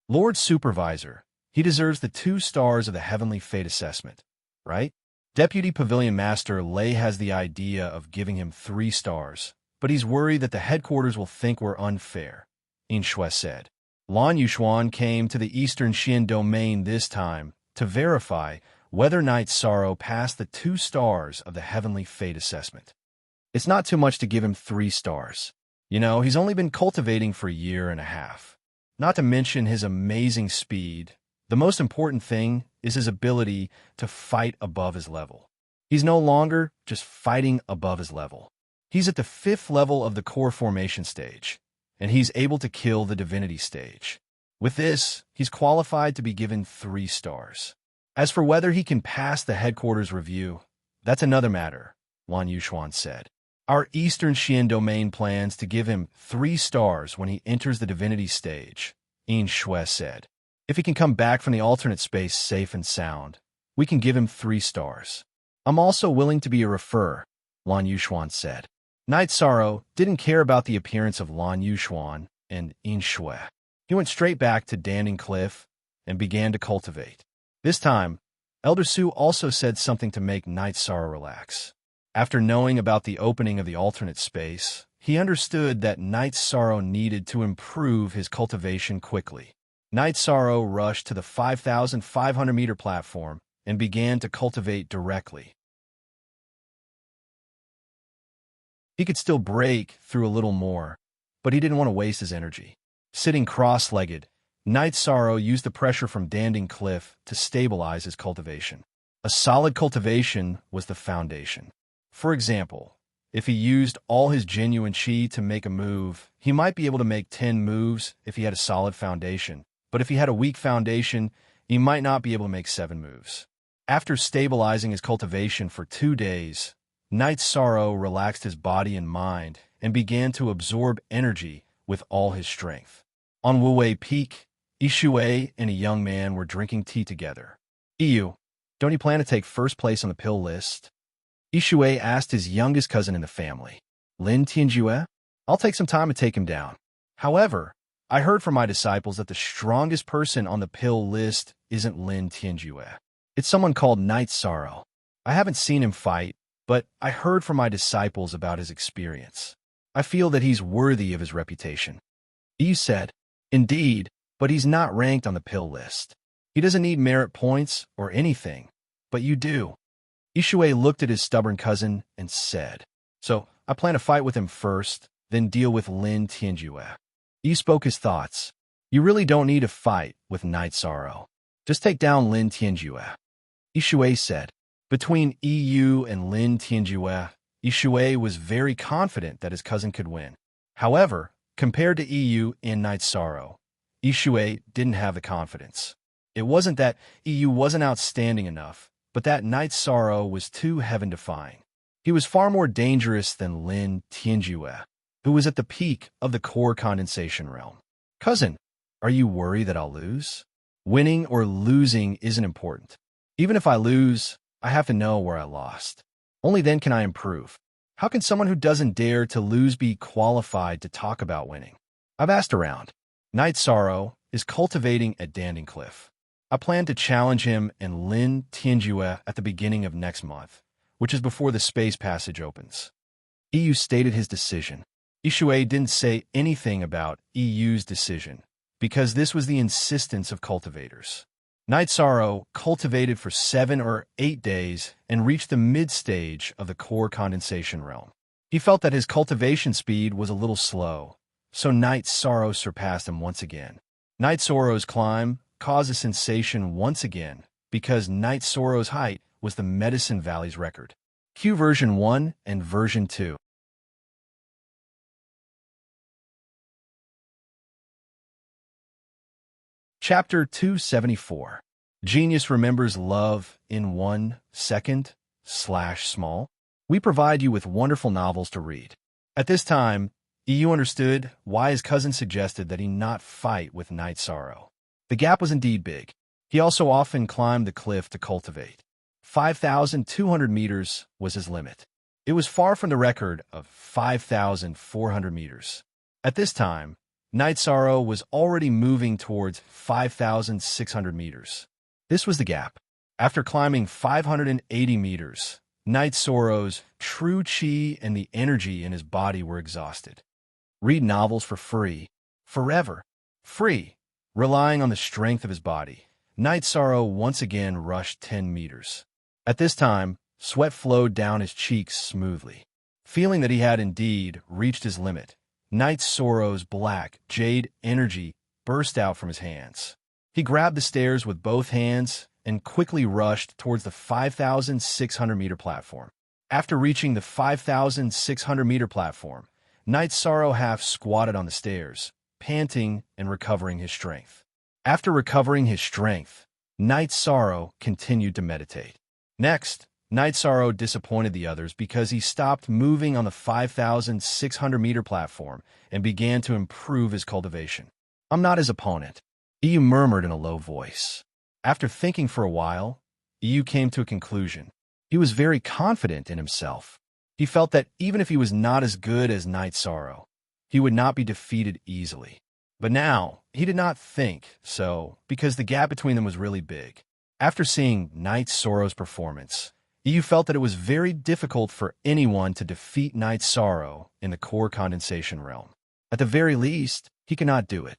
"Lord Supervisor, he deserves the 2 stars of the Heavenly Fate Assessment, right?" Deputy Pavilion Master Lei has the idea of giving him 3 stars, but he's worried that the headquarters will think we're unfair, Yin Shui said. Lan Yuxuan came to the Eastern Xian domain this time to verify whether Night Sorrow passed the 2 stars of the Heavenly Fate Assessment. It's not too much to give him 3 stars. You know, he's only been cultivating for a year and a half. Not to mention his amazing speed, the most important thing is his ability to fight above his level. He's no longer just fighting above his level. He's at the 5th level of the core formation stage, and he's able to kill the divinity stage. With this, he's qualified to be given 3 stars. As for whether he can pass the headquarters review, that's another matter, Lan Yuxuan said. Our Eastern Xian domain plans to give him 3 stars when he enters the divinity stage, Yin Shui said. If he can come back from the alternate space safe and sound, we can give him 3 stars. I'm also willing to be a refer, Lan Yuxuan said. Night Sorrow didn't care about the appearance of Lan Yuxuan and Yin Shui. He went straight back to Danding Cliff and began to cultivate. This time, Elder Su also said something to make Night Sorrow relax. After knowing about the opening of the alternate space, he understood that Night Sorrow needed to improve his cultivation quickly. Night Sorrow rushed to the 5,500-meter platform and began to cultivate directly. He could still break through a little more, but he didn't want to waste his energy. Sitting cross-legged, Night Sorrow used the pressure from Danding Cliff to stabilize his cultivation. A solid cultivation was the foundation. For example, if he used all his genuine chi to make a move, he might be able to make 10 moves if he had a solid foundation. But if he had a weak foundation, he might not be able to make 7 moves. After stabilizing his cultivation for 2 days, Night Sorrow relaxed his body and mind and began to absorb energy with all his strength. On Wuwei Peak, Ishui and a young man were drinking tea together. "Iyu, don't you plan to take first place on the pill list?" Ishui asked his youngest cousin in the family. "Lin Tianjue? I'll take some time to take him down. However, I heard from my disciples that the strongest person on the pill list isn't Lin Tianjue. It's someone called Night Sorrow. I haven't seen him fight, but I heard from my disciples about his experience. I feel that he's worthy of his reputation." Yu said, "Indeed, but he's not ranked on the pill list. He doesn't need merit points or anything, but you do." Ishui looked at his stubborn cousin and said, "So I plan to fight with him first, then deal with Lin Tianjue." Yu spoke his thoughts. "You really don't need to fight with Night Sorrow. Just take down Lin Tianjue." Ishui said. Between Yu and Lin Tianjue, Ishui was very confident that his cousin could win. However, compared to Yu and Night Sorrow, Ishui didn't have the confidence. It wasn't that Yu wasn't outstanding enough, but that Night Sorrow was too heaven-defying. He was far more dangerous than Lin Tianjue, who was at the peak of the core condensation realm. "Cousin, are you worried that I'll lose?" "Winning or losing isn't important. Even if I lose, I have to know where I lost. Only then can I improve. How can someone who doesn't dare to lose be qualified to talk about winning?" "I've asked around. Night Sorrow is cultivating at Danding Cliff. I plan to challenge him and Lin Tianjue at the beginning of next month, which is before the space passage opens." Yu stated his decision. Ishui didn't say anything about Yu's decision, because this was the insistence of cultivators. Night Sorrow cultivated for 7 or 8 days and reached the mid-stage of the core condensation realm. He felt that his cultivation speed was a little slow, so Night Sorrow surpassed him once again. Night Sorrow's climb caused a sensation once again because Night Sorrow's height was the Medicine Valley's record. Q version 1 and version 2. Chapter 274. Genius Remembers Love in 1 Second /small. We provide you with wonderful novels to read. At this time, Yu understood why his cousin suggested that he not fight with Night Sorrow. The gap was indeed big. He also often climbed the cliff to cultivate. 5,200 meters was his limit. It was far from the record of 5,400 meters. At this time, Night Sorrow was already moving towards 5,600 meters. This was the gap. After climbing 580 meters, Night Sorrow's true chi and the energy in his body were exhausted. Read novels for free, forever, free, relying on the strength of his body. Night Sorrow once again rushed 10 meters. At this time, sweat flowed down his cheeks smoothly. Feeling that he had indeed reached his limit, Night Sorrow's black jade energy burst out from his hands. He grabbed the stairs with both hands and quickly rushed towards the 5,600-meter platform. After reaching the 5,600-meter platform, Night Sorrow half squatted on the stairs, panting and recovering his strength. After recovering his strength, Night Sorrow continued to meditate. Next, Night Sorrow disappointed the others because he stopped moving on the 5,600-meter platform and began to improve his cultivation. "I'm not his opponent," Yu murmured in a low voice. After thinking for a while, Yu came to a conclusion. He was very confident in himself. He felt that even if he was not as good as Night Sorrow, he would not be defeated easily. But now, he did not think so because the gap between them was really big. After seeing Night Sorrow's performance, You felt that it was very difficult for anyone to defeat Night Sorrow in the core condensation realm. At the very least, he cannot do it.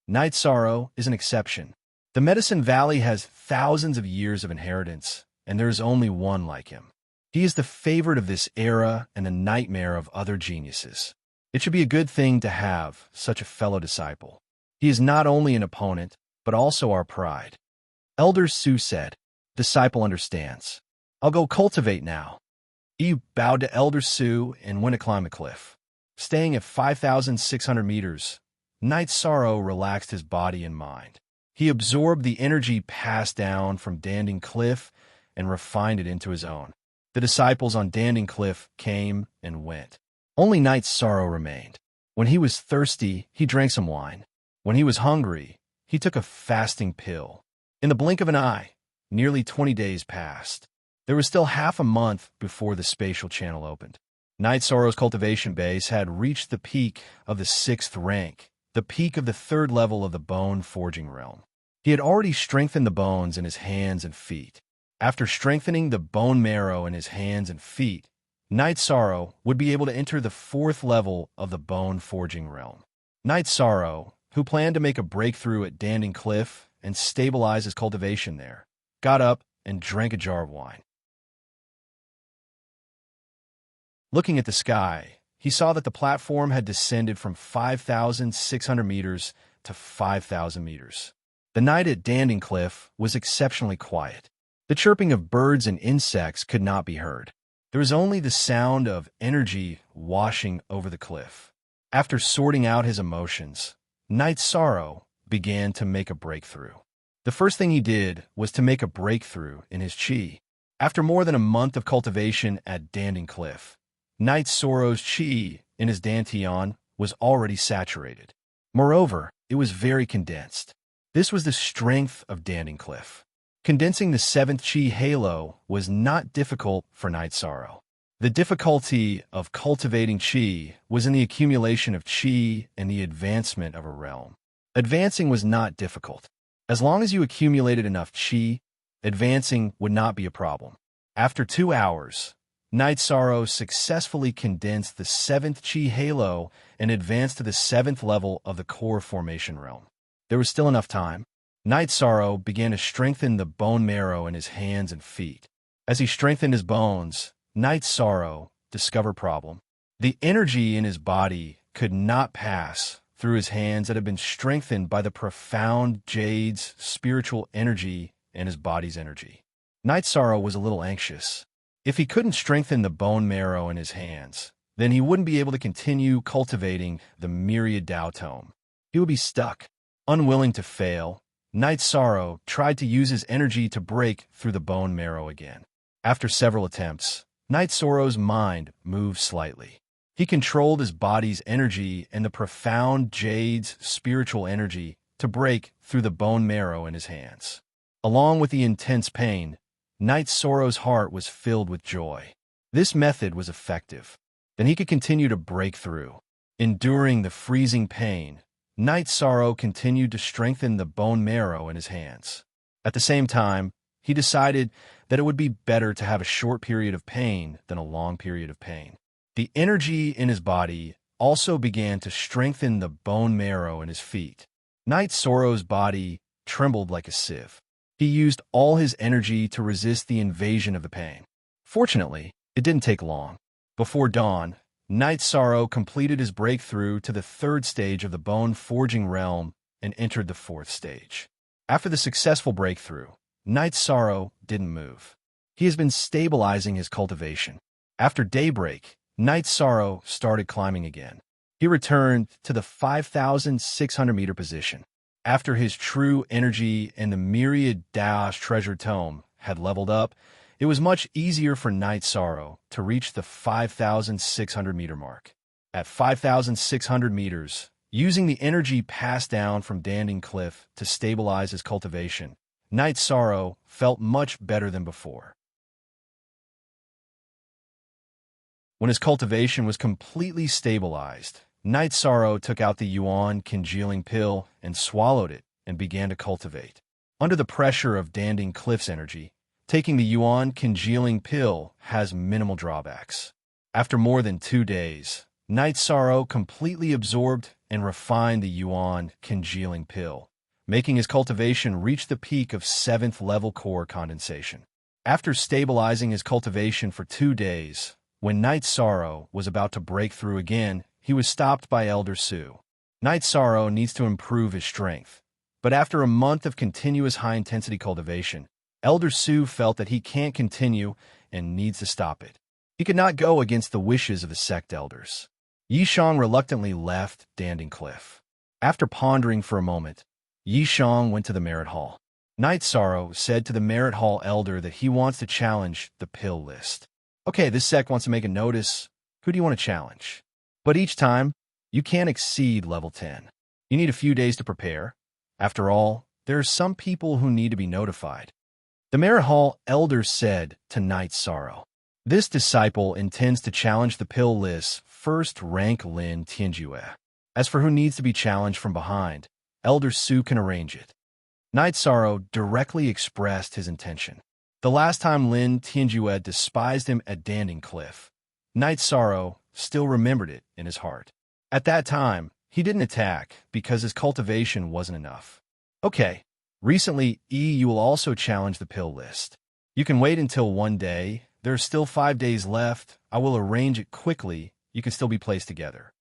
Night Sorrow is an exception. The Medicine Valley has thousands of years of inheritance, and there is only one like him. He is the favorite of this era and a nightmare of other geniuses. It should be a good thing to have such a fellow disciple. He is not only an opponent, but also our pride. Elder Su said, "Disciple understands. I'll go cultivate now." Yu bowed to Elder Su and went to climb the cliff. Staying at 5,600 meters, Night Sorrow relaxed his body and mind. He absorbed the energy passed down from Danding Cliff and refined it into his own. The disciples on Danding Cliff came and went. Only Night Sorrow remained. When he was thirsty, he drank some wine. When he was hungry, he took a fasting pill. In the blink of an eye, nearly 20 days passed. There was still half a month before the spatial channel opened. Night Sorrow's cultivation base had reached the peak of the 6th rank, the peak of the 3rd level of the bone forging realm. He had already strengthened the bones in his hands and feet. After strengthening the bone marrow in his hands and feet, Night Sorrow would be able to enter the 4th level of the bone forging realm. Night Sorrow, who planned to make a breakthrough at Danding Cliff and stabilize his cultivation there, got up and drank a jar of wine. Looking at the sky, he saw that the platform had descended from 5,600 meters to 5,000 meters. The night at Danding Cliff was exceptionally quiet. The chirping of birds and insects could not be heard. There was only the sound of energy washing over the cliff. After sorting out his emotions, Night Sorrow began to make a breakthrough. The first thing he did was to make a breakthrough in his chi. After more than a month of cultivation at Danding Cliff, Night Sorrow's chi in his dantian was already saturated. Moreover, it was very condensed. This was the strength of Danding Cliff. Condensing the 7th chi halo was not difficult for Night Sorrow. The difficulty of cultivating chi was in the accumulation of chi and the advancement of a realm. Advancing was not difficult. As long as you accumulated enough chi, advancing would not be a problem. After 2 hours, Night Sorrow successfully condensed the 7th chi halo and advanced to the 7th level of the core formation realm. There was still enough time. Night Sorrow began to strengthen the bone marrow in his hands and feet. As he strengthened his bones, Night Sorrow discovered a problem. The energy in his body could not pass through his hands that had been strengthened by the profound jade's spiritual energy and his body's energy. Night Sorrow was a little anxious. If he couldn't strengthen the bone marrow in his hands, then he wouldn't be able to continue cultivating the Myriad Dao Tome. He would be stuck. Unwilling to fail, Night Sorrow tried to use his energy to break through the bone marrow again. After several attempts, Night Sorrow's mind moved slightly. He controlled his body's energy and the profound jade's spiritual energy to break through the bone marrow in his hands. Along with the intense pain, Night Sorrow's heart was filled with joy. This method was effective. Then he could continue to break through. Enduring the freezing pain, Night Sorrow continued to strengthen the bone marrow in his hands. At the same time, he decided that it would be better to have a short period of pain than a long period of pain. The energy in his body also began to strengthen the bone marrow in his feet. Night Sorrow's body trembled like a sieve. He used all his energy to resist the invasion of the pain. Fortunately, it didn't take long. Before dawn, Night Sorrow completed his breakthrough to the 3rd stage of the bone forging realm and entered the 4th stage. After the successful breakthrough, Night Sorrow didn't move. He has been stabilizing his cultivation. After daybreak, Night Sorrow started climbing again. He returned to the 5,600-meter position. After his true energy and the Myriad Dao's treasure tome had leveled up, it was much easier for Night Sorrow to reach the 5,600-meter mark. At 5,600 meters, using the energy passed down from Danding Cliff to stabilize his cultivation, Night Sorrow felt much better than before. When his cultivation was completely stabilized, Night Sorrow took out the Yuan congealing pill and swallowed it and began to cultivate. Under the pressure of Danding Cliff's energy, taking the yuan congealing pill has minimal drawbacks. After more than 2 days, Night Sorrow completely absorbed and refined the yuan congealing pill, making his cultivation reach the peak of 7th level core condensation. After stabilizing his cultivation for 2 days, when Night Sorrow was about to break through again, he was stopped by Elder Su. Night Sorrow needs to improve his strength, but after a month of continuous high-intensity cultivation, Elder Su felt that he can't continue and needs to stop it. He could not go against the wishes of the sect elders. Yishang reluctantly left Danding Cliff. After pondering for a moment, Yishang went to the Merit Hall. Night Sorrow said to the Merit Hall elder that he wants to challenge the pill list. Okay, this sect wants to make a notice. Who do you want to challenge? But each time, you can't exceed level 10. You need a few days to prepare. After all, there are some people who need to be notified. The Merit Hall elder said to Night Sorrow, this disciple intends to challenge the pill list's first rank Lin Tianjue. As for who needs to be challenged from behind, Elder Su can arrange it. Night Sorrow directly expressed his intention. The last time Lin Tianjue despised him at Danding Cliff, Night Sorrow still remembered it in his heart. At that time, he didn't attack because his cultivation wasn't enough. Okay, recently, you will also challenge the pill list. You can wait until one day. There are still 5 days left. I will arrange it quickly. You can still be placed together.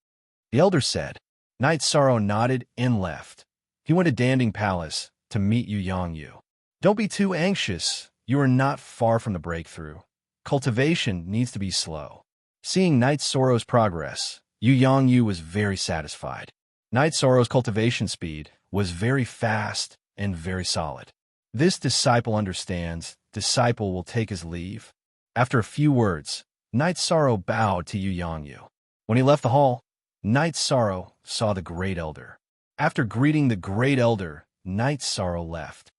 The elder said. Night Sorrow nodded and left. He went to Danding Palace to meet Yu Yangyu. Don't be too anxious. You are not far from the breakthrough. Cultivation needs to be slow. Seeing Night Sorrow's progress, Yu Yangyu was very satisfied. Night Sorrow's cultivation speed was very fast and very solid. This disciple understands. Disciple will take his leave. After a few words, Night Sorrow bowed to Yu Yangyu. When he left the hall, Night Sorrow saw the Great Elder. After greeting the Great Elder, Night Sorrow left.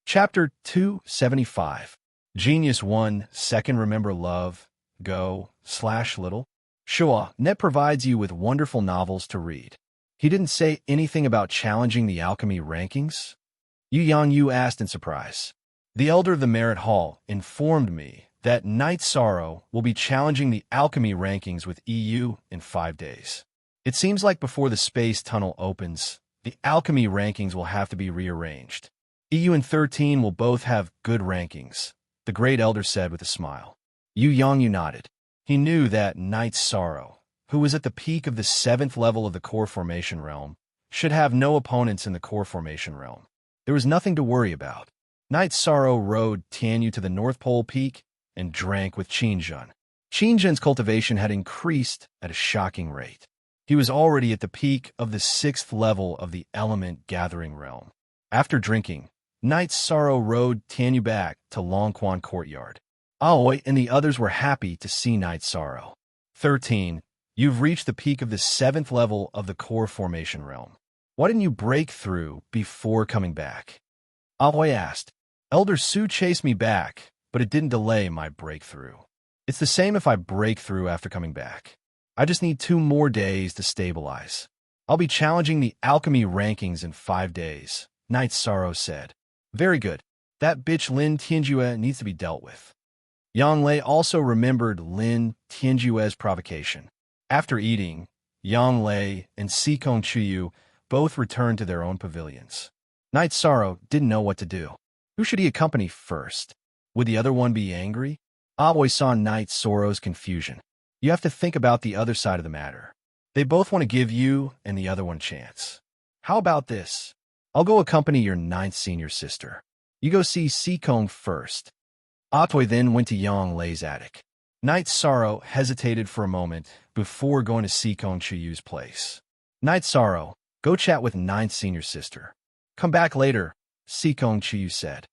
Chapter 275. Genius 1, Second Remember Love, Go/Little. Shua Net provides you with wonderful novels to read. He didn't say anything about challenging the alchemy rankings? Yu Yangyu asked in surprise. The elder of the Merit Hall informed me that Night Sorrow will be challenging the alchemy rankings with EU in 5 days. It seems like before the space tunnel opens, the alchemy rankings will have to be rearranged. EU and 13 will both have good rankings, the Great Elder said with a smile. Yu Yangyu nodded. He knew that Night Sorrow, who was at the peak of the 7th level of the core formation realm, should have no opponents in the core formation realm. There was nothing to worry about. Night Sorrow rode Tianyu to the North Pole Peak and drank with Qinzhen. Qinzhen's cultivation had increased at a shocking rate. He was already at the peak of the 6th level of the element gathering realm. After drinking, Night Sorrow rode Tianyu back to Longquan Courtyard. Aoi and the others were happy to see Night Sorrow. 13. You've reached the peak of the 7th level of the core formation realm. Why didn't you break through before coming back? Aoi asked. Elder Su chased me back, but it didn't delay my breakthrough. It's the same if I break through after coming back. I just need 2 more days to stabilize. I'll be challenging the alchemy rankings in 5 days, Night Sorrow said. Very good. That bitch Lin Tianjue needs to be dealt with. Yang Lei also remembered Lin Tianjue's provocation. After eating, Yang Lei and Sikong Chuyu both returned to their own pavilions. Night Sorrow didn't know what to do. Who should he accompany first? Would the other one be angry? Aoi saw Night Sorrow's confusion. You have to think about the other side of the matter. They both want to give you and the other one a chance. How about this? I'll go accompany your 9th senior sister. You go see Sikong first. Aoi then went to Yang Lei's attic. Night Sorrow hesitated for a moment before going to Sikong Chuyu's place. Night Sorrow, go chat with 9th senior sister. Come back later, Sikong Chuyu said.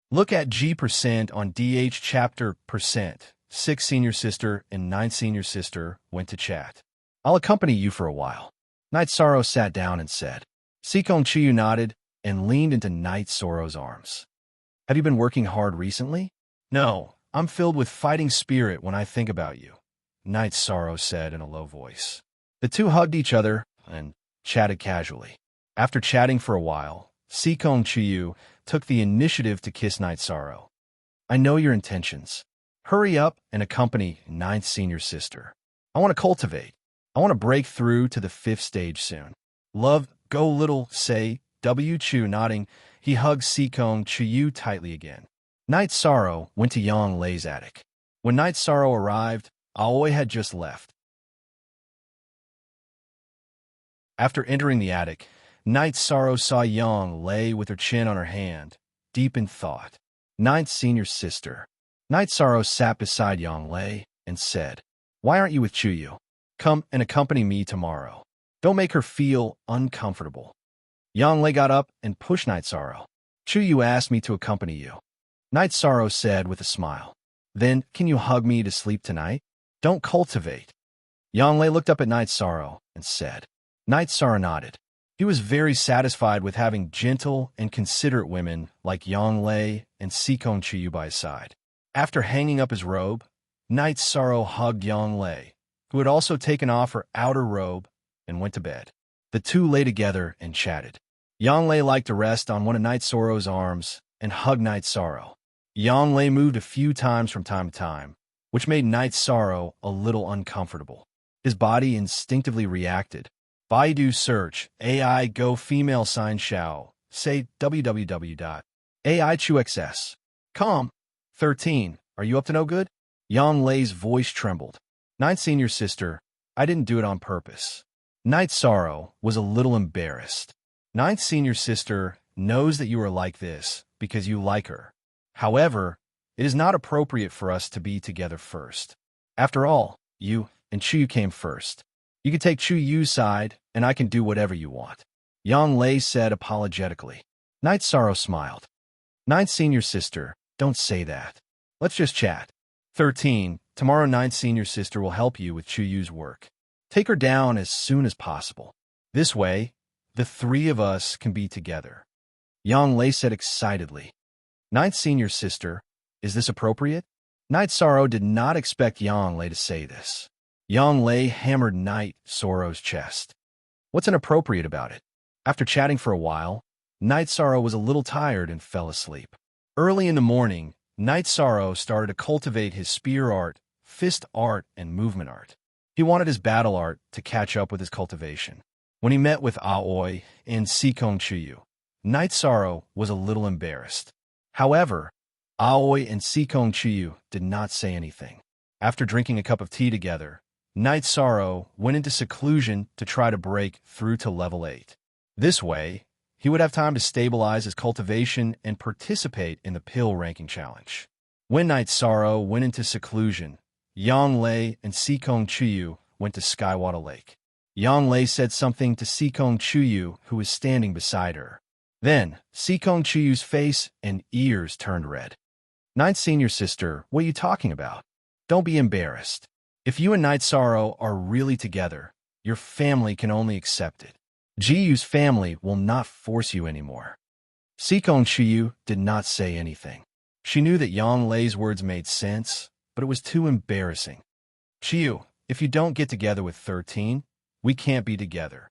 Look at G% on DH chapter %. 6th senior sister and 9th senior sister went to chat. I'll accompany you for a while. Night Sorrow sat down and said. Sikong Chuyu nodded and leaned into Night Sorrow's arms. Have you been working hard recently? No, I'm filled with fighting spirit when I think about you, Night Sorrow said in a low voice. The two hugged each other and chatted casually. After chatting for a while, Sikong Chiyu took the initiative to kiss Night Sorrow. I know your intentions. Hurry up and accompany ninth senior sister. I want to cultivate. I want to break through to the 5th stage soon. Love, go little, say, W. Chu nodding. He hugged Sikong Chiyu tightly again. Night Sorrow went to Yang Lei's attic. When Night Sorrow arrived, Aoi had just left. After entering the attic, Night Sorrow saw Yang Lei with her chin on her hand, deep in thought. Ninth senior sister. Night Sorrow sat beside Yang Lei and said, "Why aren't you with Chuyu? Come and accompany me tomorrow. Don't make her feel uncomfortable." Yang Lei got up and pushed Night Sorrow. "Chuyu asked me to accompany you," Night Sorrow said with a smile. "Then, can you hug me to sleep tonight? Don't cultivate." Yang Lei looked up at Night Sorrow and said. Night Sorrow nodded. He was very satisfied with having gentle and considerate women like Yang Lei and Sikong Chiyu by his side. After hanging up his robe, Night Sorrow hugged Yang Lei, who had also taken off her outer robe, and went to bed. The two lay together and chatted. Yang Lei liked to rest on one of Night Sorrow's arms and hug Night Sorrow. Yang Lei moved a few times from time to time, which made Night Sorrow a little uncomfortable. His body instinctively reacted. Baidu search, AI go female sign Xiao, say www.aichuxs.com. 13. Are you up to no good? Yang Lei's voice trembled. Ninth senior sister, I didn't do it on purpose. Night Sorrow was a little embarrassed. Ninth senior sister knows that you are like this because you like her. However, it is not appropriate for us to be together first. After all, you and Chu came first. You can take Chu Yu's side, and I can do whatever you want. Yang Lei said apologetically. Night Sorrow smiled. Ninth senior sister, don't say that. Let's just chat. 13. Tomorrow ninth senior sister will help you with Chu Yu's work. Take her down as soon as possible. This way, the three of us can be together. Yang Lei said excitedly. Ninth senior sister, is this appropriate? Night Sorrow did not expect Yang Lei to say this. Yang Lei hammered Night Sorrow's chest. What's inappropriate about it? After chatting for a while, Night Sorrow was a little tired and fell asleep. Early in the morning, Night Sorrow started to cultivate his spear art, fist art, and movement art. He wanted his battle art to catch up with his cultivation. When he met with Aoi and Sikong Chiyu, Night Sorrow was a little embarrassed. However, Aoi and Sikong Chiyu did not say anything. After drinking a cup of tea together, Night Sorrow went into seclusion to try to break through to level 8. This way, he would have time to stabilize his cultivation and participate in the pill ranking challenge. When Night Sorrow went into seclusion, Yang Lei and Sikong Chiyu went to Skywater Lake. Yang Lei said something to Sikong Chiyu, who was standing beside her. Then, Sikong Chiyu's face and ears turned red. Ninth senior sister, what are you talking about? Don't be embarrassed. If you and Night Sorrow are really together, your family can only accept it. Jiyu's family will not force you anymore. Sikong Chiyu did not say anything. She knew that Yang Lei's words made sense, but it was too embarrassing. Chiyu, if you don't get together with 13, we can't be together.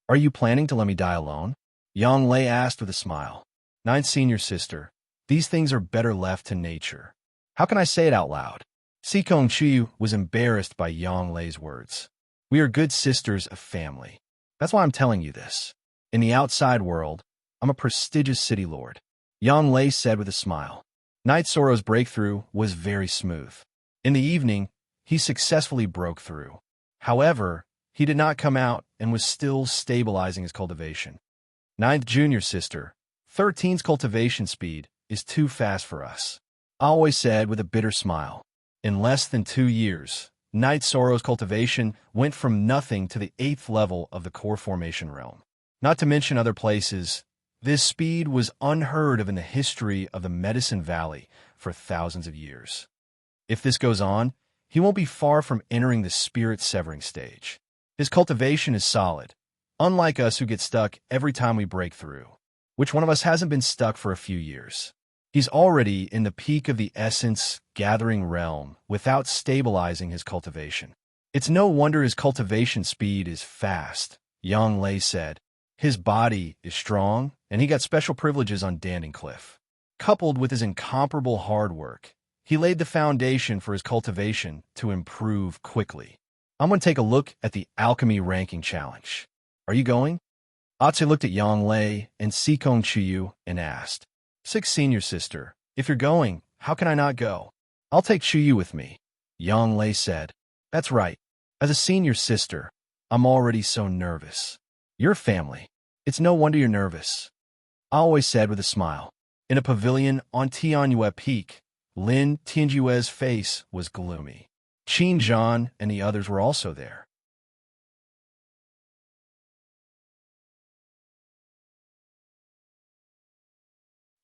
Are you planning to let me die alone? Yang Lei asked with a smile. Ninth senior sister, these things are better left to nature. How can I say it out loud? Sikong Chiyu was embarrassed by Yang Lei's words. We are good sisters of family. That's why I'm telling you this. In the outside world, I'm a prestigious city lord. Yang Lei said with a smile. Night Sorrow's breakthrough was very smooth. In the evening, he successfully broke through. However, he did not come out and was still stabilizing his cultivation. Ninth junior sister, 13's cultivation speed is too fast for us. Aoi said with a bitter smile. In less than 2 years, Night Sorrow's cultivation went from nothing to the 8th level of the core formation realm. Not to mention other places, this speed was unheard of in the history of the Medicine Valley for thousands of years. If this goes on, he won't be far from entering the spirit severing stage. His cultivation is solid, unlike us who get stuck every time we break through. Which one of us hasn't been stuck for a few years? He's already in the peak of the essence gathering realm without stabilizing his cultivation. It's no wonder his cultivation speed is fast, Yang Lei said. His body is strong, and he got special privileges on Danding Cliff. Coupled with his incomparable hard work, he laid the foundation for his cultivation to improve quickly. I'm going to take a look at the Alchemy Ranking Challenge. Are you going? Atse looked at Yang Lei and Sikong Chiyu and asked, "Six senior sister, if you're going, how can I not go?" "I'll take Chiyu with me," Yang Lei said. "That's right. As a senior sister, I'm already so nervous. Your family. It's no wonder you're nervous," I always said with a smile. In a pavilion on Tianyue Peak, Lin Tianjue's face was gloomy. Qin Zhan and the others were also there.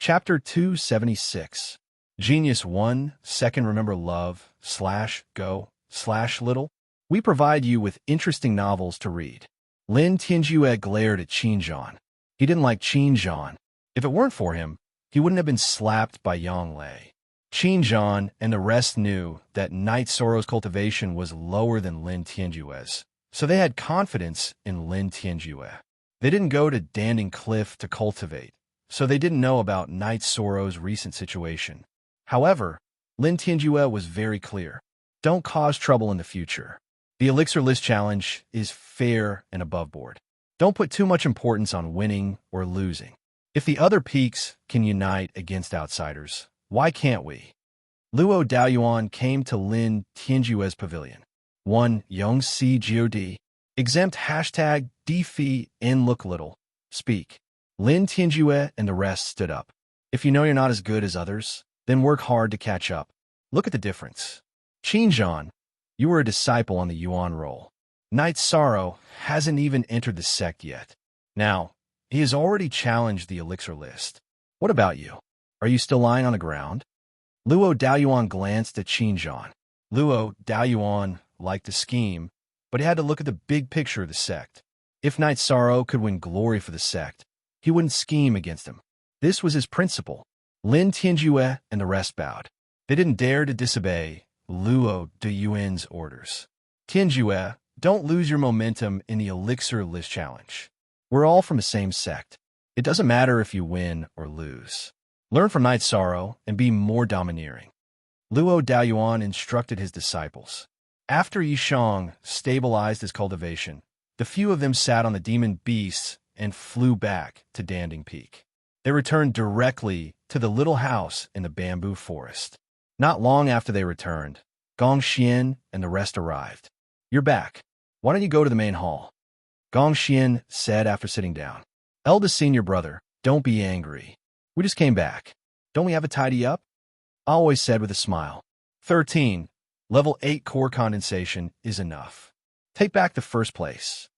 Chapter 276. Genius 1, Second Remember Love, /go, /little. We provide you with interesting novels to read. Lin Tianjue glared at Qin Zhan. He didn't like Qin Zhan. If it weren't for him, he wouldn't have been slapped by Yang Lei. Qin Zhan and the rest knew that Night Sorrow's cultivation was lower than Lin Tianjue's, so they had confidence in Lin Tianjue. They didn't go to Danding Cliff to cultivate, so they didn't know about Night Sorrow's recent situation. However, Lin Tianjue was very clear. Don't cause trouble in the future. The Elixir List Challenge is fair and above board. Don't put too much importance on winning or losing. If the other peaks can unite against outsiders, why can't we? Luo Daoyuan came to Lin Tianjue's pavilion. 1. Yongxi God. Exempt hashtag DFI and look little. Speak. Lin Tianjue and the rest stood up. If you know you're not as good as others, then work hard to catch up. Look at the difference. Qin Zhan, you were a disciple on the Yuan roll. Night Sorrow hasn't even entered the sect yet. Now, he has already challenged the Elixir List. What about you? Are you still lying on the ground? Luo Daoyuan glanced at Qin Zhan. Luo Daoyuan liked the scheme, but he had to look at the big picture of the sect. If Night Sorrow could win glory for the sect, he wouldn't scheme against him. This was his principle. Lin Tianjue and the rest bowed. They didn't dare to disobey Luo Daoyuan's orders. Tianjue, don't lose your momentum in the Elixir List Challenge. We're all from the same sect. It doesn't matter if you win or lose. Learn from Night Sorrow and be more domineering. Luo Daoyuan instructed his disciples. After Yishang stabilized his cultivation, the few of them sat on the demon beasts and flew back to Danding Peak. They returned directly to the little house in the bamboo forest. Not long after they returned, Gong Xian and the rest arrived. "You're back. Why don't you go to the main hall?" Gong Xian said after sitting down. "Eldest senior brother, don't be angry. We just came back. Don't we have a tidy up?" I always said with a smile. 13. Level 8 core condensation is enough. Take back the first place.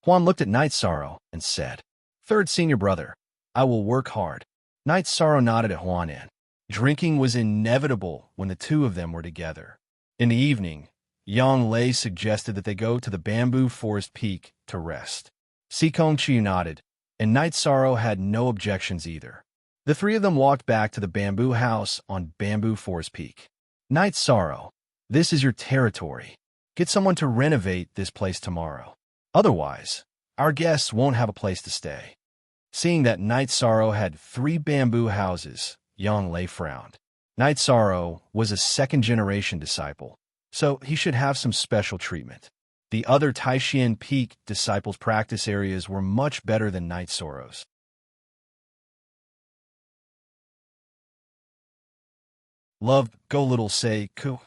Huan looked at Night Sorrow and said, "Third senior brother, I will work hard." Night Sorrow nodded at Huanan. Drinking was inevitable when the two of them were together. In the evening, Yang Lei suggested that they go to the bamboo forest peak to rest. Sikong Chi nodded, and Night Sorrow had no objections either. The three of them walked back to the bamboo house on Bamboo Forest Peak. "Night Sorrow, this is your territory. Get someone to renovate this place tomorrow. Otherwise, our guests won't have a place to stay." Seeing that Night Sorrow had 3 bamboo houses, Yang Lei frowned. Night Sorrow was a second-generation disciple, so he should have some special treatment. The other Taishian Peak disciples' practice areas were much better than Night Sorrow's. Love, go little say, Ku.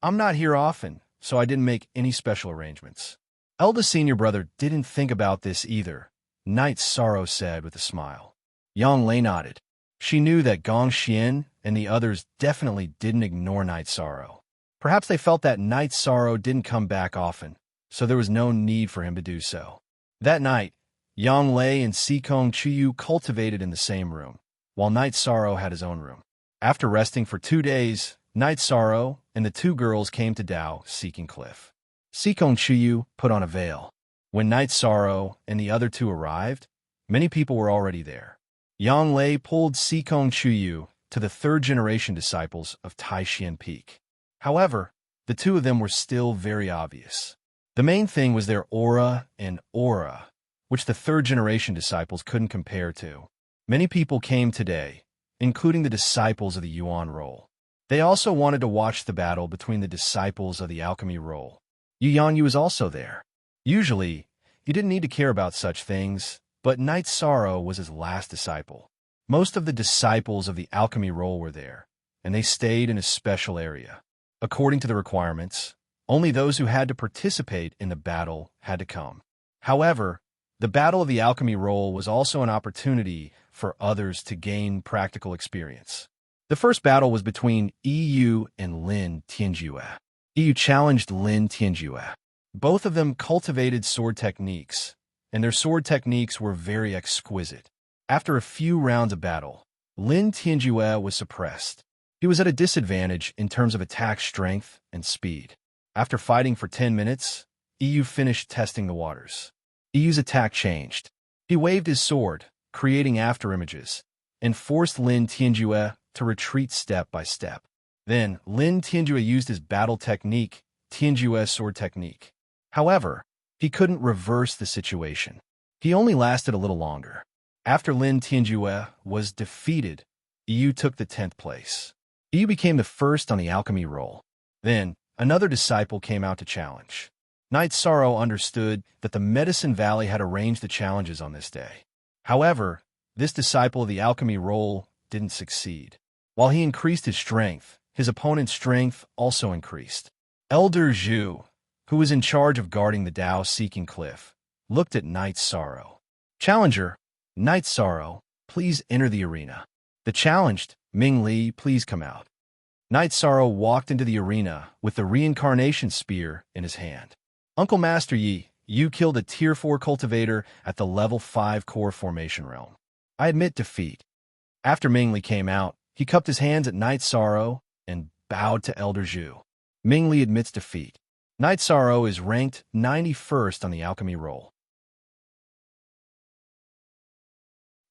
I'm not here often, so I didn't make any special arrangements. Eldest senior brother didn't think about this either, Night Sorrow said with a smile. Yang Lei nodded. She knew that Gong Xian and the others definitely didn't ignore Night Sorrow. Perhaps they felt that Night Sorrow didn't come back often, so there was no need for him to do so. That night, Yang Lei and Sikong Chiyu cultivated in the same room, while Night Sorrow had his own room. After resting for 2 days, Night Sorrow and the 2 girls came to Dao Seeking Cliff. Sikong Chiyu put on a veil. When Night Sorrow and the other 2 arrived, many people were already there. Yang Lei pulled Sikong Chiyu to the 3rd-generation disciples of Taishian Peak. However, the two of them were still very obvious. The main thing was their aura and aura, which the third-generation disciples couldn't compare to. Many people came today, including the disciples of the Yuan role. They also wanted to watch the battle between the disciples of the alchemy role. Yu Yanyu was also there. Usually, you didn't need to care about such things, but Night Sorrow was his last disciple. Most of the disciples of the alchemy role were there, and they stayed in a special area. According to the requirements, only those who had to participate in the battle had to come. However, the Battle of the Alchemy role was also an opportunity for others to gain practical experience. The first battle was between EU and Lin Tianjue. EU challenged Lin Tianjue. Both of them cultivated sword techniques, and their sword techniques were very exquisite. After a few rounds of battle, Lin Tianjue was suppressed. He was at a disadvantage in terms of attack strength and speed. After fighting for 10 minutes, EU finished testing the waters. EU's attack changed. He waved his sword, creating afterimages, and forced Lin Tianjue to retreat step by step. Then, Lin Tianjue used his battle technique, Tianjue's sword technique. However, he couldn't reverse the situation. He only lasted a little longer. After Lin Tianjue was defeated, EU took the 10th place. EU became the first on the alchemy role. Then, another disciple came out to challenge. Night Sorrow understood that the Medicine Valley had arranged the challenges on this day. However, this disciple of the alchemy role didn't succeed. While he increased his strength, his opponent's strength also increased. Elder Zhu, who was in charge of guarding the Dao-seeking cliff, looked at Night Sorrow. Challenger, Night Sorrow, please enter the arena. The challenged, Ming Li, please come out. Night Sorrow walked into the arena with the reincarnation spear in his hand. Uncle Master Yi, you killed a Tier 4 cultivator at the Level 5 core formation realm. I admit defeat. After Ming Li came out, he cupped his hands at Night Sorrow and bowed to Elder Zhu. Ming Li admits defeat. Night Sorrow is ranked 91st on the alchemy roll.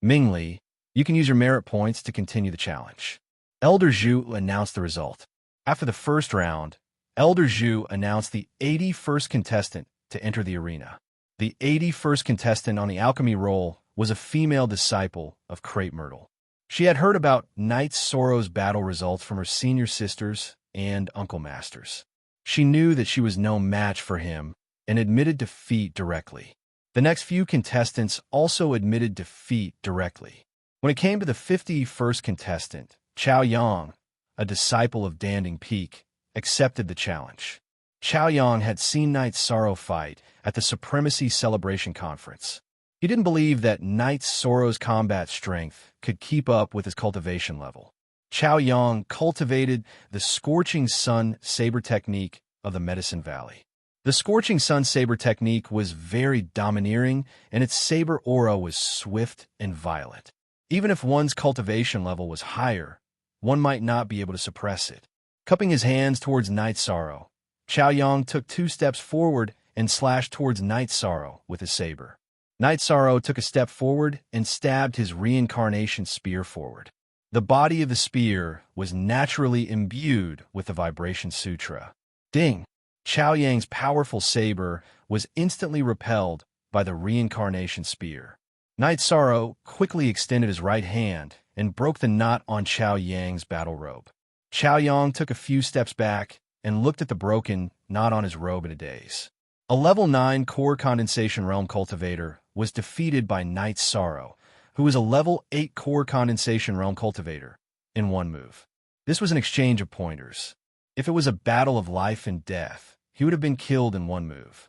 Ming Li, you can use your merit points to continue the challenge. Elder Zhu announced the result. After the first round, Elder Zhu announced the 81st contestant to enter the arena. The 81st contestant on the alchemy roll was a female disciple of Crepe Myrtle. She had heard about Night Sorrow's battle results from her senior sisters and Uncle Masters. She knew that she was no match for him and admitted defeat directly. The next few contestants also admitted defeat directly. When it came to the 51st contestant, Chao Yang, a disciple of Danding Peak, accepted the challenge. Chao Yang had seen Night Sorrow fight at the Supremacy Celebration Conference. He didn't believe that Night Sorrow's combat strength could keep up with his cultivation level. Chao Yang cultivated the Scorching Sun Saber technique of the Medicine Valley. The Scorching Sun Saber technique was very domineering, and its saber aura was swift and violent. Even if one's cultivation level was higher, one might not be able to suppress it. Cupping his hands towards Night Sorrow, Chao Yang took 2 steps forward and slashed towards Night Sorrow with his saber. Night Sorrow took a step forward and stabbed his reincarnation spear forward. The body of the spear was naturally imbued with the Vibration Sutra. Ding! Chao Yang's powerful saber was instantly repelled by the reincarnation spear. Night Sorrow quickly extended his right hand and broke the knot on Chao Yang's battle robe. Chao Yang took a few steps back and looked at the broken knot on his robe in a daze. A level 9 core condensation realm cultivator was defeated by Night Sorrow, who was a level 8 core condensation realm cultivator, in one move. This was an exchange of pointers. If it was a battle of life and death, he would have been killed in one move.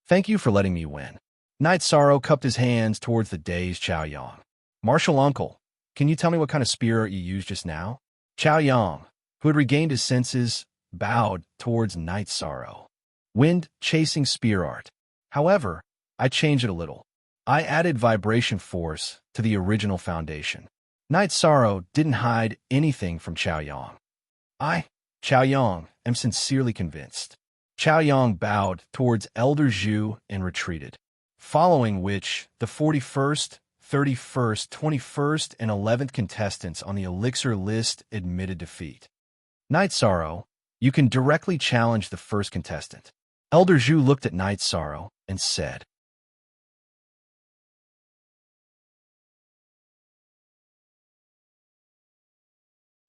Thank you for letting me win. Night Sorrow cupped his hands towards the dazed Chao Yang. Martial Uncle, can you tell me what kind of spear you used just now? Chao Yang, who had regained his senses, bowed towards Night Sorrow. Wind-chasing spear art. However, I changed it a little. I added vibration force to the original foundation. Night Sorrow didn't hide anything from Chao Yang. Chao Yang, am sincerely convinced. Chao Yang bowed towards Elder Zhu and retreated, following which the 41st, 31st, 21st, and 11th contestants on the elixir list admitted defeat. Night Sorrow, You can directly challenge the first contestant. Elder Zhu looked at Night Sorrow and said,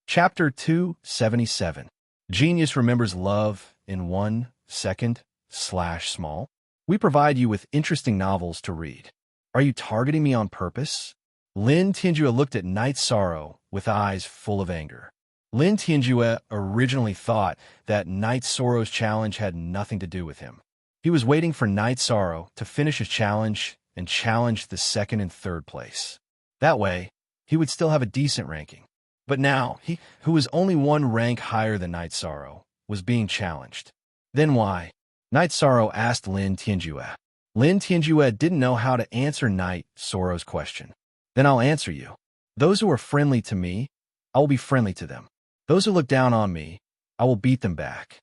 Chapter 277. Genius remembers love in 1 second /small. We provide you with interesting novels to read. Are you targeting me on purpose? Lin Tianjue looked at Night Sorrow with eyes full of anger. Lin Tianjue originally thought that Night Sorrow's challenge had nothing to do with him. He was waiting for Night Sorrow to finish his challenge and challenge the second and third place. That way, he would still have a decent ranking. But now, he, who was only one rank higher than Night Sorrow, was being challenged. Then why? Night Sorrow asked Lin Tianjue. Lin Tianjue didn't know how to answer Night Sorrow's question. Then I'll answer you. Those who are friendly to me, I will be friendly to them. Those who look down on me, I will beat them back.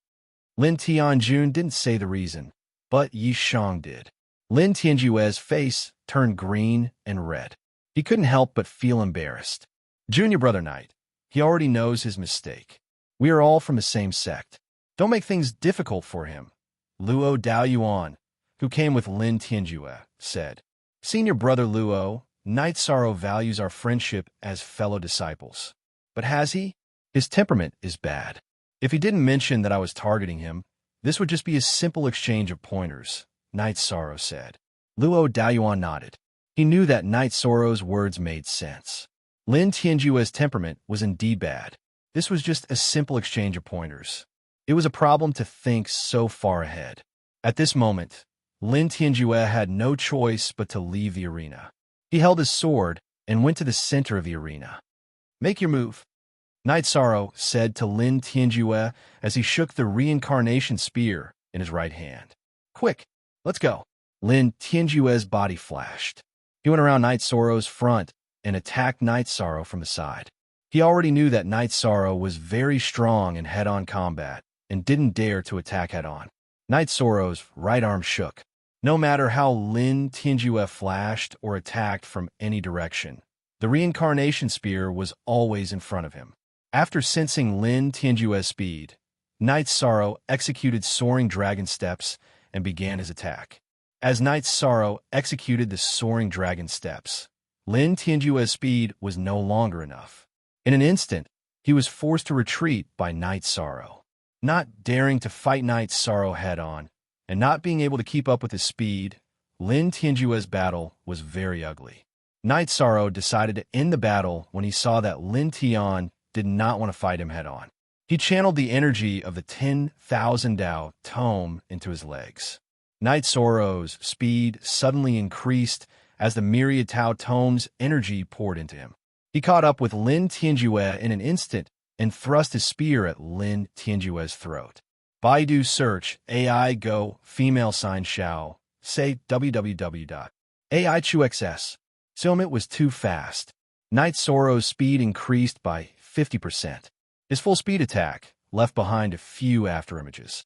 Lin Tianjun didn't say the reason, but Yi Shang did. Lin Tianjue's face turned green and red. He couldn't help but feel embarrassed. Junior brother Knight, he already knows his mistake. We are all from the same sect. Don't make things difficult for him. Luo Daoyuan, who came with Lin Tianjue, said, Senior brother Luo, Night Sorrow values our friendship as fellow disciples. But has he? His temperament is bad. If he didn't mention that I was targeting him, this would just be a simple exchange of pointers, Night Sorrow said. Luo Daoyuan nodded. He knew that Night Sorrow's words made sense. Lin Tianjue's temperament was indeed bad. This was just a simple exchange of pointers. It was a problem to think so far ahead. At this moment, Lin Tianjue had no choice but to leave the arena. He held his sword and went to the center of the arena. Make your move, Night Sorrow said to Lin Tianjue as he shook the reincarnation spear in his right hand. Quick, let's go. Lin Tianjue's body flashed. He went around Night Sorrow's front and attacked Night Sorrow from the side. He already knew that Night Sorrow was very strong in head-on combat and didn't dare to attack head-on. Night Sorrow's right arm shook. No matter how Lin Tianjue flashed or attacked from any direction, the reincarnation spear was always in front of him. After sensing Lin Tianjue's speed, Night Sorrow executed soaring dragon steps and began his attack. As Night Sorrow executed the soaring dragon steps, Lin Tianjue's speed was no longer enough. In an instant, he was forced to retreat by Night Sorrow. Not daring to fight Night Sorrow head-on, and not being able to keep up with his speed, Lin Tianjue's battle was very ugly. Night Sorrow decided to end the battle when he saw that Lin Tian did not want to fight him head-on. He channeled the energy of the 10,000 Dao tome into his legs. Night Sorrow's speed suddenly increased as the Myriad Tao tome's energy poured into him. He caught up with Lin Tianjue in an instant and thrust his spear at Lin Tianjue's throat. Baidu search AI Go female sign Xiao say www.aichuxs. Settlement was too fast. Night Sorrow's speed increased by 50%. His full speed attack left behind a few afterimages.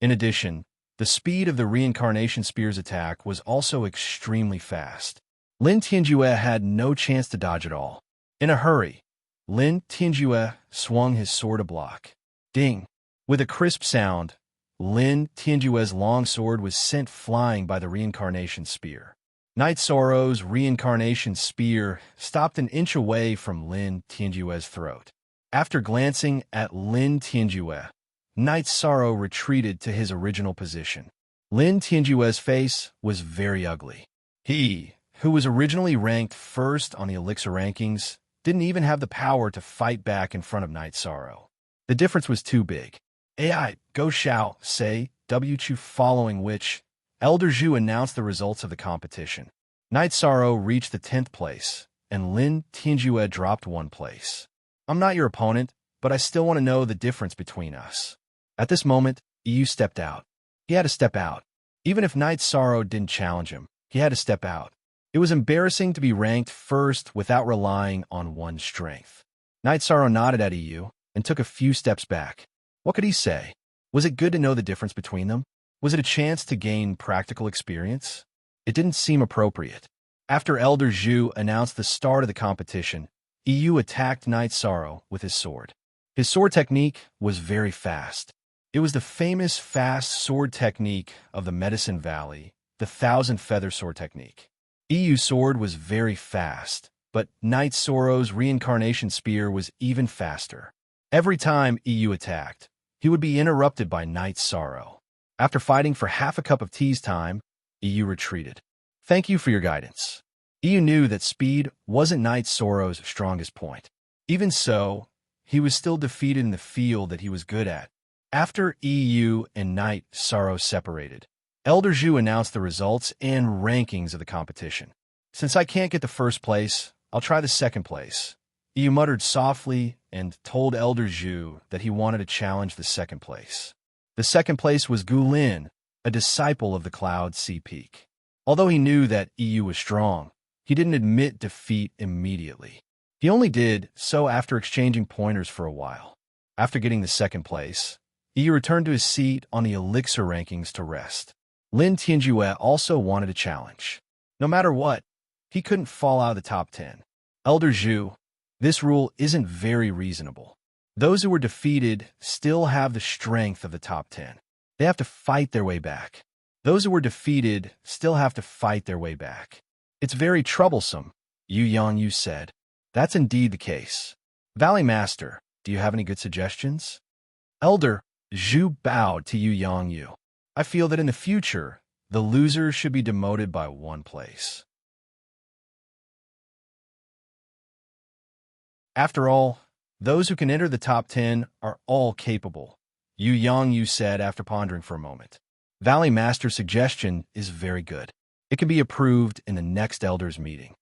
In addition, the speed of the reincarnation spear's attack was also extremely fast. Lin Tianjue had no chance to dodge at all. In a hurry, Lin Tianjue swung his sword to block. Ding! With a crisp sound, Lin Tianjue's long sword was sent flying by the reincarnation spear. Night Sorrow's reincarnation spear stopped an inch away from Lin Tianjue's throat. After glancing at Lin Tianjue, Night Sorrow retreated to his original position. Lin Tianjue's face was very ugly. He, who was originally ranked first on the Elixir rankings, didn't even have the power to fight back in front of Night Sorrow. The difference was too big. AI Go Xiao say W2 following which, Elder Zhu announced the results of the competition. Night Sorrow reached the 10th place, and Lin Tianjue dropped 1 place. I'm not your opponent, but I still want to know the difference between us. At this moment, EU stepped out. He had to step out. Even if Night Sorrow didn't challenge him, he had to step out. It was embarrassing to be ranked first without relying on one's strength. Night Sorrow nodded at EU and took a few steps back. What could he say? Was it good to know the difference between them? Was it a chance to gain practical experience? It didn't seem appropriate. After Elder Zhu announced the start of the competition, EU attacked Night Sorrow with his sword. His sword technique was very fast. It was the famous fast sword technique of the Medicine Valley, the Thousand Feather Sword technique. EU's sword was very fast, but Night Sorrow's reincarnation spear was even faster. Every time EU attacked, he would be interrupted by Night Sorrow. After fighting for half a cup of tea's time, EU retreated. Thank you for your guidance. EU knew that speed wasn't Night Sorrow's strongest point. Even so, he was still defeated in the field that he was good at. After EU and Night Sorrow separated, Elder Zhu announced the results and rankings of the competition. Since I can't get the first place, I'll try the second place. EU muttered softly and told Elder Zhu that he wanted to challenge the second place. The second place was Gu Lin, a disciple of the Cloud Sea Peak. Although he knew that EU was strong, he didn't admit defeat immediately. He only did so after exchanging pointers for a while. After getting the second place, EU returned to his seat on the elixir rankings to rest. Lin Tianjue also wanted a challenge. No matter what, he couldn't fall out of the top 10. Elder Zhu, this rule isn't very reasonable. Those who were defeated still have the strength of the top 10. They have to fight their way back. Those who were defeated still have to fight their way back. It's very troublesome, Yu Yangyu said. That's indeed the case. Valley Master, do you have any good suggestions? Elder Zhu bowed to Yu Yangyu. I feel that in the future, the loser should be demoted by one place. After all, those who can enter the top 10 are all capable, Yu Yangyu said after pondering for a moment. Valley Master's suggestion is very good. It can be approved in the next Elders meeting.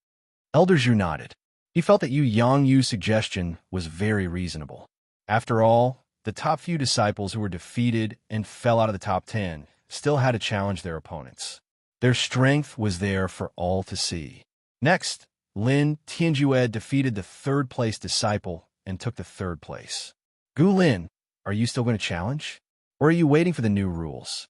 Elder Zhu nodded. He felt that Yu Yangyu's suggestion was very reasonable. After all, the top few disciples who were defeated and fell out of the top 10 still had to challenge their opponents. Their strength was there for all to see. Next, Lin Tianjue defeated the third-place disciple and took the third place. Gu Lin, are you still going to challenge? Or are you waiting for the new rules?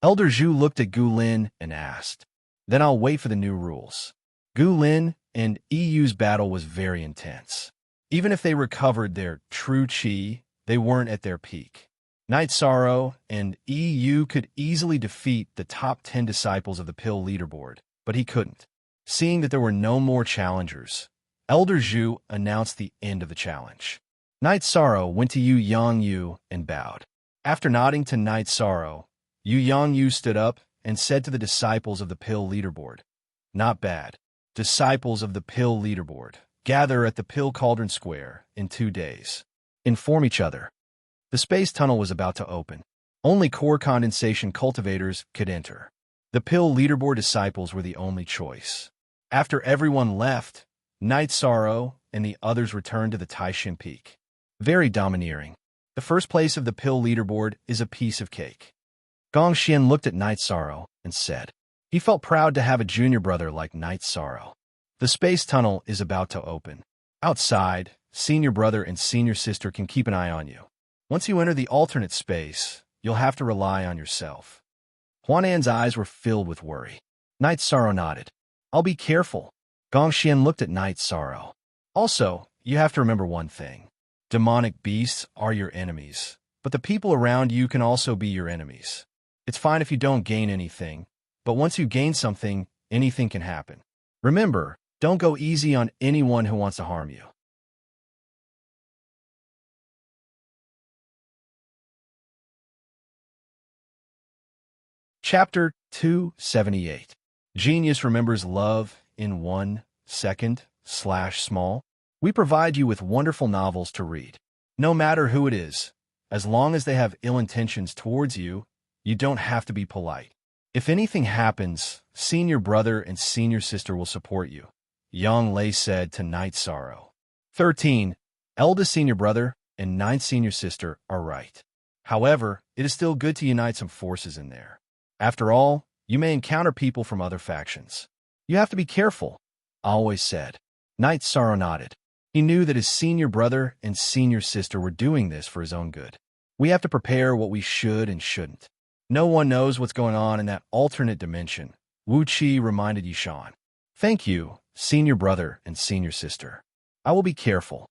Elder Zhu looked at Gu Lin and asked. Then I'll wait for the new rules. Gu Lin and EU's battle was very intense. Even if they recovered their true chi, they weren't at their peak. Night Sorrow and EU could easily defeat the top 10 disciples of the Pill leaderboard, but he couldn't. Seeing that there were no more challengers, Elder Zhu announced the end of the challenge. Night Sorrow went to Yu Yangyu and bowed. After nodding to Night Sorrow, Yu Yangyu stood up and said to the disciples of the Pill leaderboard, "Not bad. Disciples of the Pill leaderboard, gather at the Pill Cauldron Square in 2 days. Inform each other." The space tunnel was about to open. Only core condensation cultivators could enter. The Pill leaderboard disciples were the only choice. After everyone left, Night Sorrow and the others returned to the Taishin Peak. Very domineering. The first place of the Pill leaderboard is a piece of cake. Gong Xian looked at Night Sorrow and said, he felt proud to have a junior brother like Night Sorrow. The space tunnel is about to open. Outside, senior brother and senior sister can keep an eye on you. Once you enter the alternate space, you'll have to rely on yourself. Huanan's eyes were filled with worry. Night Sorrow nodded. I'll be careful. Gong Xian looked at Night Sorrow. Also, you have to remember one thing. Demonic beasts are your enemies, but the people around you can also be your enemies. It's fine if you don't gain anything, but once you gain something, anything can happen. Remember, don't go easy on anyone who wants to harm you. Chapter 278. Genius remembers love in 1 second/small. We provide you with wonderful novels to read. No matter who it is, as long as they have ill intentions towards you, you don't have to be polite. If anything happens, senior brother and senior sister will support you, Yang Lei said to Night Sorrow. 13. Eldest senior brother and 9th senior sister are right. However, it is still good to unite some forces in there. After all, you may encounter people from other factions. You have to be careful, always said. Night Sorrow nodded. He knew that his senior brother and senior sister were doing this for his own good. We have to prepare what we should and shouldn't. No one knows what's going on in that alternate dimension, Wu Qi reminded Yishan. Thank you, senior brother and senior sister. I will be careful.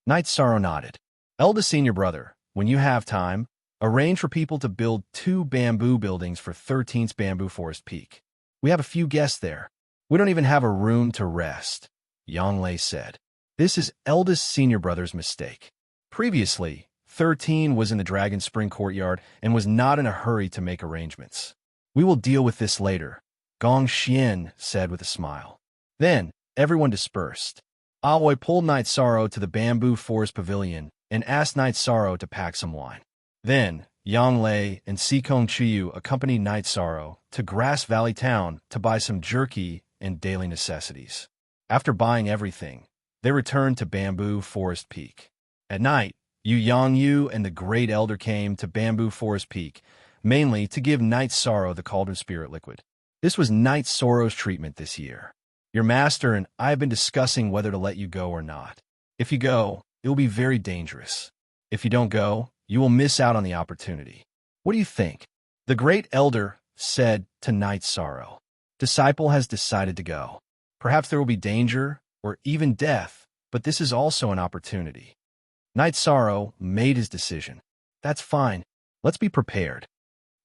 Knight Sorrow nodded. Eldest senior brother, when you have time, arrange for people to build 2 bamboo buildings for 13th Bamboo Forest Peak. We have a few guests there. We don't even have a room to rest, Yang Lei said. This is eldest senior brother's mistake. Previously, 13 was in the Dragon Spring courtyard and was not in a hurry to make arrangements. We will deal with this later, Gong Xian said with a smile. Then, everyone dispersed. Aoi pulled Knight Sorrow to the Bamboo Forest Pavilion and asked Knight Sorrow to pack some wine. Then, Yang Lei and Sikong Chiyu accompanied Knight Sorrow to Grass Valley Town to buy some jerky and daily necessities. After buying everything, they returned to Bamboo Forest Peak. At night, Yu Yangyu and the Great Elder came to Bamboo Forest Peak, mainly to give Knight Sorrow the Cauldron Spirit Liquid. This was Knight Sorrow's treatment this year. Your master and I have been discussing whether to let you go or not. If you go, it will be very dangerous. If you don't go, you will miss out on the opportunity. What do you think? The Great Elder said to Knight Sorrow. Disciple has decided to go. Perhaps there will be danger or even death, but this is also an opportunity. Knight Sorrow made his decision. That's fine. Let's be prepared.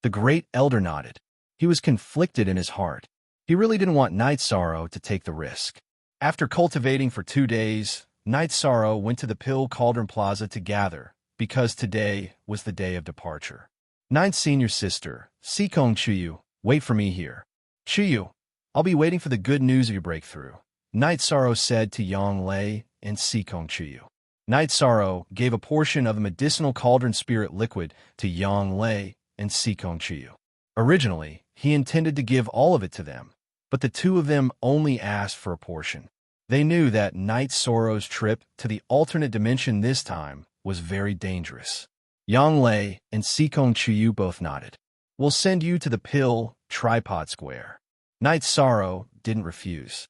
The Great Elder nodded. He was conflicted in his heart. He really didn't want Knight Sorrow to take the risk. After cultivating for 2 days, Knight Sorrow went to the Pill Cauldron Plaza to gather, because today was the day of departure. Ninth senior sister, Sikong Chiyu, wait for me here. Chiyu, I'll be waiting for the good news of your breakthrough, Knight Sorrow said to Yang Lei and Sikong Chiyu. Knight Sorrow gave a portion of the medicinal cauldron spirit liquid to Yang Lei and Sikong Chiyu. Originally, he intended to give all of it to them, but the 2 of them only asked for a portion. They knew that Knight Sorrow's trip to the alternate dimension this time was very dangerous. Yang Lei and Sikong Chiyu both nodded. We'll send you to the Pill Tripod Square. Knight Sorrow didn't refuse.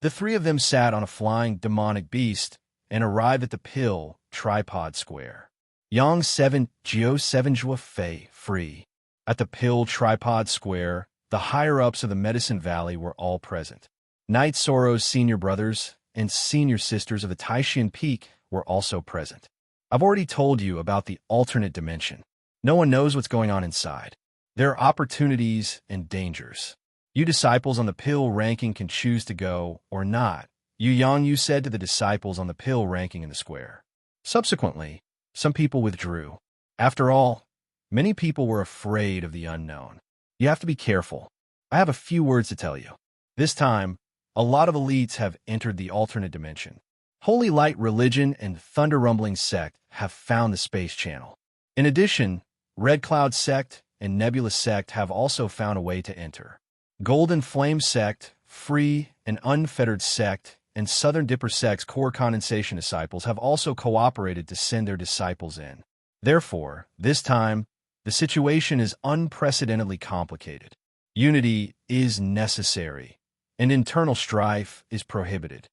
The 3 of them sat on a flying demonic beast and arrived at the Pill Tripod Square. Yang 7 Geo 7 Jua Fei free. At the Pill Tripod Square, the higher-ups of the Medicine Valley were all present. Knight Sorrow's senior brothers and senior sisters of the Taishan Peak were also present. I've already told you about the alternate dimension. No one knows what's going on inside. There are opportunities and dangers. You disciples on the Pill ranking can choose to go or not, Yu Yangyu said to the disciples on the Pill ranking in the square. Subsequently, some people withdrew. After all, many people were afraid of the unknown. You have to be careful. I have a few words to tell you. This time, a lot of elites have entered the alternate dimension. Holy Light Religion and Thunder Rumbling Sect have found the space channel. In addition, Red Cloud Sect and Nebula Sect have also found a way to enter. Golden Flame Sect, Free and Unfettered Sect, and Southern Dipper Sect's core condensation disciples have also cooperated to send their disciples in. Therefore, this time, the situation is unprecedentedly complicated. Unity is necessary, and internal strife is prohibited.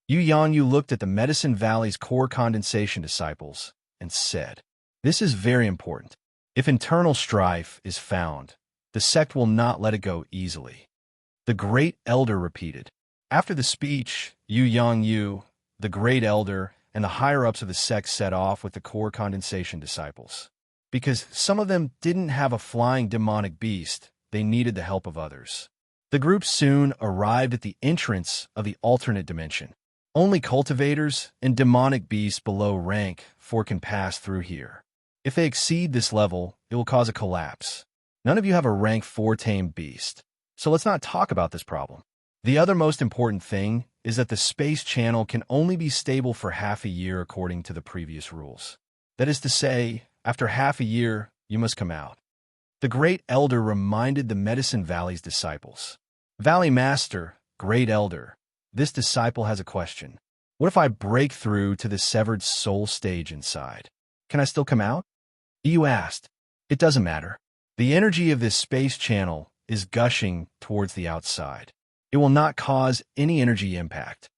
Yu Yangyu looked at the Medicine Valley's core condensation disciples and said, "This is very important. If internal strife is found, the sect will not let it go easily." The Great Elder repeated. After the speech, Yu Yangyu, the Great Elder, and the higher-ups of the sect set off with the core condensation disciples. Because some of them didn't have a flying demonic beast, they needed the help of others. The group soon arrived at the entrance of the alternate dimension. Only cultivators and demonic beasts below rank 4 can pass through here. If they exceed this level, it will cause a collapse. None of you have a rank 4 tamed beast, so let's not talk about this problem. The other most important thing is that the space channel can only be stable for half a year according to the previous rules. That is to say, after half a year, you must come out. The Great Elder reminded the Medicine Valley's disciples. Valley Master, Great Elder, this disciple has a question. What if I break through to the severed soul stage inside? Can I still come out? You asked. It doesn't matter. The energy of this space channel is gushing towards the outside. It will not cause any energy impact.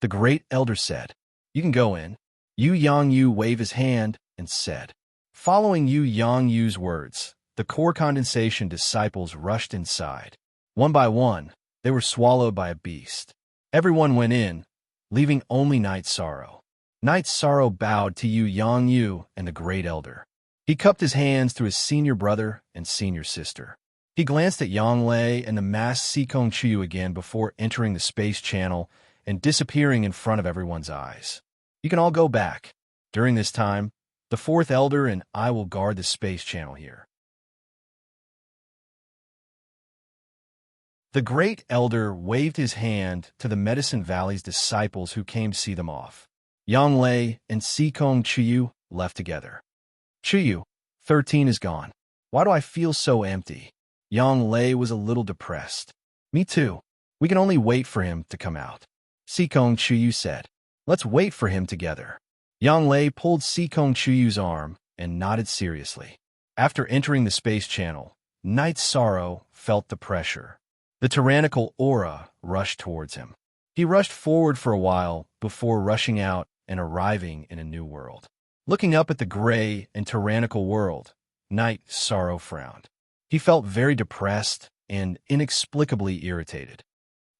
The Great Elder said, "You can go in." Yu Yangyu waved his hand and said. Following Yu Yangyu's words, the core condensation disciples rushed inside. One by one, they were swallowed by a beast. Everyone went in, leaving only Night Sorrow. Night Sorrow bowed to Yang Yu and the Great Elder. He cupped his hands to his senior brother and senior sister. He glanced at Yang Lei and the masked Sikong Chiyu again before entering the space channel and disappearing in front of everyone's eyes. You can all go back. During this time, the fourth elder and I will guard the space channel here. The Great Elder waved his hand to the Medicine Valley's disciples who came to see them off. Yang Lei and Sikong Chiyu left together. Chiyu, 13 is gone. Why do I feel so empty? Yang Lei was a little depressed. Me too. We can only wait for him to come out. Sikong Chiyu said. Let's wait for him together. Yang Lei pulled Sikong Chiyu's arm and nodded seriously. After entering the space channel, Night Sorrow felt the pressure. The tyrannical aura rushed towards him. He rushed forward for a while before rushing out and arriving in a new world. Looking up at the gray and tyrannical world, Night Sorrow frowned. He felt very depressed and inexplicably irritated.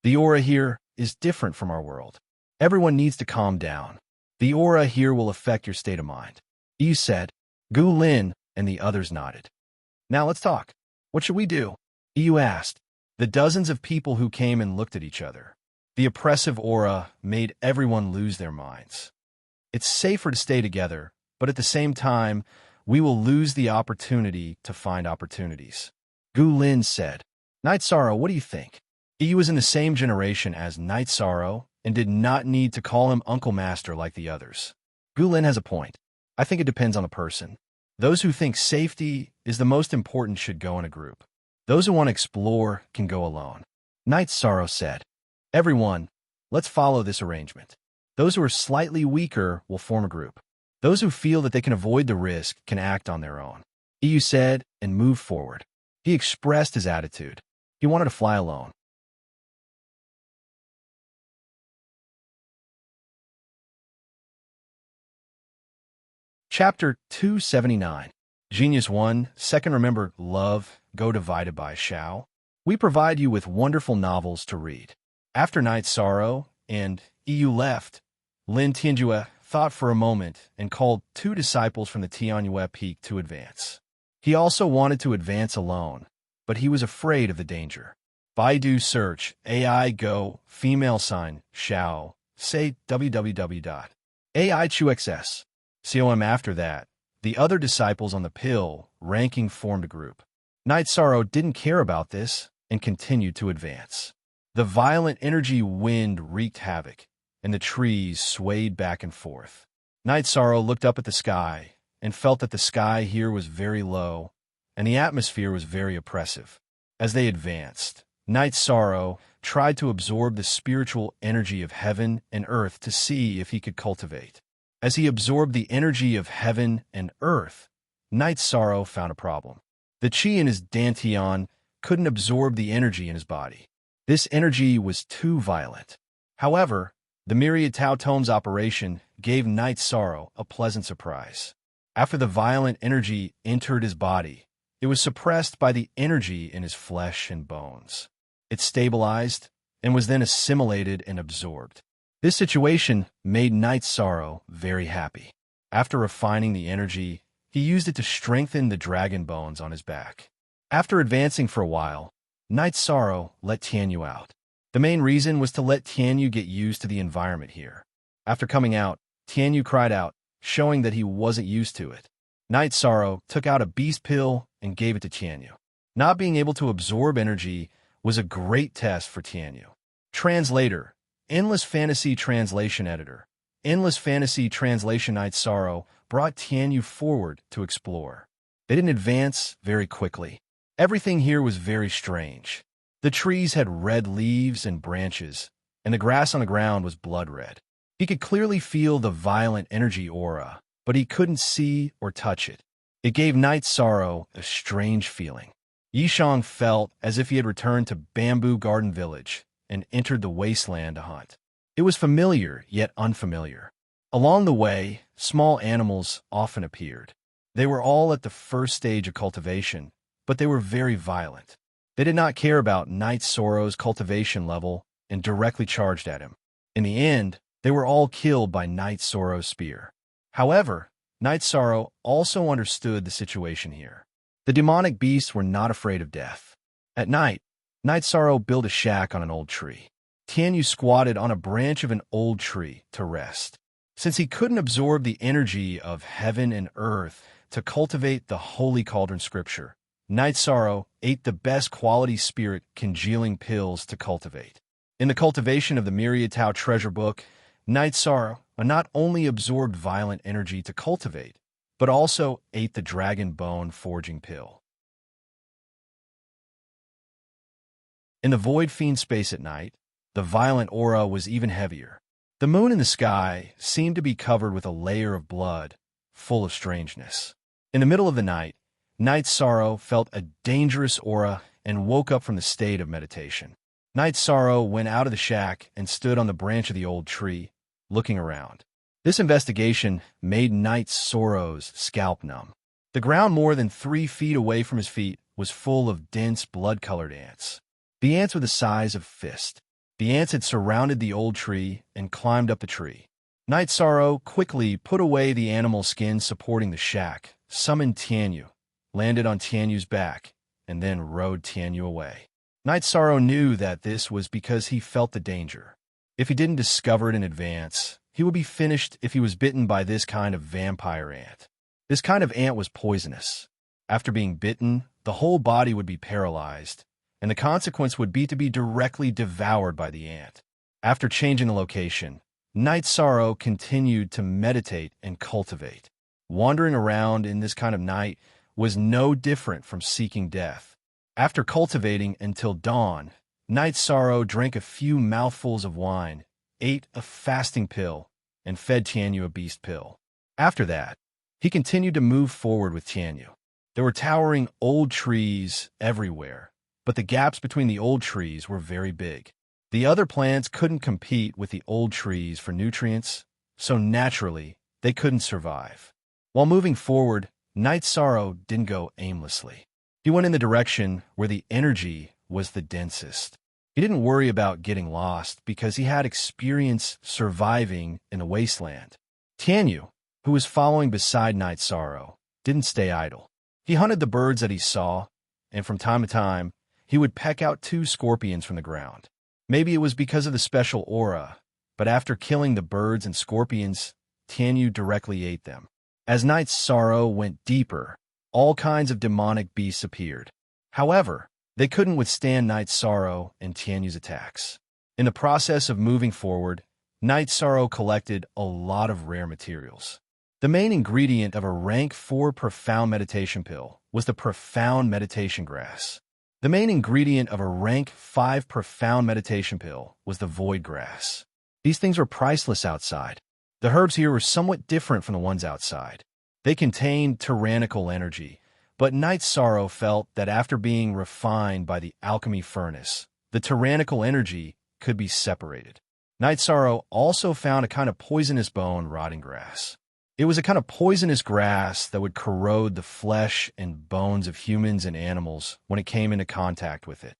The aura here is different from our world. Everyone needs to calm down. The aura here will affect your state of mind. Yu said. Gu Lin and the others nodded. Now let's talk. What should we do? Yu asked. The dozens of people who came and looked at each other. The oppressive aura made everyone lose their minds. It's safer to stay together, but at the same time, we will lose the opportunity to find opportunities. Gu Lin said. Night Sorrow, what do you think? Yu was in the same generation as Night Sorrow and did not need to call him Uncle Master like the others. Gu Lin has a point. I think it depends on the person. Those who think safety is the most important should go in a group. Those who want to explore can go alone. Night Sorrow said. Everyone, let's follow this arrangement. Those who are slightly weaker will form a group. Those who feel that they can avoid the risk can act on their own. Yu said and moved forward. He expressed his attitude. He wanted to fly alone. Chapter 279. Genius 1, Second Remember Love, Go divided by Shao. We provide you with wonderful novels to read. After Night Sorrow and Yu left, Lin Tianjue thought for a moment and called 2 disciples from the Tianyue Peak to advance. He also wanted to advance alone, but he was afraid of the danger. Baidu search, AI Go, female sign, Shao, say www.aichuxs. Com. After that, the other disciples on the pill ranking formed a group. Night Sorrow didn't care about this and continued to advance. The violent energy wind wreaked havoc, and the trees swayed back and forth. Night Sorrow looked up at the sky and felt that the sky here was very low, and the atmosphere was very oppressive. As they advanced, Night Sorrow tried to absorb the spiritual energy of heaven and earth to see if he could cultivate. As he absorbed the energy of heaven and earth, Night Sorrow found a problem. The chi in his dantian couldn't absorb the energy in his body. This energy was too violent. However, the Myriad Tao Tomes operation gave Night Sorrow a pleasant surprise. After the violent energy entered his body, it was suppressed by the energy in his flesh and bones. It stabilized and was then assimilated and absorbed. This situation made Night Sorrow very happy. After refining the energy, he used it to strengthen the dragon bones on his back. After advancing for a while, Night Sorrow let Tianyu out. The main reason was to let Tianyu get used to the environment here. After coming out, Tianyu cried out, showing that he wasn't used to it. Night Sorrow took out a beast pill and gave it to Tianyu. Not being able to absorb energy was a great test for Tianyu. Translator, Endless Fantasy Translation Editor. Endless Fantasy Translation. Night Sorrow brought Tianyu forward to explore. They didn't advance very quickly. Everything here was very strange. The trees had red leaves and branches, and the grass on the ground was blood red. He could clearly feel the violent energy aura, but he couldn't see or touch it. It gave Night Sorrow a strange feeling. Yishang felt as if he had returned to Bamboo Garden Village and entered the wasteland to hunt. It was familiar, yet unfamiliar. Along the way, small animals often appeared. They were all at the first stage of cultivation, but they were very violent. They did not care about Night Sorrow's cultivation level and directly charged at him. In the end, they were all killed by Night Sorrow's spear. However, Night Sorrow also understood the situation here. The demonic beasts were not afraid of death. At night, Night Sorrow built a shack on an old tree. Tianyu squatted on a branch of an old tree to rest. Since he couldn't absorb the energy of heaven and earth to cultivate the holy cauldron scripture, Night Sorrow ate the best quality spirit congealing pills to cultivate. In the cultivation of the Myriad treasure book, Night Sorrow not only absorbed violent energy to cultivate, but also ate the dragon bone forging pill. In the void fiend space at night, the violent aura was even heavier. The moon in the sky seemed to be covered with a layer of blood, full of strangeness. In the middle of the night, Night Sorrow felt a dangerous aura and woke up from the state of meditation. Night Sorrow went out of the shack and stood on the branch of the old tree, looking around. This investigation made Night Sorrow's scalp numb. The ground more than 3 feet away from his feet was full of dense, blood-colored ants. The ants were the size of fists. The ants had surrounded the old tree and climbed up the tree. Night Sorrow quickly put away the animal skin supporting the shack, summoned Tianyu, landed on Tianyu's back, and then rode Tianyu away. Night Sorrow knew that this was because he felt the danger. If he didn't discover it in advance, he would be finished if he was bitten by this kind of vampire ant. This kind of ant was poisonous. After being bitten, the whole body would be paralyzed, and the consequence would be to be directly devoured by the ant. After changing the location, Night Sorrow continued to meditate and cultivate. Wandering around in this kind of night was no different from seeking death. After cultivating until dawn, Night Sorrow drank a few mouthfuls of wine, ate a fasting pill, and fed Tianyu a beast pill. After that, he continued to move forward with Tianyu. There were towering old trees everywhere, but the gaps between the old trees were very big. The other plants couldn't compete with the old trees for nutrients, so naturally, they couldn't survive. While moving forward, Night Sorrow didn't go aimlessly. He went in the direction where the energy was the densest. He didn't worry about getting lost because he had experience surviving in the wasteland. Tianyu, who was following beside Night Sorrow, didn't stay idle. He hunted the birds that he saw, and from time to time, he would peck out 2 scorpions from the ground. Maybe it was because of the special aura, but after killing the birds and scorpions, Tianyu directly ate them. As Night Sorrow went deeper, all kinds of demonic beasts appeared. However, they couldn't withstand Night Sorrow and Tianyu's attacks. In the process of moving forward, Night Sorrow collected a lot of rare materials. The main ingredient of a rank 4 profound meditation pill was the profound meditation grass. The main ingredient of a rank 5 profound meditation pill was the void grass. These things were priceless outside. The herbs here were somewhat different from the ones outside. They contained tyrannical energy, but Night Sorrow felt that after being refined by the alchemy furnace, the tyrannical energy could be separated. Night Sorrow also found a kind of poisonous bone rotting grass. It was a kind of poisonous grass that would corrode the flesh and bones of humans and animals when it came into contact with it.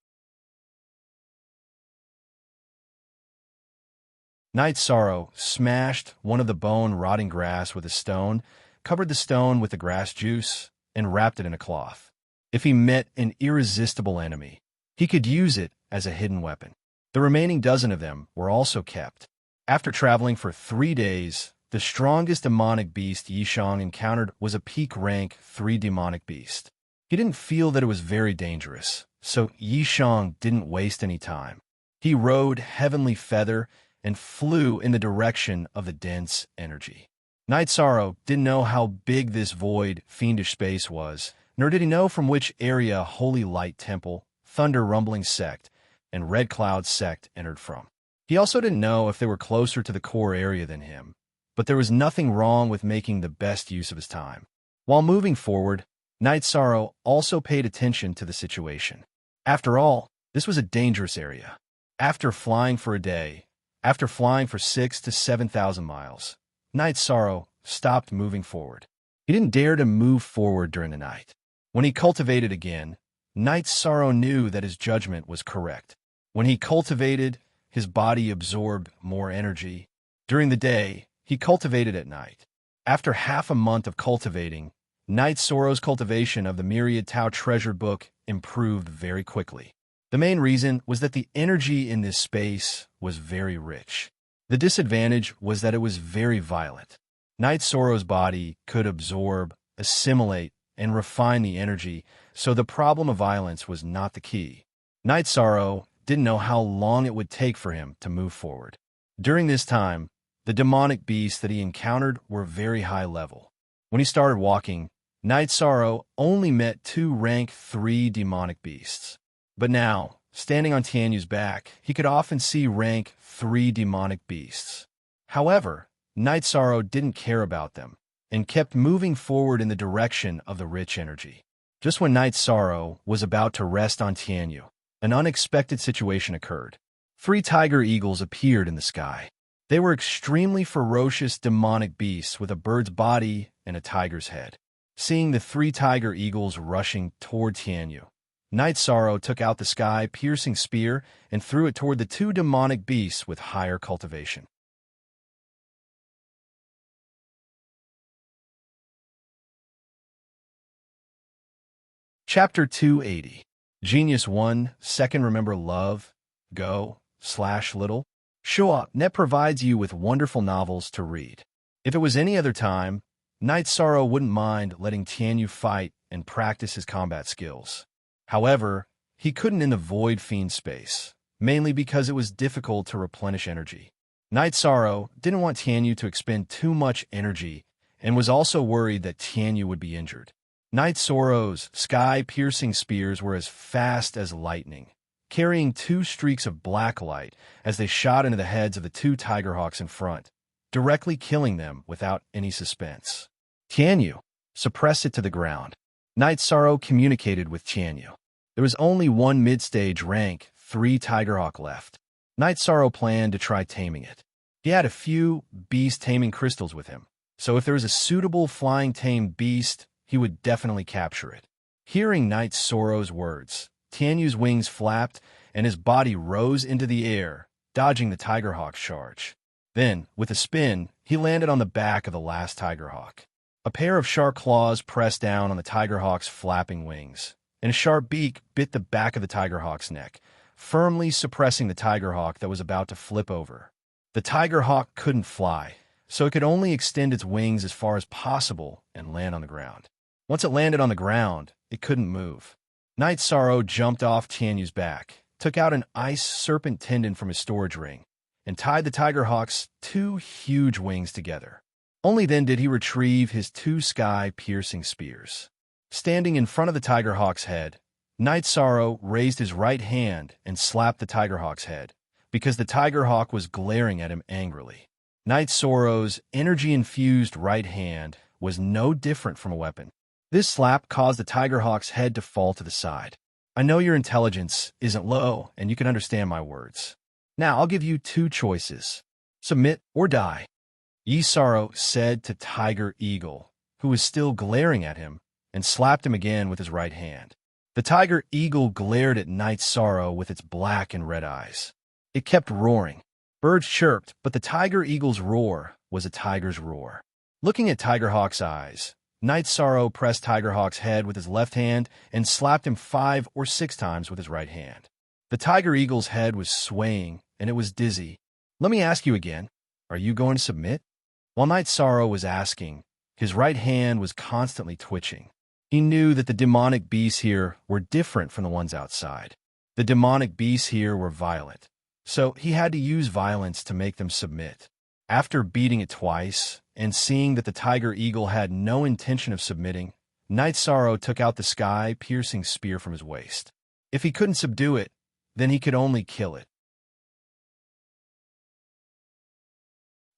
Night Sorrow smashed one of the bone-rotting grass with a stone, covered the stone with the grass juice, and wrapped it in a cloth. If he met an irresistible enemy, he could use it as a hidden weapon. The remaining dozen of them were also kept. After traveling for 3 days, the strongest demonic beast Yishang encountered was a peak rank 3 demonic beast. He didn't feel that it was very dangerous, so Yishang didn't waste any time. He rode Heavenly Feather and flew in the direction of the dense energy. Night Sorrow didn't know how big this void, fiendish space was, nor did he know from which area Holy Light Temple, Thunder Rumbling Sect, and Red Cloud Sect entered from. He also didn't know if they were closer to the core area than him, but there was nothing wrong with making the best use of his time. While moving forward, Night Sorrow also paid attention to the situation. After all, this was a dangerous area. After flying for a day, after flying for 6,000 to 7,000 miles, Night Sorrow stopped moving forward. He didn't dare to move forward during the night. When he cultivated again, Night Sorrow knew that his judgment was correct. When he cultivated, his body absorbed more energy. During the day, he cultivated at night. After half a month of cultivating, Night Sorrow's cultivation of the Myriad Tao treasure book improved very quickly. The main reason was that the energy in this space was very rich. The disadvantage was that it was very violent. Night Sorrow's body could absorb, assimilate, and refine the energy, so the problem of violence was not the key. Night Sorrow didn't know how long it would take for him to move forward. During this time, the demonic beasts that he encountered were very high level. When he started walking, Night Sorrow only met 2 rank 3 demonic beasts. But now, standing on Tianyu's back, he could often see rank 3 demonic beasts. However, Night Sorrow didn't care about them and kept moving forward in the direction of the rich energy. Just when Night Sorrow was about to rest on Tianyu, an unexpected situation occurred. 3 tiger eagles appeared in the sky. They were extremely ferocious demonic beasts with a bird's body and a tiger's head. Seeing the 3 tiger eagles rushing toward Tianyu, Night Sorrow took out the sky-piercing spear and threw it toward the 2 demonic beasts with higher cultivation. Chapter 280. Genius 1, Second Remember Love, Go/Little. Shoa.net provides you with wonderful novels to read. If it was any other time, Night Sorrow wouldn't mind letting Tianyu fight and practice his combat skills. However, he couldn't in the Void Fiend space, mainly because it was difficult to replenish energy. Night Sorrow didn't want Tianyu to expend too much energy and was also worried that Tianyu would be injured. Night Sorrow's sky-piercing spears were as fast as lightning, carrying 2 streaks of black light as they shot into the heads of the 2 tigerhawks in front, directly killing them without any suspense. Tianyu suppressed it to the ground. Night Sorrow communicated with Tianyu. There was only 1 mid-stage rank 3 tigerhawk left. Night Sorrow planned to try taming it. He had a few beast-taming crystals with him, so if there was a suitable flying tamed beast, he would definitely capture it. Hearing Night Sorrow's words, Tianyu's wings flapped and his body rose into the air, dodging the tigerhawk's charge. Then, with a spin, he landed on the back of the last tigerhawk. A pair of sharp claws pressed down on the tigerhawk's flapping wings, and a sharp beak bit the back of the tigerhawk's neck, firmly suppressing the tigerhawk that was about to flip over. The tigerhawk couldn't fly, so it could only extend its wings as far as possible and land on the ground. Once it landed on the ground, it couldn't move. Night Sorrow jumped off Tianyu's back, took out an ice serpent tendon from his storage ring, and tied the tigerhawk's 2 huge wings together. Only then did he retrieve his 2 sky-piercing spears. Standing in front of the tigerhawk's head, Night Sorrow raised his right hand and slapped the tigerhawk's head, because the tigerhawk was glaring at him angrily. Night Sorrow's energy-infused right hand was no different from a weapon. This slap caused the tigerhawk's head to fall to the side. I know your intelligence isn't low, and you can understand my words. Now I'll give you 2 choices. Submit or die. Yi Sorrow said to Tiger Eagle, who was still glaring at him, and slapped him again with his right hand. The Tiger Eagle glared at Night Sorrow with its black and red eyes. It kept roaring. Birds chirped, but the Tiger Eagle's roar was a tiger's roar. Looking at Tigerhawk's eyes, Night Sorrow pressed Tigerhawk's head with his left hand and slapped him 5 or 6 times with his right hand. The Tiger Eagle's head was swaying, and it was dizzy. Let me ask you again, are you going to submit? While Night Sorrow was asking, his right hand was constantly twitching. He knew that the demonic beasts here were different from the ones outside. The demonic beasts here were violent, so he had to use violence to make them submit. After beating it twice, and seeing that the Tiger Eagle had no intention of submitting, Night Sorrow took out the sky-piercing spear from his waist. If he couldn't subdue it, then he could only kill it.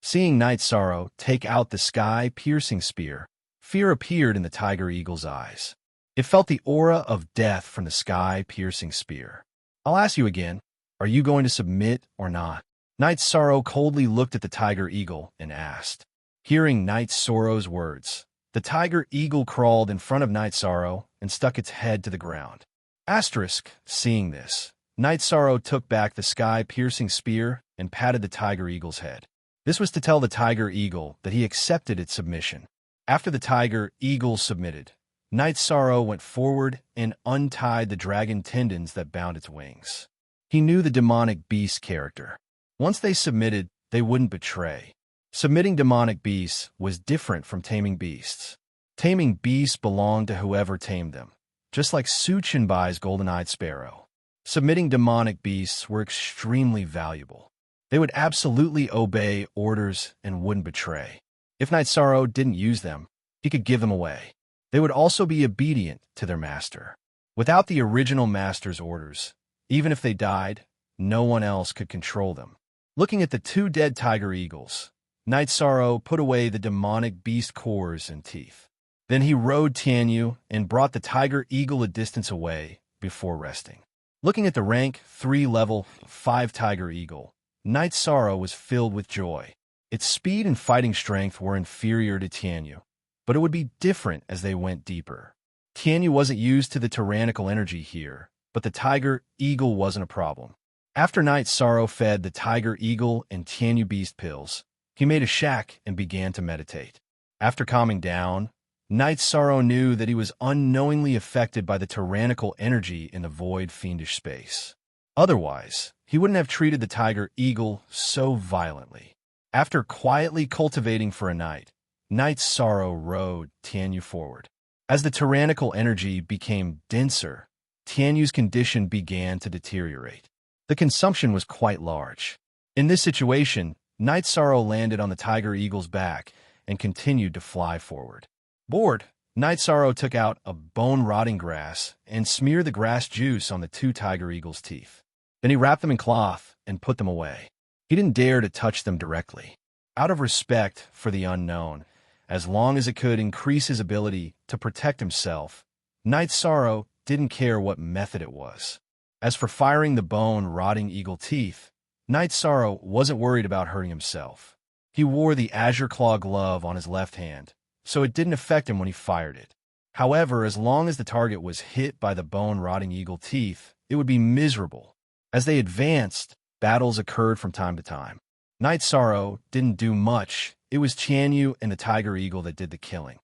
Seeing Night Sorrow take out the sky-piercing spear, fear appeared in the Tiger Eagle's eyes. It felt the aura of death from the sky-piercing spear. I'll ask you again, are you going to submit or not? Night Sorrow coldly looked at the Tiger Eagle and asked. Hearing Night Sorrow's words, the Tiger Eagle crawled in front of Night Sorrow and stuck its head to the ground. Asterisk, seeing this, Night Sorrow took back the sky-piercing spear and patted the tiger eagle's head. This was to tell the tiger eagle that he accepted its submission. After the tiger eagle submitted, Night Sorrow went forward and untied the dragon tendons that bound its wings. He knew the demonic beast character. Once they submitted, they wouldn't betray. Submitting demonic beasts was different from taming beasts. Taming beasts belonged to whoever tamed them, just like Suchinbai's golden-eyed sparrow. Submitting demonic beasts were extremely valuable. They would absolutely obey orders and wouldn't betray. If Night Sorrow didn't use them, he could give them away. They would also be obedient to their master. Without the original master's orders, even if they died, no one else could control them. Looking at the two dead tiger eagles, Night Sorrow put away the demonic beast cores and teeth. Then he rode Tianyu and brought the tiger eagle a distance away before resting. Looking at the rank 3 level 5 tiger eagle, Night Sorrow was filled with joy. Its speed and fighting strength were inferior to Tianyu, but it would be different as they went deeper. Tianyu wasn't used to the tyrannical energy here, but the tiger eagle wasn't a problem. After Night Sorrow fed the tiger eagle and Tianyu beast pills, he made a shack and began to meditate. After calming down, Night Sorrow knew that he was unknowingly affected by the tyrannical energy in the void fiendish space. Otherwise, he wouldn't have treated the tiger eagle so violently. After quietly cultivating for a night, Night Sorrow rode Tianyu forward. As the tyrannical energy became denser, Tianyu's condition began to deteriorate. The consumption was quite large. In this situation, Night Sorrow landed on the tiger eagle's back and continued to fly forward. Bored, Night Sorrow took out a bone-rotting grass and smeared the grass juice on the two tiger eagles' teeth. Then he wrapped them in cloth and put them away. He didn't dare to touch them directly, out of respect for the unknown. As long as it could increase his ability to protect himself, Night Sorrow didn't care what method it was. As for firing the bone-rotting eagle teeth, Night Sorrow wasn't worried about hurting himself. He wore the azure claw glove on his left hand, so it didn't affect him when he fired it. However, as long as the target was hit by the bone-rotting eagle teeth, it would be miserable. As they advanced, battles occurred from time to time. Night Sorrow didn't do much. It was Tianyu and the tiger eagle that did the killing.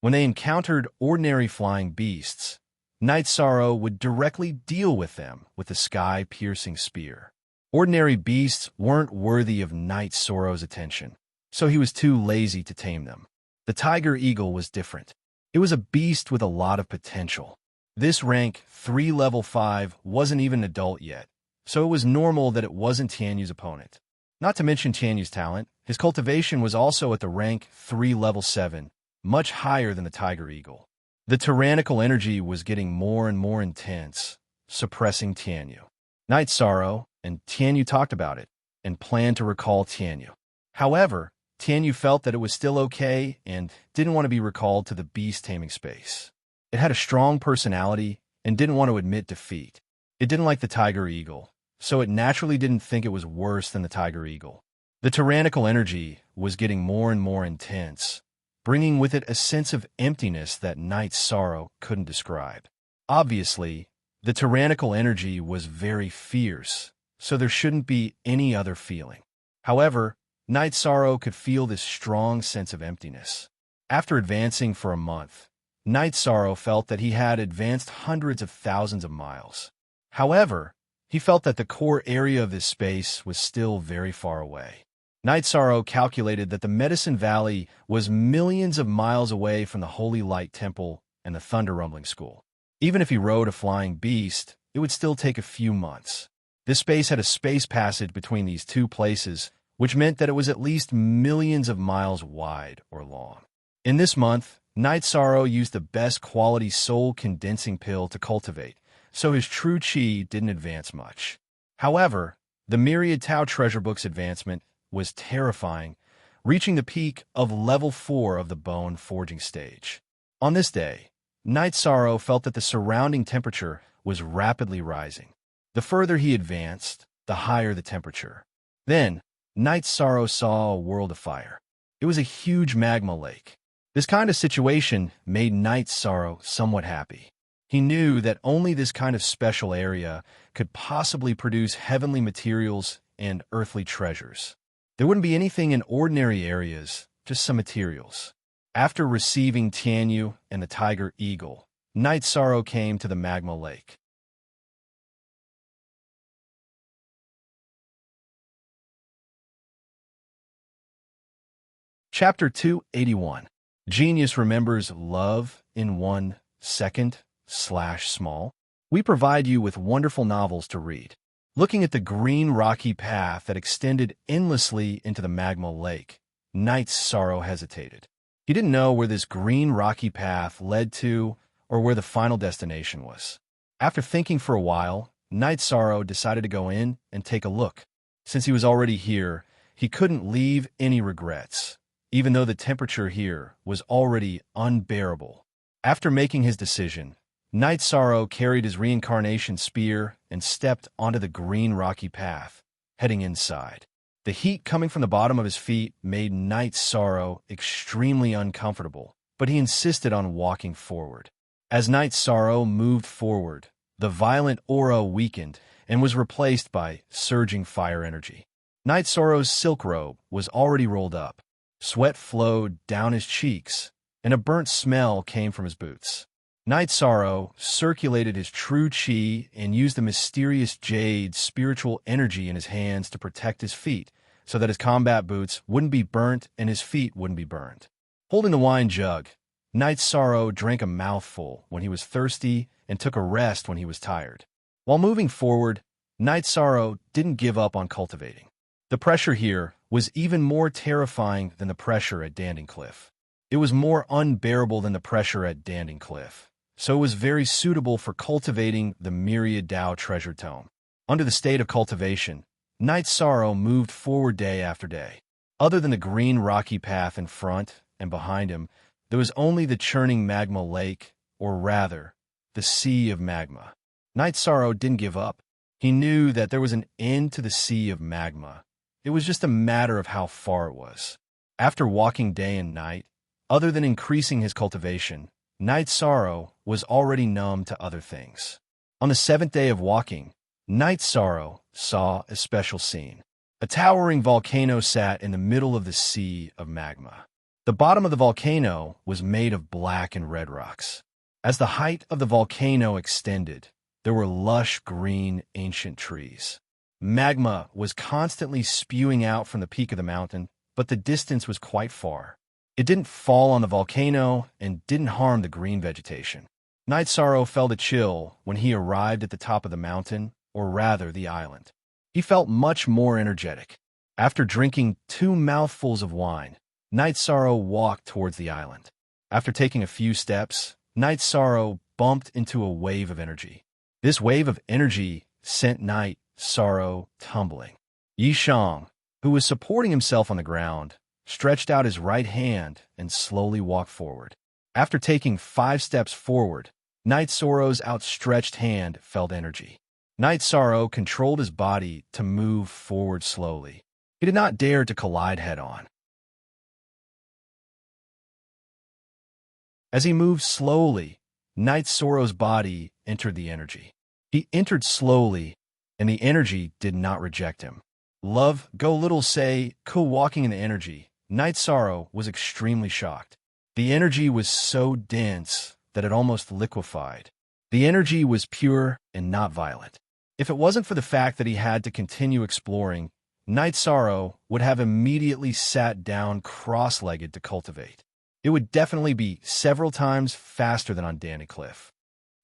When they encountered ordinary flying beasts, Night Sorrow would directly deal with them with the sky-piercing spear. Ordinary beasts weren't worthy of Night Sorrow's attention, so he was too lazy to tame them. The tiger eagle was different. It was a beast with a lot of potential. This rank 3 level 5 wasn't even an adult yet, so it was normal that it wasn't Tianyu's opponent. Not to mention Tianyu's talent, his cultivation was also at the rank 3 level 7, much higher than the tiger eagle. The tyrannical energy was getting more and more intense, suppressing Tianyu. Night Sorrow and Tianyu talked about it and planned to recall Tianyu. However, Tianyu felt that it was still okay and didn't want to be recalled to the beast-taming space. It had a strong personality and didn't want to admit defeat. It didn't like the tiger eagle, so it naturally didn't think it was worse than the tiger eagle. The tyrannical energy was getting more and more intense, bringing with it a sense of emptiness that Night Sorrow couldn't describe. Obviously, the tyrannical energy was very fierce, so there shouldn't be any other feeling. However, Night Sorrow could feel this strong sense of emptiness. After advancing for a month, Night Sorrow felt that he had advanced hundreds of thousands of miles. However, he felt that the core area of this space was still very far away. Night Sorrow calculated that the Medicine Valley was millions of miles away from the Holy Light Temple and the Thunder Rumbling School. Even if he rode a flying beast, it would still take a few months. This space had a space passage between these two places, which meant that it was at least millions of miles wide or long. In this month, Night Sorrow used the best quality soul condensing pill to cultivate, so his true chi didn't advance much. However, the Myriad Tao Treasure Book's advancement was terrifying, reaching the peak of level 4 of the bone forging stage. On this day, Night Sorrow felt that the surrounding temperature was rapidly rising. The further he advanced, the higher the temperature. Then, Night Sorrow saw a world of fire. It was a huge magma lake. This kind of situation made Night Sorrow somewhat happy. He knew that only this kind of special area could possibly produce heavenly materials and earthly treasures. There wouldn't be anything in ordinary areas, just some materials. After receiving Tianyu and the Tiger Eagle, Night Sorrow came to the Magma Lake. Chapter 281. Genius remembers love in 1 second/small. We provide you with wonderful novels to read. Looking at the green rocky path that extended endlessly into the Magma Lake, Night Sorrow hesitated. He didn't know where this green rocky path led to or where the final destination was. After thinking for a while, Night Sorrow decided to go in and take a look. Since he was already here, he couldn't leave any regrets, even though the temperature here was already unbearable. After making his decision, Night Sorrow carried his reincarnation spear and stepped onto the green rocky path, heading inside. The heat coming from the bottom of his feet made Night Sorrow extremely uncomfortable, but he insisted on walking forward. As Night Sorrow moved forward, the violent aura weakened and was replaced by surging fire energy. Night Sorrow's silk robe was already rolled up. Sweat flowed down his cheeks, and a burnt smell came from his boots. Night Sorrow circulated his true chi and used the mysterious jade spiritual energy in his hands to protect his feet, so that his combat boots wouldn't be burnt and his feet wouldn't be burned. Holding the wine jug, Night Sorrow drank a mouthful when he was thirsty and took a rest when he was tired. While moving forward, Night Sorrow didn't give up on cultivating. The pressure here was even more terrifying than the pressure at Danding Cliff. It was more unbearable than the pressure at Danding Cliff, so it was very suitable for cultivating the Myriad Dao treasure tome. Under the state of cultivation, Night Sorrow moved forward day after day. Other than the green rocky path in front and behind him, there was only the churning magma lake, or rather, the sea of magma. Night Sorrow didn't give up. He knew that there was an end to the sea of magma. It was just a matter of how far it was. After walking day and night, other than increasing his cultivation, Night Sorrow was already numb to other things. On the 7th day of walking, Night Sorrow saw a special scene. A towering volcano sat in the middle of the sea of magma. The bottom of the volcano was made of black and red rocks. As the height of the volcano extended, there were lush green ancient trees. Magma was constantly spewing out from the peak of the mountain, but the distance was quite far. It didn't fall on the volcano and didn't harm the green vegetation. Night Sorrow felt a chill when he arrived at the top of the mountain, or rather the island. He felt much more energetic. After drinking 2 mouthfuls of wine, Night Sorrow walked towards the island. After taking a few steps, Night Sorrow bumped into a wave of energy. This wave of energy sent Night Sorrow tumbling. Yishang, who was supporting himself on the ground, stretched out his right hand and slowly walked forward. After taking 5 steps forward, Night Sorrow's outstretched hand felt energy. Night Sorrow controlled his body to move forward slowly. He did not dare to collide head-on. As he moved slowly, Night Sorrow's body entered the energy. He entered slowly, and the energy did not reject him. Love, go little say, co-walking in the energy, Night Sorrow was extremely shocked. The energy was so dense that it almost liquefied. The energy was pure and not violent. If it wasn't for the fact that he had to continue exploring, Night Sorrow would have immediately sat down cross-legged to cultivate. It would definitely be several times faster than on Danny Cliff.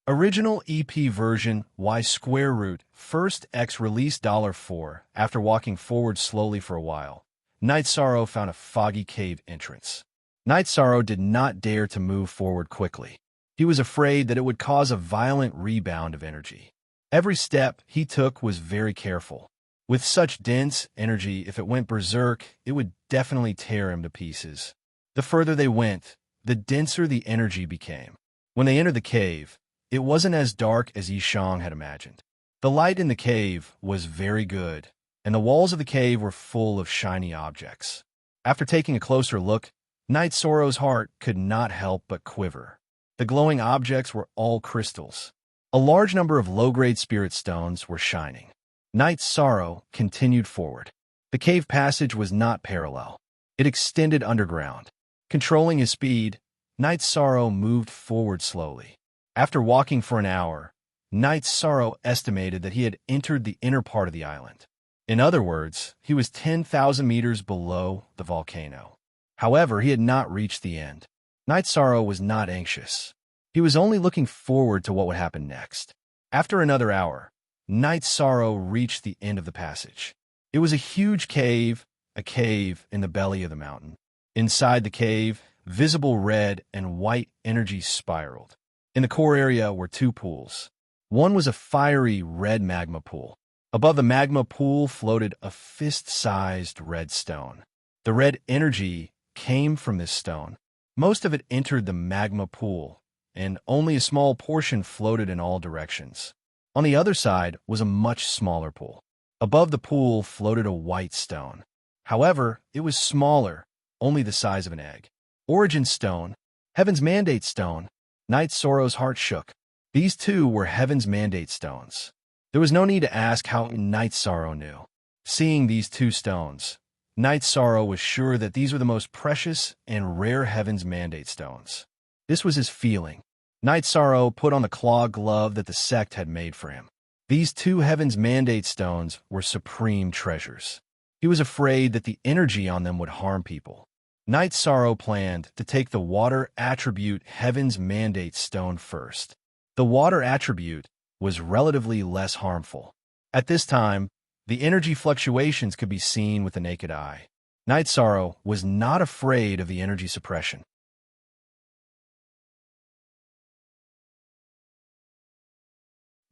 Original EP version Y square root first X release $4. After walking forward slowly for a while, Night Sorrow found a foggy cave entrance. Night Sorrow did not dare to move forward quickly. He was afraid that it would cause a violent rebound of energy. Every step he took was very careful. With such dense energy, if it went berserk, it would definitely tear him to pieces. The further they went, the denser the energy became. When they entered the cave, it wasn't as dark as Yishang had imagined. The light in the cave was very good, and the walls of the cave were full of shiny objects. After taking a closer look, Knight Sorrow's heart could not help but quiver. The glowing objects were all crystals. A large number of low-grade spirit stones were shining. Knight Sorrow continued forward. The cave passage was not parallel. It extended underground. Controlling his speed, Knight Sorrow moved forward slowly. After walking for an hour, Knight Sorrow estimated that he had entered the inner part of the island. In other words, he was 10,000 meters below the volcano. However, he had not reached the end. Knight Sorrow was not anxious. He was only looking forward to what would happen next. After another hour, Knight Sorrow reached the end of the passage. It was a huge cave, a cave in the belly of the mountain. Inside the cave, visible red and white energy spiraled. In the core area were two pools. One was a fiery red magma pool. Above the magma pool floated a fist-sized red stone. The red energy came from this stone. Most of it entered the magma pool, and only a small portion floated in all directions. On the other side was a much smaller pool. Above the pool floated a white stone. However, it was smaller, only the size of an egg. Origin Stone, Heaven's Mandate Stone. Knight Sorrow's heart shook. These two were Heaven's Mandate Stones. There was no need to ask how Knight Sorrow knew. Seeing these two stones, Knight Sorrow was sure that these were the most precious and rare Heaven's Mandate Stones. This was his feeling. Knight Sorrow put on the claw glove that the sect had made for him. These two Heaven's Mandate Stones were supreme treasures. He was afraid that the energy on them would harm people. Knight Sorrow planned to take the water attribute Heaven's Mandate Stone first. The water attribute was relatively less harmful. At this time, the energy fluctuations could be seen with the naked eye. Knight Sorrow was not afraid of the energy suppression.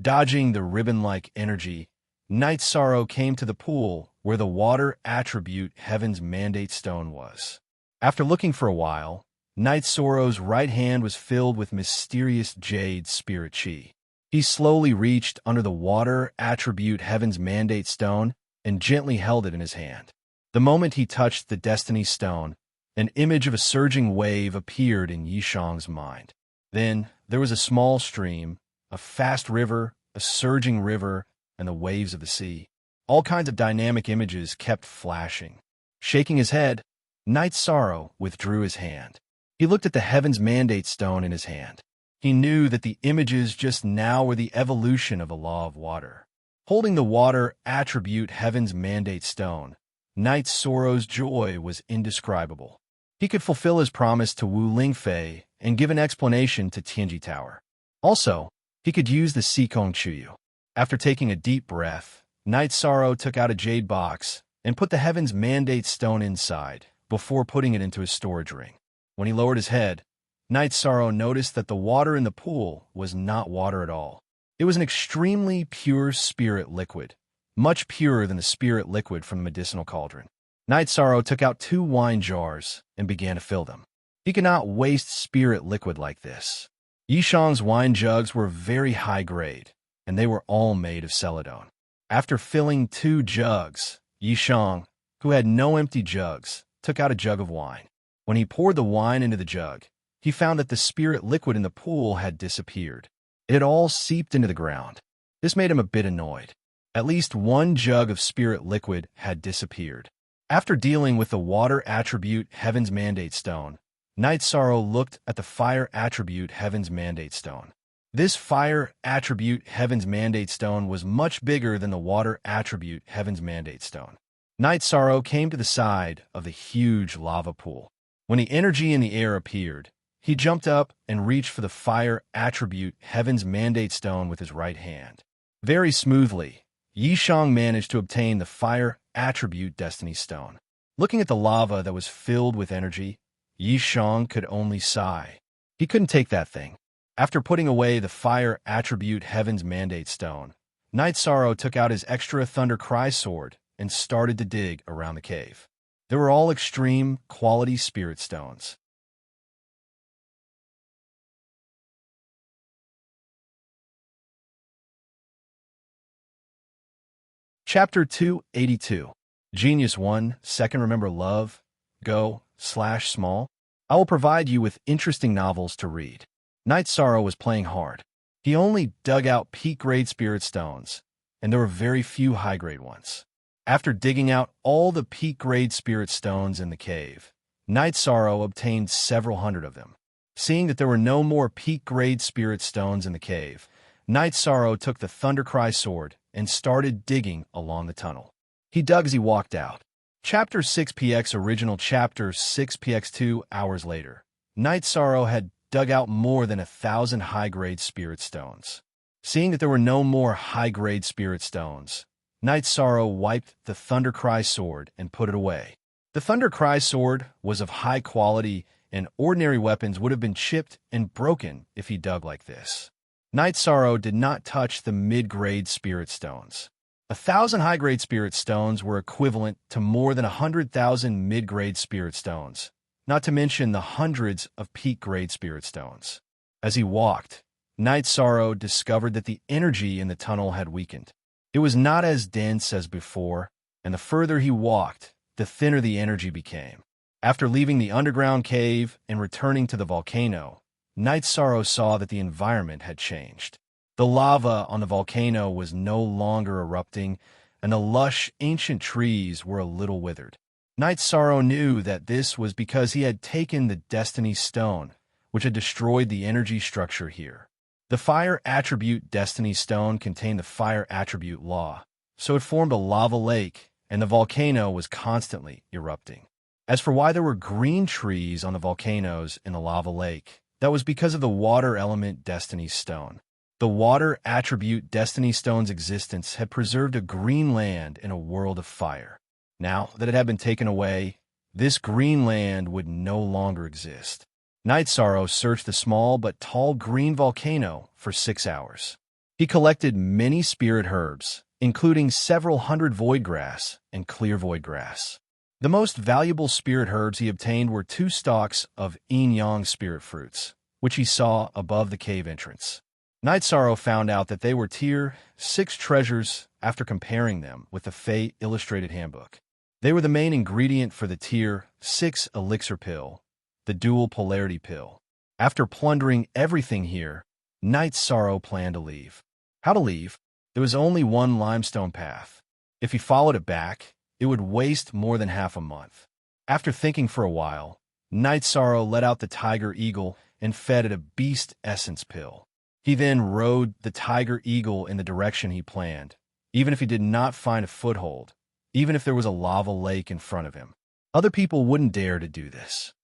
Dodging the ribbon-like energy, Knight Sorrow came to the pool where the water attribute Heaven's Mandate Stone was. After looking for a while, Knight Sorrow's right hand was filled with mysterious jade spirit chi. He slowly reached under the water attribute Heaven's Mandate Stone and gently held it in his hand. The moment he touched the Destiny Stone, an image of a surging wave appeared in Yishang's mind. Then there was a small stream, a fast river, a surging river, and the waves of the sea. All kinds of dynamic images kept flashing. Shaking his head, Knight Sorrow withdrew his hand. He looked at the Heaven's Mandate Stone in his hand. He knew that the images just now were the evolution of a law of water. Holding the water attribute Heaven's Mandate Stone, Knight Sorrow's joy was indescribable. He could fulfill his promise to Wu Lingfei and give an explanation to Tianji Tower. Also, he could use the Sikong Chuyu. After taking a deep breath, Knight Sorrow took out a jade box and put the Heaven's Mandate Stone inside before putting it into his storage ring. When he lowered his head, Knight Sorrow noticed that the water in the pool was not water at all. It was an extremely pure spirit liquid, much purer than the spirit liquid from the medicinal cauldron. Knight Sorrow took out 2 wine jars and began to fill them. He could not waste spirit liquid like this. Yishang's wine jugs were very high grade, and they were all made of celadone. After filling 2 jugs, Yishang, who had no empty jugs, took out a jug of wine. When he poured the wine into the jug, he found that the spirit liquid in the pool had disappeared. It had all seeped into the ground. This made him a bit annoyed. At least 1 jug of spirit liquid had disappeared. After dealing with the water attribute Heaven's Mandate Stone, Knight Sorrow looked at the fire attribute Heaven's Mandate Stone. This fire attribute Heaven's Mandate Stone was much bigger than the water attribute Heaven's Mandate Stone. Knight Sorrow came to the side of the huge lava pool. When the energy in the air appeared, he jumped up and reached for the fire attribute Heaven's Mandate Stone with his right hand. Very smoothly, Yishang managed to obtain the fire attribute Destiny Stone. Looking at the lava that was filled with energy, Yishang could only sigh. He couldn't take that thing. After putting away the fire attribute Heaven's Mandate Stone, Knight Sorrow took out his extra Thunder Cry sword and started to dig around the cave. They were all extreme quality spirit stones. Chapter 282. Genius 1, Second Remember Love, Go, /small. I will provide you with interesting novels to read. Night Sorrow was playing hard. He only dug out peak-grade spirit stones, and there were very few high-grade ones. After digging out all the peak-grade spirit stones in the cave, Night Sorrow obtained several hundred of them. Seeing that there were no more peak-grade spirit stones in the cave, Night Sorrow took the Thundercry sword and started digging along the tunnel. He dug as he walked out. Chapter 6px Original Chapter 6px 2 hours later. Night Sorrow had dug out more than 1,000 high-grade spirit stones. Seeing that there were no more high-grade spirit stones, Night Sorrow wiped the Thundercry sword and put it away. The Thundercry sword was of high quality, and ordinary weapons would have been chipped and broken if he dug like this. Night Sorrow did not touch the mid-grade spirit stones. 1,000 high-grade spirit stones were equivalent to more than 100,000 mid-grade spirit stones, not to mention the hundreds of peak-grade spirit stones. As he walked, Night Sorrow discovered that the energy in the tunnel had weakened. It was not as dense as before, and the further he walked, the thinner the energy became. After leaving the underground cave and returning to the volcano, Night Sorrow saw that the environment had changed. The lava on the volcano was no longer erupting, and the lush, ancient trees were a little withered. Night Sorrow knew that this was because he had taken the Destiny Stone, which had destroyed the energy structure here. The Fire Attribute Destiny Stone contained the Fire Attribute Law, so it formed a lava lake, and the volcano was constantly erupting. As for why there were green trees on the volcanoes in the lava lake, that was because of the Water Element Destiny Stone. The Water Attribute Destiny Stone's existence had preserved a green land in a world of fire. Now that it had been taken away, this green land would no longer exist. Night Sorrow searched the small but tall green volcano for 6 hours. He collected many spirit herbs, including several hundred void grass and clear void grass. The most valuable spirit herbs he obtained were 2 stalks of yin-yang spirit fruits, which he saw above the cave entrance. Night Sorrow found out that they were Tier 6 treasures after comparing them with the Fey Illustrated Handbook. They were the main ingredient for the Tier 6 elixir pill, the dual polarity pill. After plundering everything here, Night Sorrow planned to leave. How to leave? There was only one limestone path. If he followed it back, it would waste more than half a month. After thinking for a while, Night Sorrow let out the Tiger Eagle and fed it a beast essence pill. He then rode the Tiger Eagle in the direction he planned, even if he did not find a foothold, even if there was a lava lake in front of him. Other people wouldn't dare to do this.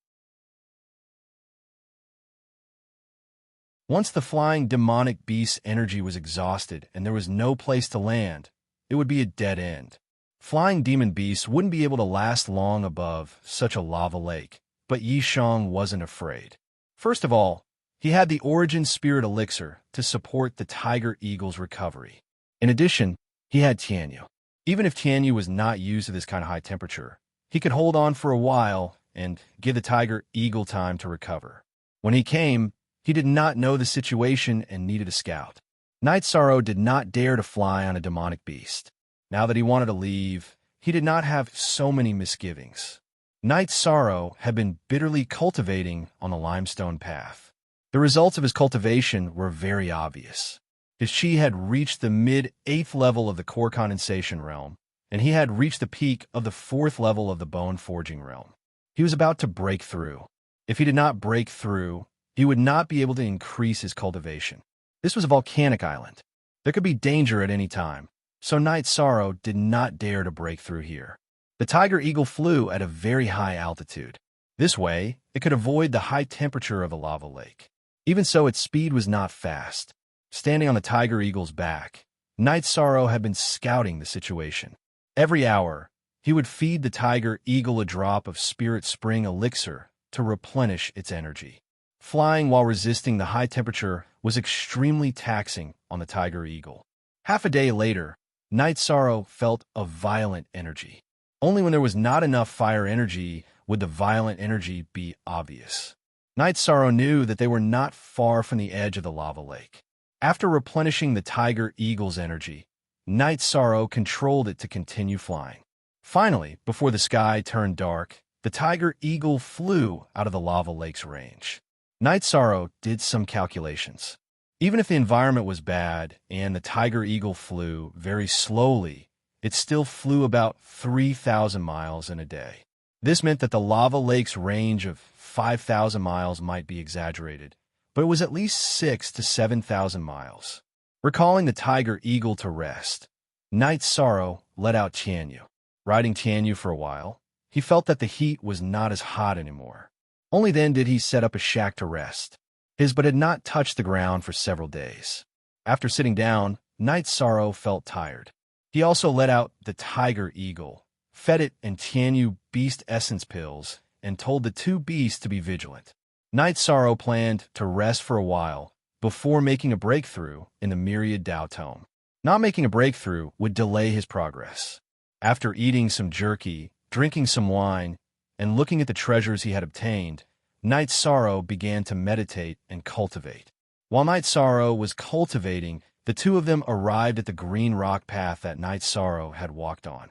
Once the flying demonic beast's energy was exhausted and there was no place to land, it would be a dead end. Flying demon beasts wouldn't be able to last long above such a lava lake, but Yishang wasn't afraid. First of all, he had the Origin Spirit Elixir to support the Tiger Eagle's recovery. In addition, he had Tianyu. Even if Tianyu was not used to this kind of high temperature, he could hold on for a while and give the Tiger Eagle time to recover. When he came, he did not know the situation and needed a scout. Night Sorrow did not dare to fly on a demonic beast. Now that he wanted to leave, he did not have so many misgivings. Night Sorrow had been bitterly cultivating on the limestone path. The results of his cultivation were very obvious. His chi had reached the mid-8th level of the core condensation realm, and he had reached the peak of the 4th level of the bone forging realm. He was about to break through. If he did not break through, he would not be able to increase his cultivation. This was a volcanic island. There could be danger at any time, so Night Sorrow did not dare to break through here. The Tiger Eagle flew at a very high altitude. This way, it could avoid the high temperature of the lava lake. Even so, its speed was not fast. Standing on the Tiger Eagle's back, Night Sorrow had been scouting the situation. Every hour, he would feed the Tiger Eagle a drop of Spirit Spring Elixir to replenish its energy. Flying while resisting the high temperature was extremely taxing on the Tiger Eagle. Half a day later, Night Sorrow felt a violent energy. Only when there was not enough fire energy would the violent energy be obvious. Night Sorrow knew that they were not far from the edge of the lava lake. After replenishing the Tiger Eagle's energy, Night Sorrow controlled it to continue flying. Finally, before the sky turned dark, the tiger eagle flew out of the lava lake's range. Night Sorrow did some calculations. Even if the environment was bad and the tiger eagle flew very slowly, it still flew about 3,000 miles in a day. This meant that the lava lake's range of 5,000 miles might be exaggerated, but it was at least 6,000 to 7,000 miles. Recalling the tiger eagle to rest, Night Sorrow let out Tianyu. Riding Tianyu for a while, he felt that the heat was not as hot anymore. Only then did he set up a shack to rest. His butt had not touched the ground for several days. After sitting down, Night Sorrow felt tired. He also let out the tiger eagle, fed it and Tianyu beast essence pills, and told the two beasts to be vigilant. Night Sorrow planned to rest for a while before making a breakthrough in the Myriad Dao Tome. Not making a breakthrough would delay his progress. After eating some jerky, drinking some wine, and looking at the treasures he had obtained, Night Sorrow began to meditate and cultivate. While Night Sorrow was cultivating, the two of them arrived at the green rock path that Night Sorrow had walked on.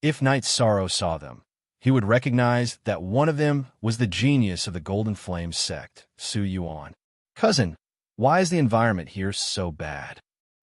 If Night Sorrow saw them, he would recognize that one of them was the genius of the Golden Flame sect, Su Yuan. "Cousin, why is the environment here so bad?"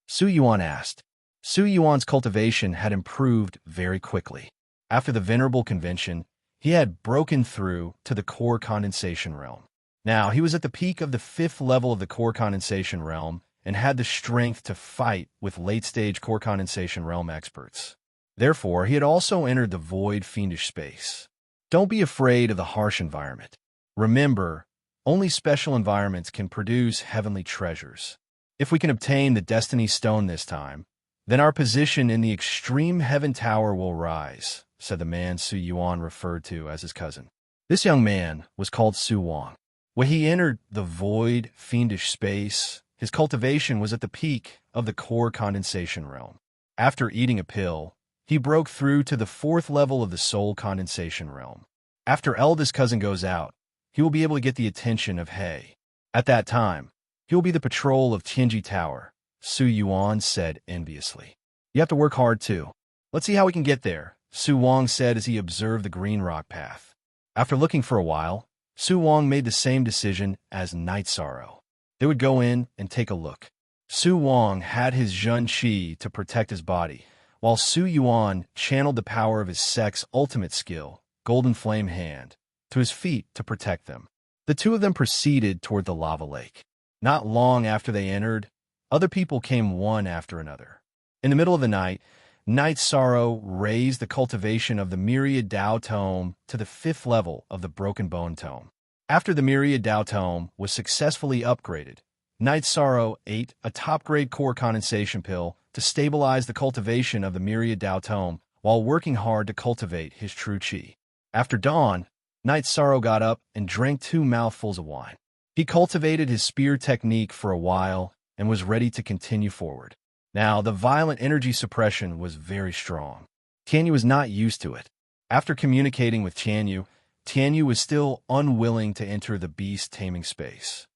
Su Yuan asked. Su Yuan's cultivation had improved very quickly. After the Venerable Convention, he had broken through to the core condensation realm. Now, he was at the peak of the 5th level of the core condensation realm and had the strength to fight with late-stage core condensation realm experts. Therefore, he had also entered the void fiendish space. Don't be afraid of the harsh environment. Remember, only special environments can produce heavenly treasures. If we can obtain the Destiny Stone this time, then our position in the extreme heaven tower will rise, said the man Su Yuan referred to as his cousin. This young man was called Su Wang. When he entered the void fiendish space, his cultivation was at the peak of the core condensation realm. After eating a pill, he broke through to the 4th level of the soul condensation realm. After eldest cousin goes out, he will be able to get the attention of He. At that time, he will be the patrol of Tianji Tower, Su Yuan said enviously. You have to work hard too. Let's see how we can get there, Su Wang said as he observed the green rock path. After looking for a while, Su Wang made the same decision as Night Sorrow. They would go in and take a look. Su Wang had his Zhun Qi to protect his body, while Su Yuan channeled the power of his sect's ultimate skill, Golden Flame Hand, to his feet to protect them. The two of them proceeded toward the lava lake. Not long after they entered, other people came one after another. In the middle of the night, Night Sorrow raised the cultivation of the Myriad Dao Tome to the 5th level of the Broken Bone Tome. After the Myriad Dao Tome was successfully upgraded, Night Sorrow ate a top-grade core condensation pill to stabilize the cultivation of the Myriad Dao Tome while working hard to cultivate his true Qi. After dawn, Night Sorrow got up and drank 2 mouthfuls of wine. He cultivated his spear technique for a while and was ready to continue forward. Now, the violent energy suppression was very strong. Tianyu was not used to it. After communicating with Tianyu, Tianyu was still unwilling to enter the beast taming space.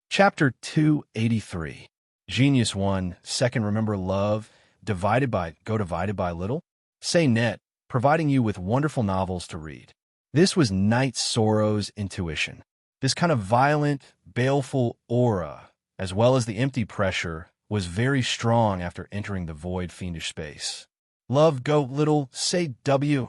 Chapter 283. Genius 1, Second Remember Love, divided by little? Say net, providing you with wonderful novels to read. This was Night Sorrow's intuition. This kind of violent, baleful aura, as well as the empty pressure, was very strong after entering the void fiendish space. Love go little, say W.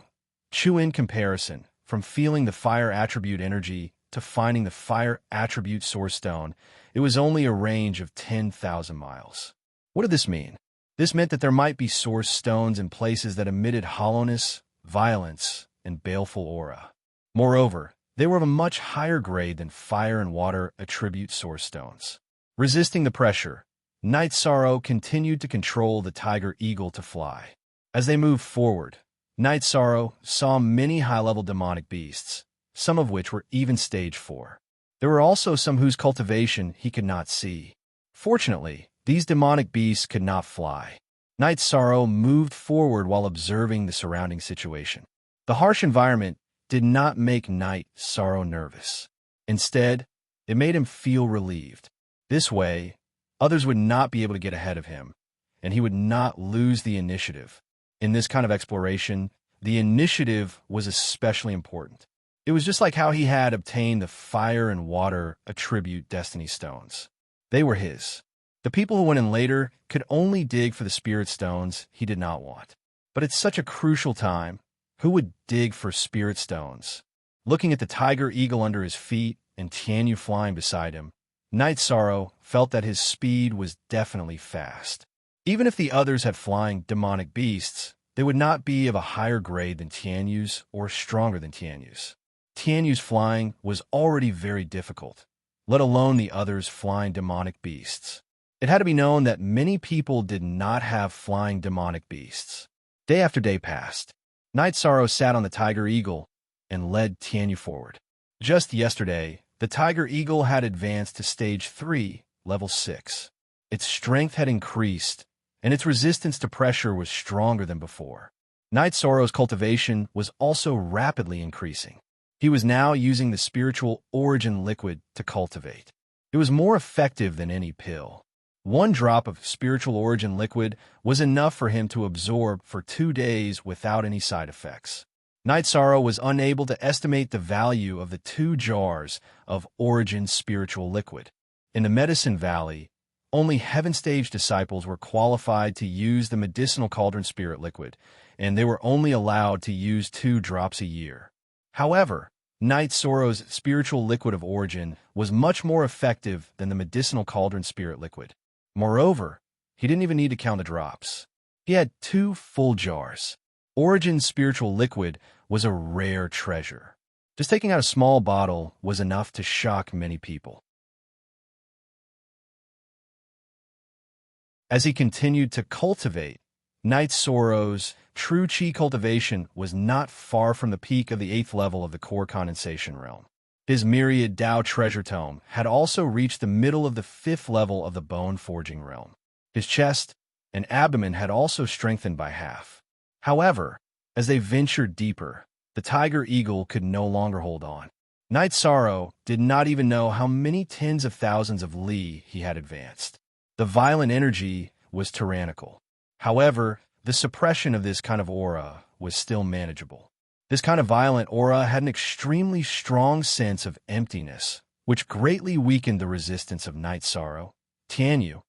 Chew in comparison, from feeling the fire attribute energy to finding the fire attribute source stone, it was only a range of 10,000 miles. What did this mean? This meant that there might be source stones in places that emitted hollowness, violence, and baleful aura. Moreover, they were of a much higher grade than fire and water attribute source stones. Resisting the pressure, Night Sorrow continued to control the tiger eagle to fly. As they moved forward, Night Sorrow saw many high-level demonic beasts, some of which were even stage 4. There were also some whose cultivation he could not see. Fortunately, these demonic beasts could not fly. Night Sorrow moved forward while observing the surrounding situation. The harsh environment did not make Night Sorrow nervous. Instead, It made him feel relieved. This way, others would not be able to get ahead of him, and he would not lose the initiative. In this kind of exploration, the initiative was especially important. It was just like how he had obtained the fire and water attribute destiny stones. They were his. The people who went in later could only dig for the spirit stones he did not want. But at such a crucial time, who would dig for spirit stones? Looking at the tiger eagle under his feet and Tianyu flying beside him, Night Sorrow felt that his speed was definitely fast. Even if the others had flying demonic beasts, they would not be of a higher grade than Tianyu's or stronger than Tianyu's. Tianyu's flying was already very difficult, let alone the others' flying demonic beasts. It had to be known that many people did not have flying demonic beasts. Day after day passed. Night Sorrow sat on the tiger eagle and led Tianyu forward. Just yesterday, the tiger eagle had advanced to stage 3, level 6. Its strength had increased, and its resistance to pressure was stronger than before. Night Sorrow's cultivation was also rapidly increasing. He was now using the spiritual origin liquid to cultivate. It was more effective than any pill. 1 drop of spiritual origin liquid was enough for him to absorb for 2 days without any side effects. Night Sorrow was unable to estimate the value of the 2 jars of origin spiritual liquid. In the Medicine Valley, only Heaven Stage disciples were qualified to use the medicinal cauldron spirit liquid, and they were only allowed to use 2 drops a year. However, Night Sorrow's spiritual liquid of origin was much more effective than the medicinal cauldron spirit liquid. Moreover, he didn't even need to count the drops. He had 2 full jars. Origin's spiritual liquid was a rare treasure. Just taking out a small bottle was enough to shock many people. As he continued to cultivate, Night Sorrow's true chi cultivation was not far from the peak of the 8th level of the core condensation realm. His Myriad Tao treasure tome had also reached the middle of the 5th level of the bone forging realm. His chest and abdomen had also strengthened by half. However, as they ventured deeper, the tiger eagle could no longer hold on. Night Sorrow did not even know how many tens of thousands of li he had advanced. The violent energy was tyrannical. However, the suppression of this kind of aura was still manageable. This kind of violent aura had an extremely strong sense of emptiness, which greatly weakened the resistance of Night Sorrow, Tianyu,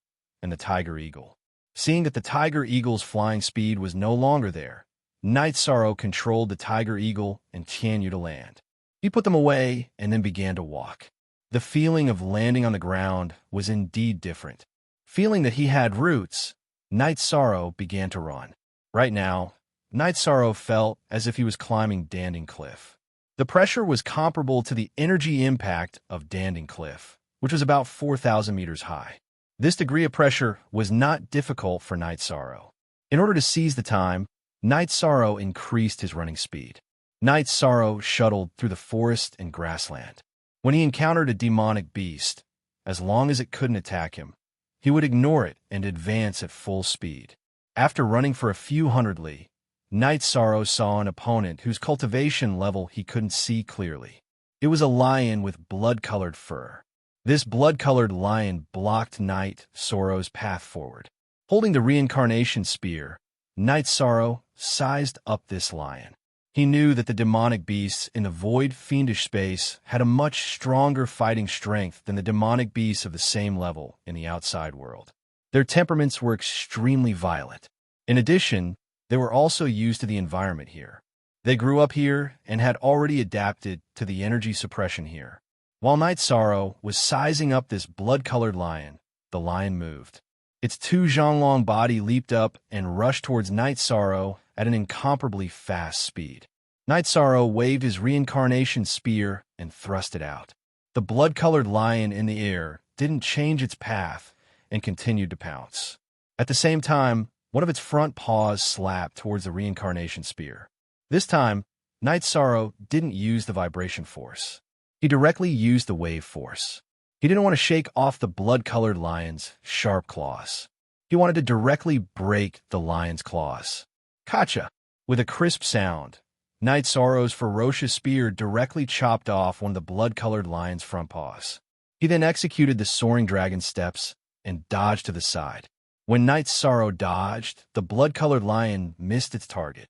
and the tiger eagle. Seeing that the tiger eagle's flying speed was no longer there, Night Sorrow controlled the tiger eagle and Tianyu to land. He put them away and then began to walk. The feeling of landing on the ground was indeed different. Feeling that he had roots, Night Sorrow began to run. Right now, Night Sorrow felt as if he was climbing Danding Cliff. The pressure was comparable to the energy impact of Danding Cliff, which was about 4,000 meters high. This degree of pressure was not difficult for Night Sorrow. In order to seize the time, Night Sorrow increased his running speed. Night Sorrow shuttled through the forest and grassland. When he encountered a demonic beast, as long as it couldn't attack him, he would ignore it and advance at full speed. After running for a few hundred li, Night Sorrow saw an opponent whose cultivation level he couldn't see clearly. It was a lion with blood-colored fur. This blood-colored lion blocked Night Sorrow's path forward. Holding the reincarnation spear, Night Sorrow sized up this lion. He knew that the demonic beasts in the void fiendish space had a much stronger fighting strength than the demonic beasts of the same level in the outside world. Their temperaments were extremely violent. In addition, they were also used to the environment here. They grew up here and had already adapted to the energy suppression here. While Night Sorrow was sizing up this blood-colored lion, the lion moved. Its 2 zhang-long body leaped up and rushed towards Night Sorrow at an incomparably fast speed. Night Sorrow waved his reincarnation spear and thrust it out. The blood-colored lion in the air didn't change its path and continued to pounce. At the same time, one of its front paws slapped towards the reincarnation spear. This time, Night Sorrow didn't use the vibration force. He directly used the wave force. He didn't want to shake off the blood-colored lion's sharp claws. He wanted to directly break the lion's claws. Kacha! With a crisp sound, Night Sorrow's ferocious spear directly chopped off one of the blood-colored lion's front paws. He then executed the soaring dragon steps and dodged to the side. When Knight's Sorrow dodged, the blood-colored lion missed its target.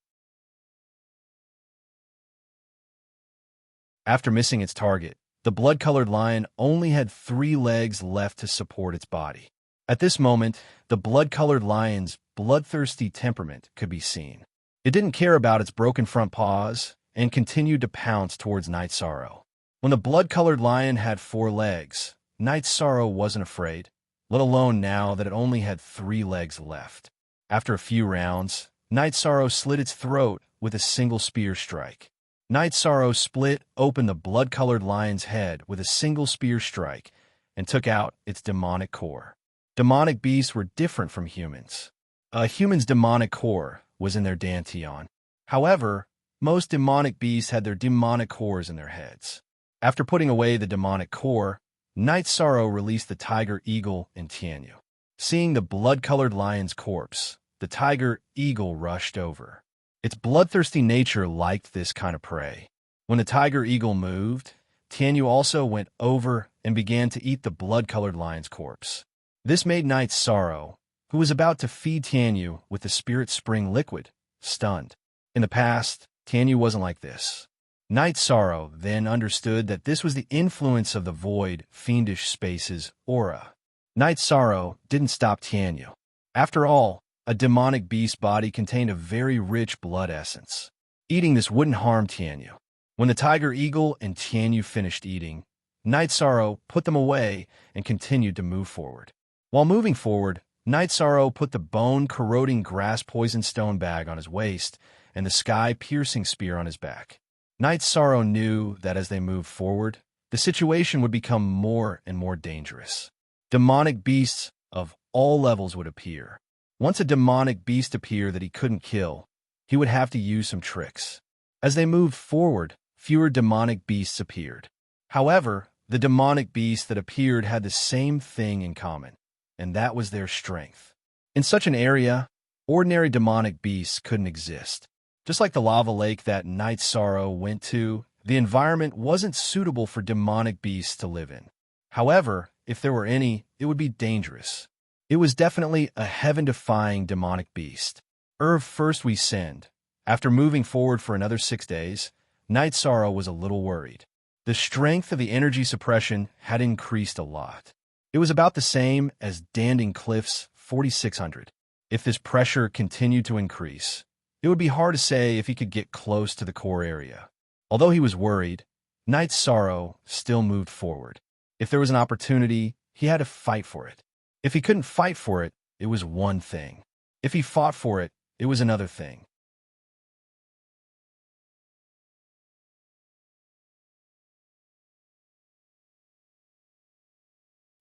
After missing its target, the blood-colored lion only had 3 legs left to support its body. At this moment, the blood-colored lion's bloodthirsty temperament could be seen. It didn't care about its broken front paws and continued to pounce towards Knight's Sorrow. When the blood-colored lion had 4 legs, Knight's Sorrow wasn't afraid, let alone now that it only had 3 legs left. After a few rounds, Knight's Sorrow slit its throat with a single spear strike. Knight's Sorrow split open the blood-colored lion's head with a single spear strike and took out its demonic core. Demonic beasts were different from humans. A human's demonic core was in their dantian. However, most demonic beasts had their demonic cores in their heads. After putting away the demonic core, Knight's Sorrow released the tiger eagle and Tianyu. Seeing the blood-colored lion's corpse, the tiger eagle rushed over. Its bloodthirsty nature liked this kind of prey. When the tiger eagle moved, Tianyu also went over and began to eat the blood-colored lion's corpse. This made Knight's Sorrow, who was about to feed Tianyu with the spirit spring liquid, stunned. In the past, Tianyu wasn't like this. Knight's Sorrow then understood that this was the influence of the void, fiendish space's aura. Knight's Sorrow didn't stop Tianyu. After all, a demonic beast body contained a very rich blood essence. Eating this wouldn't harm Tianyu. When the tiger eagle and Tianyu finished eating, Knight's Sorrow put them away and continued to move forward. While moving forward, Knight's Sorrow put the bone-corroding grass-poison stone bag on his waist and the sky-piercing spear on his back. Knight's Sorrow knew that as they moved forward, the situation would become more and more dangerous. Demonic beasts of all levels would appear. Once a demonic beast appeared that he couldn't kill, he would have to use some tricks. As they moved forward, fewer demonic beasts appeared. However, the demonic beasts that appeared had the same thing in common, and that was their strength. In such an area, ordinary demonic beasts couldn't exist. Just like the lava lake that Knight's Sorrow went to, the environment wasn't suitable for demonic beasts to live in. However, if there were any, it would be dangerous. It was definitely a heaven-defying demonic beast. First we sinned. After moving forward for another 6 days, Knight's Sorrow was a little worried. The strength of the energy suppression had increased a lot. It was about the same as Danding Cliff's 4600. If this pressure continued to increase, it would be hard to say if he could get close to the core area. Although he was worried, Knight's Sorrow still moved forward. If there was an opportunity, he had to fight for it. If he couldn't fight for it, it was one thing. If he fought for it, it was another thing.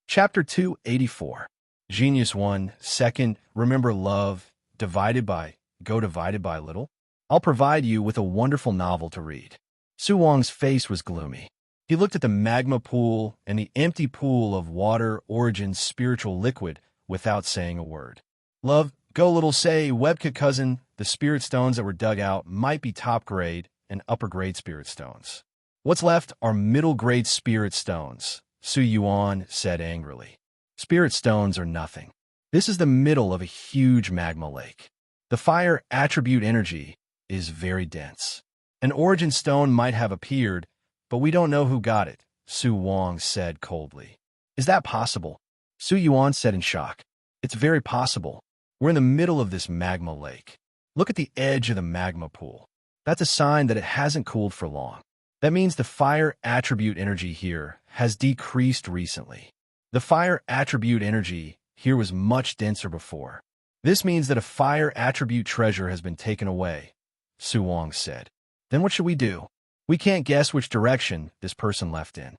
Chapter 284. Genius 1, Second, remember love, divided by little? I'll provide you with a wonderful novel to read. Su Wang's face was gloomy. He looked at the magma pool and the empty pool of water origin's spiritual liquid without saying a word. Love, go little say, Webka cousin, the spirit stones that were dug out might be top grade and upper grade spirit stones. What's left are middle grade spirit stones, Su Yuan said angrily. Spirit stones are nothing. This is the middle of a huge magma lake. The fire attribute energy is very dense. An origin stone might have appeared, but we don't know who got it, Su Wang said coldly. Is that possible? Su Yuan said in shock. It's very possible. We're in the middle of this magma lake. Look at the edge of the magma pool. That's a sign that it hasn't cooled for long. That means the fire attribute energy here has decreased recently. The fire attribute energy here was much denser before. This means that a fire attribute treasure has been taken away, Su Wang said. Then what should we do? We can't guess which direction this person left in.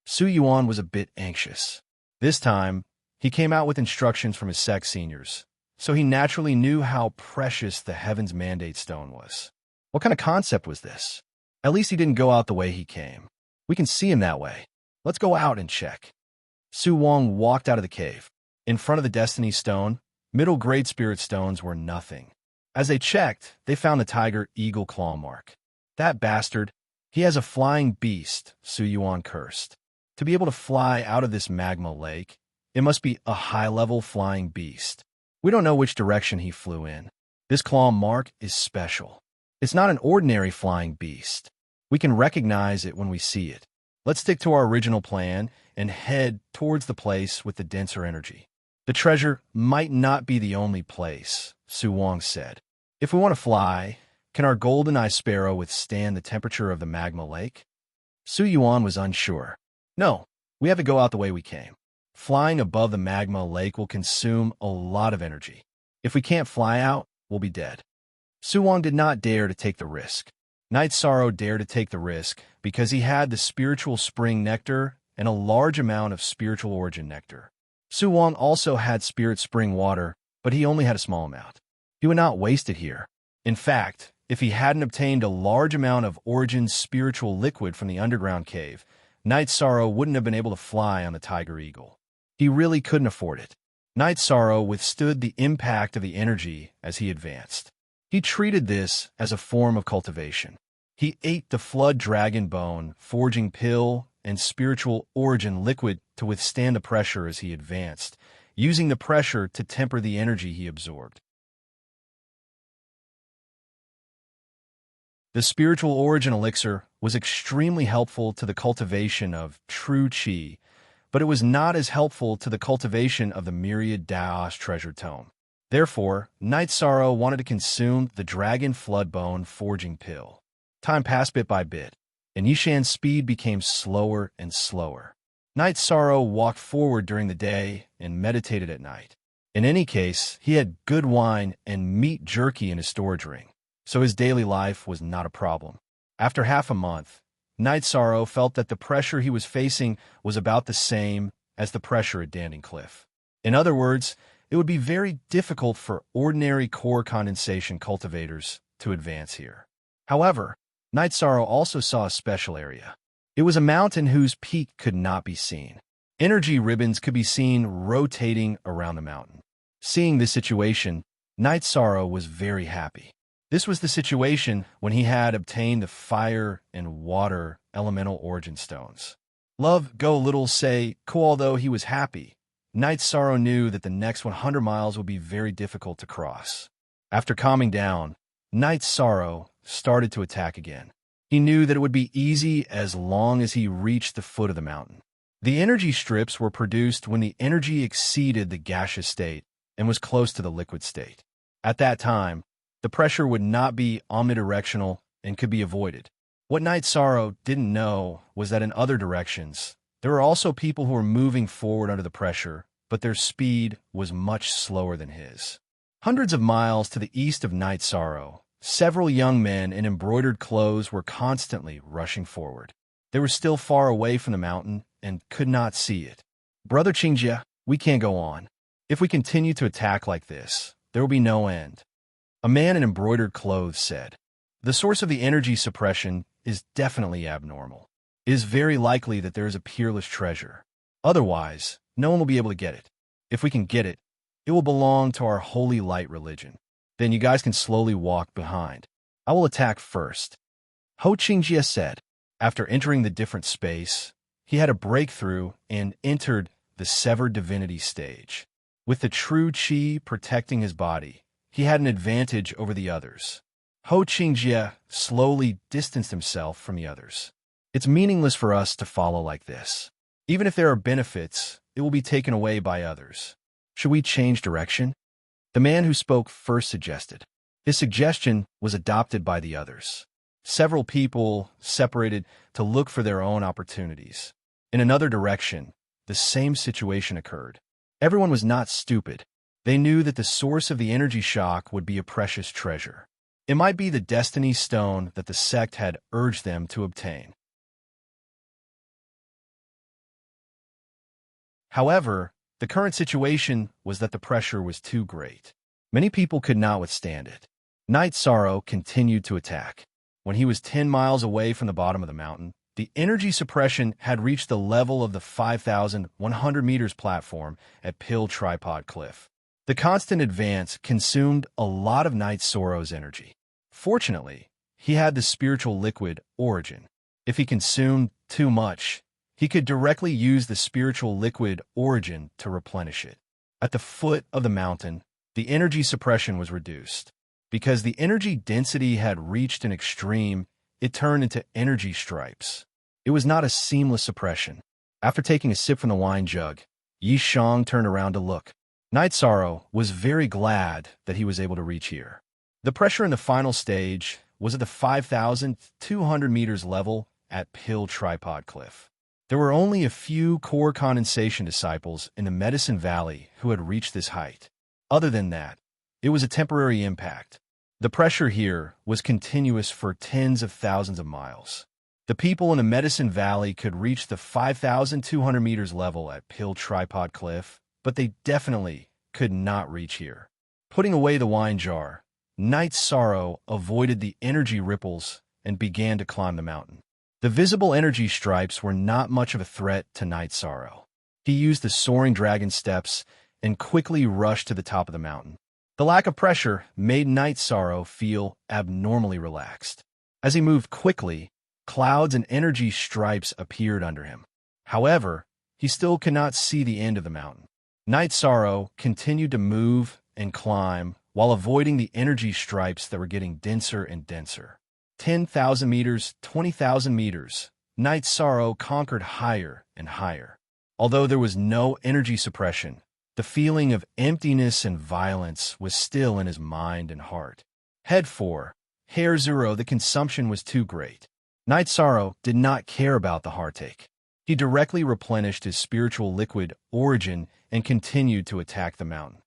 Su Yuan was a bit anxious. This time, he came out with instructions from his sect seniors, so he naturally knew how precious the Heaven's Mandate Stone was. What kind of concept was this? At least he didn't go out the way he came. We can see him that way. Let's go out and check. Su Wang walked out of the cave. In front of the Destiny Stone, middle grade spirit stones were nothing. As they checked, they found the tiger eagle claw mark. That bastard, he has a flying beast, Su Yuan cursed. To be able to fly out of this magma lake, it must be a high-level flying beast. We don't know which direction he flew in. This claw mark is special. It's not an ordinary flying beast. We can recognize it when we see it. Let's stick to our original plan and head towards the place with the denser energy. The treasure might not be the only place, Su Wang said. If we want to fly, can our golden eye sparrow withstand the temperature of the magma lake? Su Yuan was unsure. No, we have to go out the way we came. Flying above the magma lake will consume a lot of energy. If we can't fly out, we'll be dead. Su Wang did not dare to take the risk. Night Sorrow dared to take the risk because he had the spiritual spring nectar and a large amount of spiritual origin nectar. Su Wang also had spirit spring water, but he only had a small amount. He would not waste it here. In fact, if he hadn't obtained a large amount of origin spiritual liquid from the underground cave, Night Sorrow wouldn't have been able to fly on the Tiger Eagle. He really couldn't afford it. Night Sorrow withstood the impact of the energy as he advanced. He treated this as a form of cultivation. He ate the flood dragon bone, forging pill, and spiritual origin liquid to withstand the pressure as he advanced, using the pressure to temper the energy he absorbed. The spiritual origin elixir was extremely helpful to the cultivation of true qi, but it was not as helpful to the cultivation of the Myriad Daos treasure tome. Therefore, Night Sorrow wanted to consume the dragon floodbone forging pill. Time passed bit by bit, and Yishan's speed became slower and slower. Night Sorrow walked forward during the day and meditated at night. In any case, he had good wine and meat jerky in his storage ring, so his daily life was not a problem. After half a month, Night Sorrow felt that the pressure he was facing was about the same as the pressure at Danding Cliff. In other words, it would be very difficult for ordinary core condensation cultivators to advance here. However, Night Sorrow also saw a special area. It was a mountain whose peak could not be seen. Energy ribbons could be seen rotating around the mountain. Seeing this situation, Night Sorrow was very happy. This was the situation when he had obtained the fire and water elemental origin stones. Love Go Little say, cool. Although he was happy, Night Sorrow knew that the next 100 miles would be very difficult to cross. After calming down, Night Sorrow started to attack again. He knew that it would be easy as long as he reached the foot of the mountain. The energy strips were produced when the energy exceeded the gaseous state and was close to the liquid state. At that time, the pressure would not be omnidirectional and could be avoided. What Night Sorrow didn't know was that in other directions, there were also people who were moving forward under the pressure, but their speed was much slower than his. Hundreds of miles to the east of Night Sorrow, several young men in embroidered clothes were constantly rushing forward. They were still far away from the mountain and could not see it. Brother Qingjia, we can't go on. If we continue to attack like this, there will be no end. A man in embroidered clothes said, the source of the energy suppression is definitely abnormal. It is very likely that there is a peerless treasure. Otherwise, no one will be able to get it. If we can get it, it will belong to our holy light religion. Then you guys can slowly walk behind. I will attack first. Ho Qingjia said. After entering the different space, he had a breakthrough and entered the severed divinity stage. With the true qi protecting his body, he had an advantage over the others. Ho Qingjia slowly distanced himself from the others. It's meaningless for us to follow like this. Even if there are benefits, it will be taken away by others. Should we change direction? The man who spoke first suggested. His suggestion was adopted by the others. Several people separated to look for their own opportunities. In another direction, the same situation occurred. Everyone was not stupid. They knew that the source of the energy shock would be a precious treasure. It might be the destiny stone that the sect had urged them to obtain. However, the current situation was that the pressure was too great. Many people could not withstand it. Night Sorrow continued to attack. When he was 10 miles away from the bottom of the mountain, the energy suppression had reached the level of the 5,100 meters platform at Pill Tripod Cliff. The constant advance consumed a lot of Night Sorrow's energy. Fortunately, he had the spiritual liquid origin. If he consumed too much, he could directly use the spiritual liquid origin to replenish it. At the foot of the mountain, the energy suppression was reduced. Because the energy density had reached an extreme, it turned into energy stripes. It was not a seamless suppression. After taking a sip from the wine jug, Yi Shang turned around to look. Night Sorrow was very glad that he was able to reach here. The pressure in the final stage was at the 5,200 meters level at Pill Tripod Cliff. There were only a few core condensation disciples in the Medicine Valley who had reached this height. Other than that, it was a temporary impact. The pressure here was continuous for tens of thousands of miles. The people in the Medicine Valley could reach the 5,200 meters level at Pill Tripod Cliff, but they definitely could not reach here. Putting away the wine jar, Night Sorrow avoided the energy ripples and began to climb the mountain. The visible energy stripes were not much of a threat to Night Sorrow. He used the soaring dragon steps and quickly rushed to the top of the mountain. The lack of pressure made Night Sorrow feel abnormally relaxed. As he moved quickly, clouds and energy stripes appeared under him. However, he still could not see the end of the mountain. Night Sorrow continued to move and climb while avoiding the energy stripes that were getting denser and denser. 10,000 meters, 20,000 meters, Night Sorrow conquered higher and higher. Although there was no energy suppression, the feeling of emptiness and violence was still in his mind and heart. Head 4. Hair 0. The consumption was too great. Night Sorrow did not care about the heartache. He directly replenished his spiritual liquid origin and continued to attack the mountain.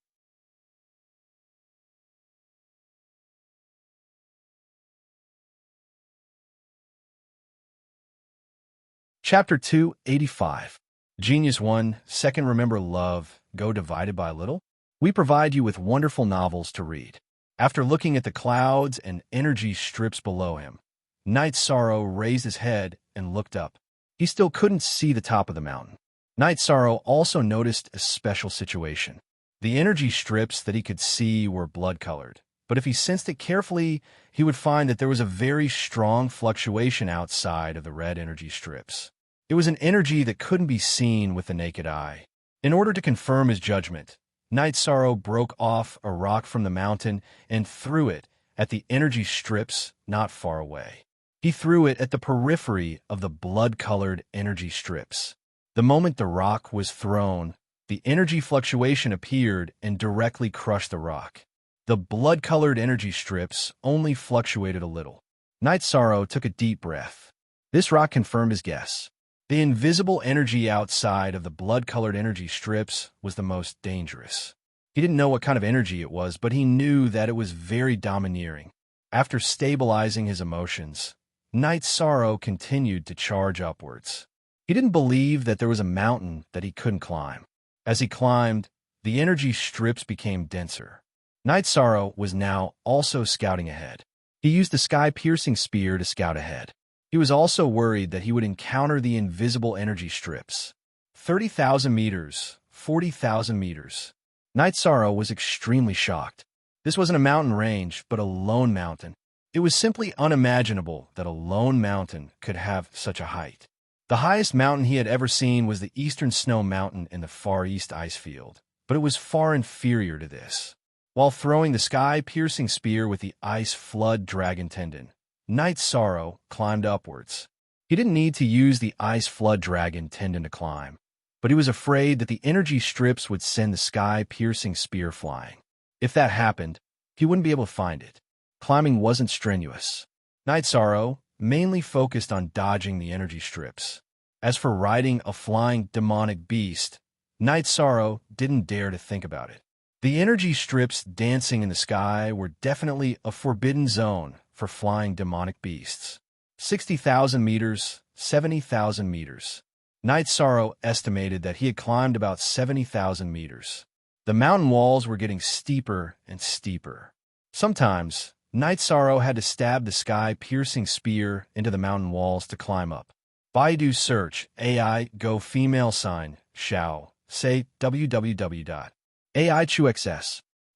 Chapter 285. Genius 1. Second, remember love, go divided by a little? We provide you with wonderful novels to read. After looking at the clouds and energy strips below him, Night Sorrow raised his head and looked up. He still couldn't see the top of the mountain. Night Sorrow also noticed a special situation. The energy strips that he could see were blood-colored, but if he sensed it carefully, he would find that there was a very strong fluctuation outside of the red energy strips. It was an energy that couldn't be seen with the naked eye. In order to confirm his judgment, Night Sorrow broke off a rock from the mountain and threw it at the energy strips not far away. He threw it at the periphery of the blood-colored energy strips. The moment the rock was thrown, the energy fluctuation appeared and directly crushed the rock. The blood-colored energy strips only fluctuated a little. Night Sorrow took a deep breath. This rock confirmed his guess. The invisible energy outside of the blood-colored energy strips was the most dangerous. He didn't know what kind of energy it was, but he knew that it was very domineering. After stabilizing his emotions, Night Sorrow continued to charge upwards. He didn't believe that there was a mountain that he couldn't climb. As he climbed, the energy strips became denser. Night Sorrow was now also scouting ahead. He used the sky-piercing spear to scout ahead. He was also worried that he would encounter the invisible energy strips. 30,000 meters, 40,000 meters. Night Sorrow was extremely shocked. This wasn't a mountain range, but a lone mountain. It was simply unimaginable that a lone mountain could have such a height. The highest mountain he had ever seen was the Eastern Snow Mountain in the Far East ice field, but it was far inferior to this. While throwing the sky-piercing spear with the ice flood dragon tendon, Night Sorrow climbed upwards. He didn't need to use the ice flood dragon tendon to climb, but he was afraid that the energy strips would send the sky-piercing spear flying. If that happened, he wouldn't be able to find it. Climbing wasn't strenuous. Night Sorrow mainly focused on dodging the energy strips. As for riding a flying demonic beast, Night Sorrow didn't dare to think about it. The energy strips dancing in the sky were definitely a forbidden zone for flying demonic beasts. 60,000 meters, 70,000 meters. Night Sorrow estimated that he had climbed about 70,000 meters. The mountain walls were getting steeper and steeper. Sometimes, Night Sorrow had to stab the sky-piercing spear into the mountain walls to climb up. Baidu search AI go female sign Xiao say www.aichuxs.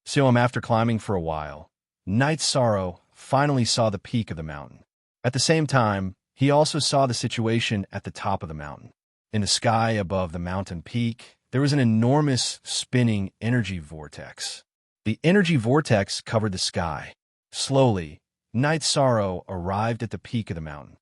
So after climbing for a while, Night Sorrow finally saw the peak of the mountain. At the same time, he also saw the situation at the top of the mountain. In the sky above the mountain peak, there was an enormous spinning energy vortex. The energy vortex covered the sky. Slowly, Night Sorrow arrived at the peak of the mountain.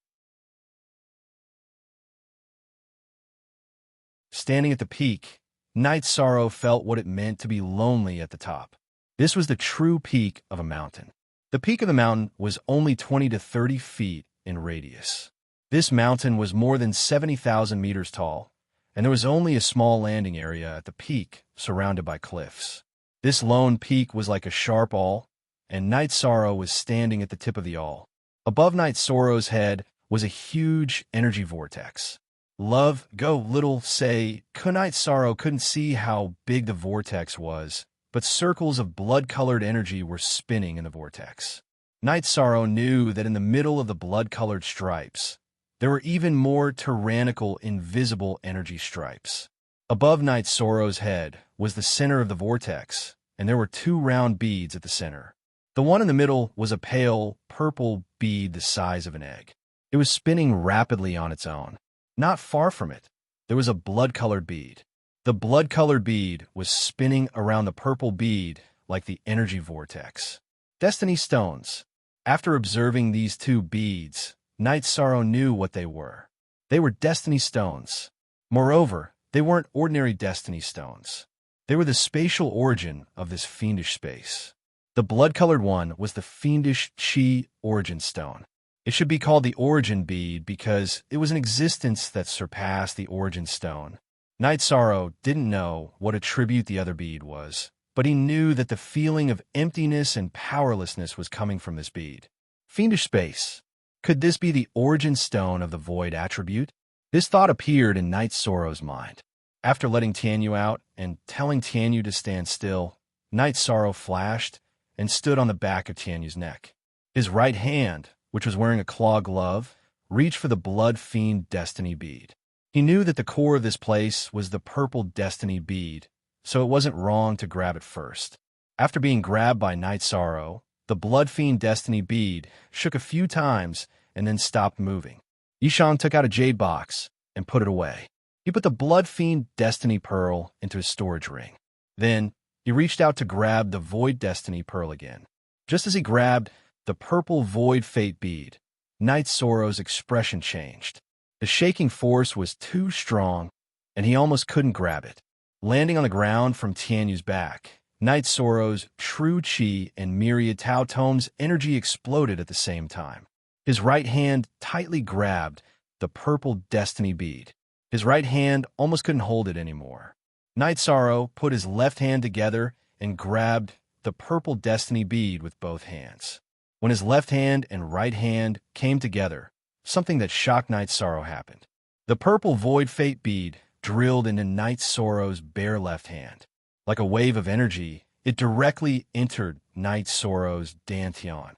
Standing at the peak, Night Sorrow felt what it meant to be lonely at the top. This was the true peak of a mountain. The peak of the mountain was only 20 to 30 feet in radius. This mountain was more than 70,000 meters tall, and there was only a small landing area at the peak, surrounded by cliffs. This lone peak was like a sharp awl, and Night Sorrow was standing at the tip of the awl. Above Night Sorrow's head was a huge energy vortex. Love, go, little, say, Night Sorrow couldn't see how big the vortex was, but circles of blood-colored energy were spinning in the vortex. Night Sorrow knew that in the middle of the blood-colored stripes, there were even more tyrannical, invisible energy stripes. Above Night Sorrow's head was the center of the vortex, and there were two round beads at the center. The one in the middle was a pale, purple bead the size of an egg. It was spinning rapidly on its own. Not far from it, there was a blood-colored bead. The blood-colored bead was spinning around the purple bead like the energy vortex. Destiny stones. After observing these two beads, Night Sorrow knew what they were. They were destiny stones. Moreover, they weren't ordinary destiny stones. They were the spatial origin of this fiendish space. The blood-colored one was the fiendish Chi origin stone. It should be called the origin bead because it was an existence that surpassed the origin stone. Night Sorrow didn't know what attribute the other bead was, but he knew that the feeling of emptiness and powerlessness was coming from this bead. Fiendish space. Could this be the origin stone of the void attribute? This thought appeared in Night Sorrow's mind. After letting Tianyu out and telling Tianyu to stand still, Night Sorrow flashed and stood on the back of Tianyu's neck. His right hand, which was wearing a claw glove, reached for the blood fiend destiny bead. He knew that the core of this place was the purple destiny bead, so it wasn't wrong to grab it first. After being grabbed by Night Sorrow, the blood fiend destiny bead shook a few times and then stopped moving. Yishan took out a jade box and put it away. He put the blood fiend destiny pearl into his storage ring. Then, he reached out to grab the void destiny pearl again. Just as he grabbed the purple void fate bead, Night Sorrow's expression changed. The shaking force was too strong, and he almost couldn't grab it. Landing on the ground from Tianyu's back, Night Sorrow's true Chi and Myriad Tao Tome's energy exploded at the same time. His right hand tightly grabbed the purple destiny bead. His right hand almost couldn't hold it anymore. Night Sorrow put his left hand together and grabbed the purple destiny bead with both hands. When his left hand and right hand came together, something that shocked Night Sorrow happened. The purple void fate bead drilled into Night Sorrow's bare left hand. Like a wave of energy, it directly entered Night Sorrow's dantian.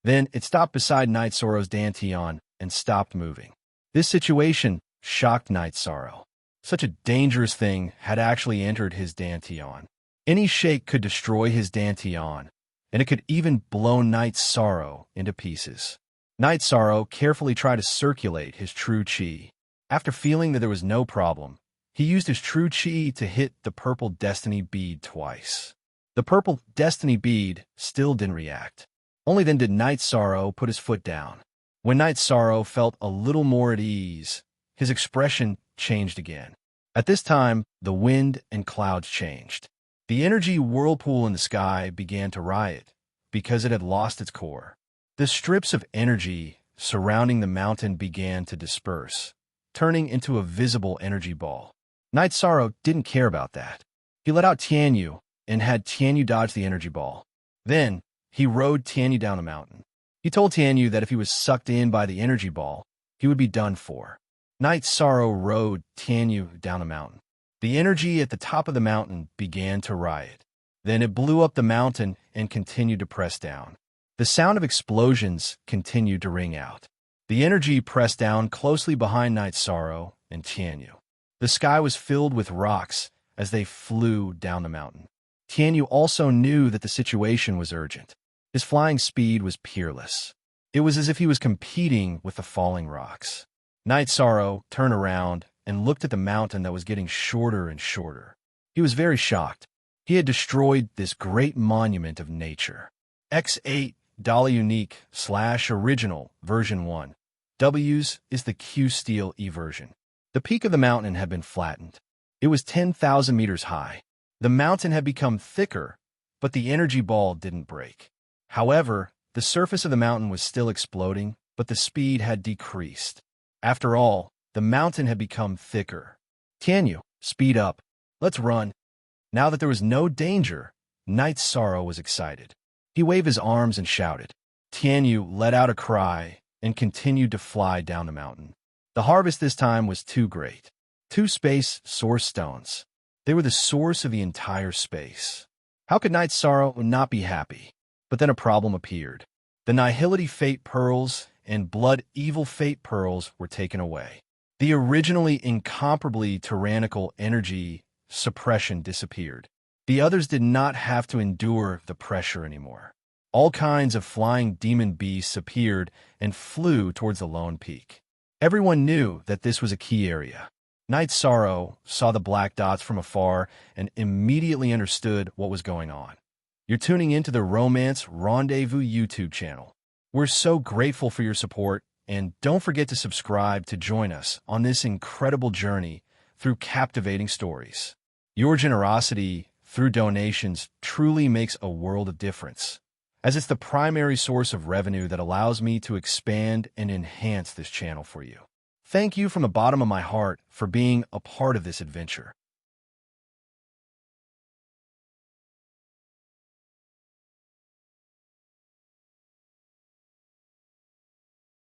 Then it stopped beside Night Sorrow's dantian and stopped moving. This situation shocked Night Sorrow. Such a dangerous thing had actually entered his dantian. Any shake could destroy his dantian, and it could even blow Night Sorrow into pieces. Night Sorrow carefully tried to circulate his true Chi. After feeling that there was no problem, he used his true Chi to hit the purple destiny bead twice. The purple destiny bead still didn't react. Only then did Night Sorrow put his foot down. When Night Sorrow felt a little more at ease, his expression changed again. At this time, the wind and clouds changed. The energy whirlpool in the sky began to riot because it had lost its core. The strips of energy surrounding the mountain began to disperse, turning into a visible energy ball. Night Sorrow didn't care about that. He let out Tianyu and had Tianyu dodge the energy ball. Then, he rode Tianyu down the mountain. He told Tianyu that if he was sucked in by the energy ball, he would be done for. Night Sorrow rode Tianyu down the mountain. The energy at the top of the mountain began to riot. Then it blew up the mountain and continued to press down. The sound of explosions continued to ring out. The energy pressed down closely behind Night Sorrow and Tianyu. The sky was filled with rocks as they flew down the mountain. Tianyu also knew that the situation was urgent. His flying speed was peerless. It was as if he was competing with the falling rocks. Night Sorrow turned around and looked at the mountain that was getting shorter and shorter. He was very shocked. He had destroyed this great monument of nature. X8 Dolly Unique / Original version 1. W's is the Q Steel E version. The peak of the mountain had been flattened. It was 10,000 meters high. The mountain had become thicker, but the energy ball didn't break. However, the surface of the mountain was still exploding, but the speed had decreased. After all, the mountain had become thicker. Tianyu, speed up. Let's run. Now that there was no danger, Night Sorrow was excited. He waved his arms and shouted. Tianyu let out a cry and continued to fly down the mountain. The harvest this time was too great. 2 space source stones. They were the source of the entire space. How could Night Sorrow not be happy? But then a problem appeared. The Nihility Fate Pearls and Blood Evil Fate Pearls were taken away. The originally incomparably tyrannical energy suppression disappeared. The others did not have to endure the pressure anymore. All kinds of flying demon beasts appeared and flew towards the lone peak. Everyone knew that this was a key area. Night Sorrow saw the black dots from afar and immediately understood what was going on. You're tuning into the Romance Rendezvous YouTube channel. We're so grateful for your support, and don't forget to subscribe to join us on this incredible journey through captivating stories. Your generosity through donations truly makes a world of difference, as it's the primary source of revenue that allows me to expand and enhance this channel for you. Thank you from the bottom of my heart for being a part of this adventure.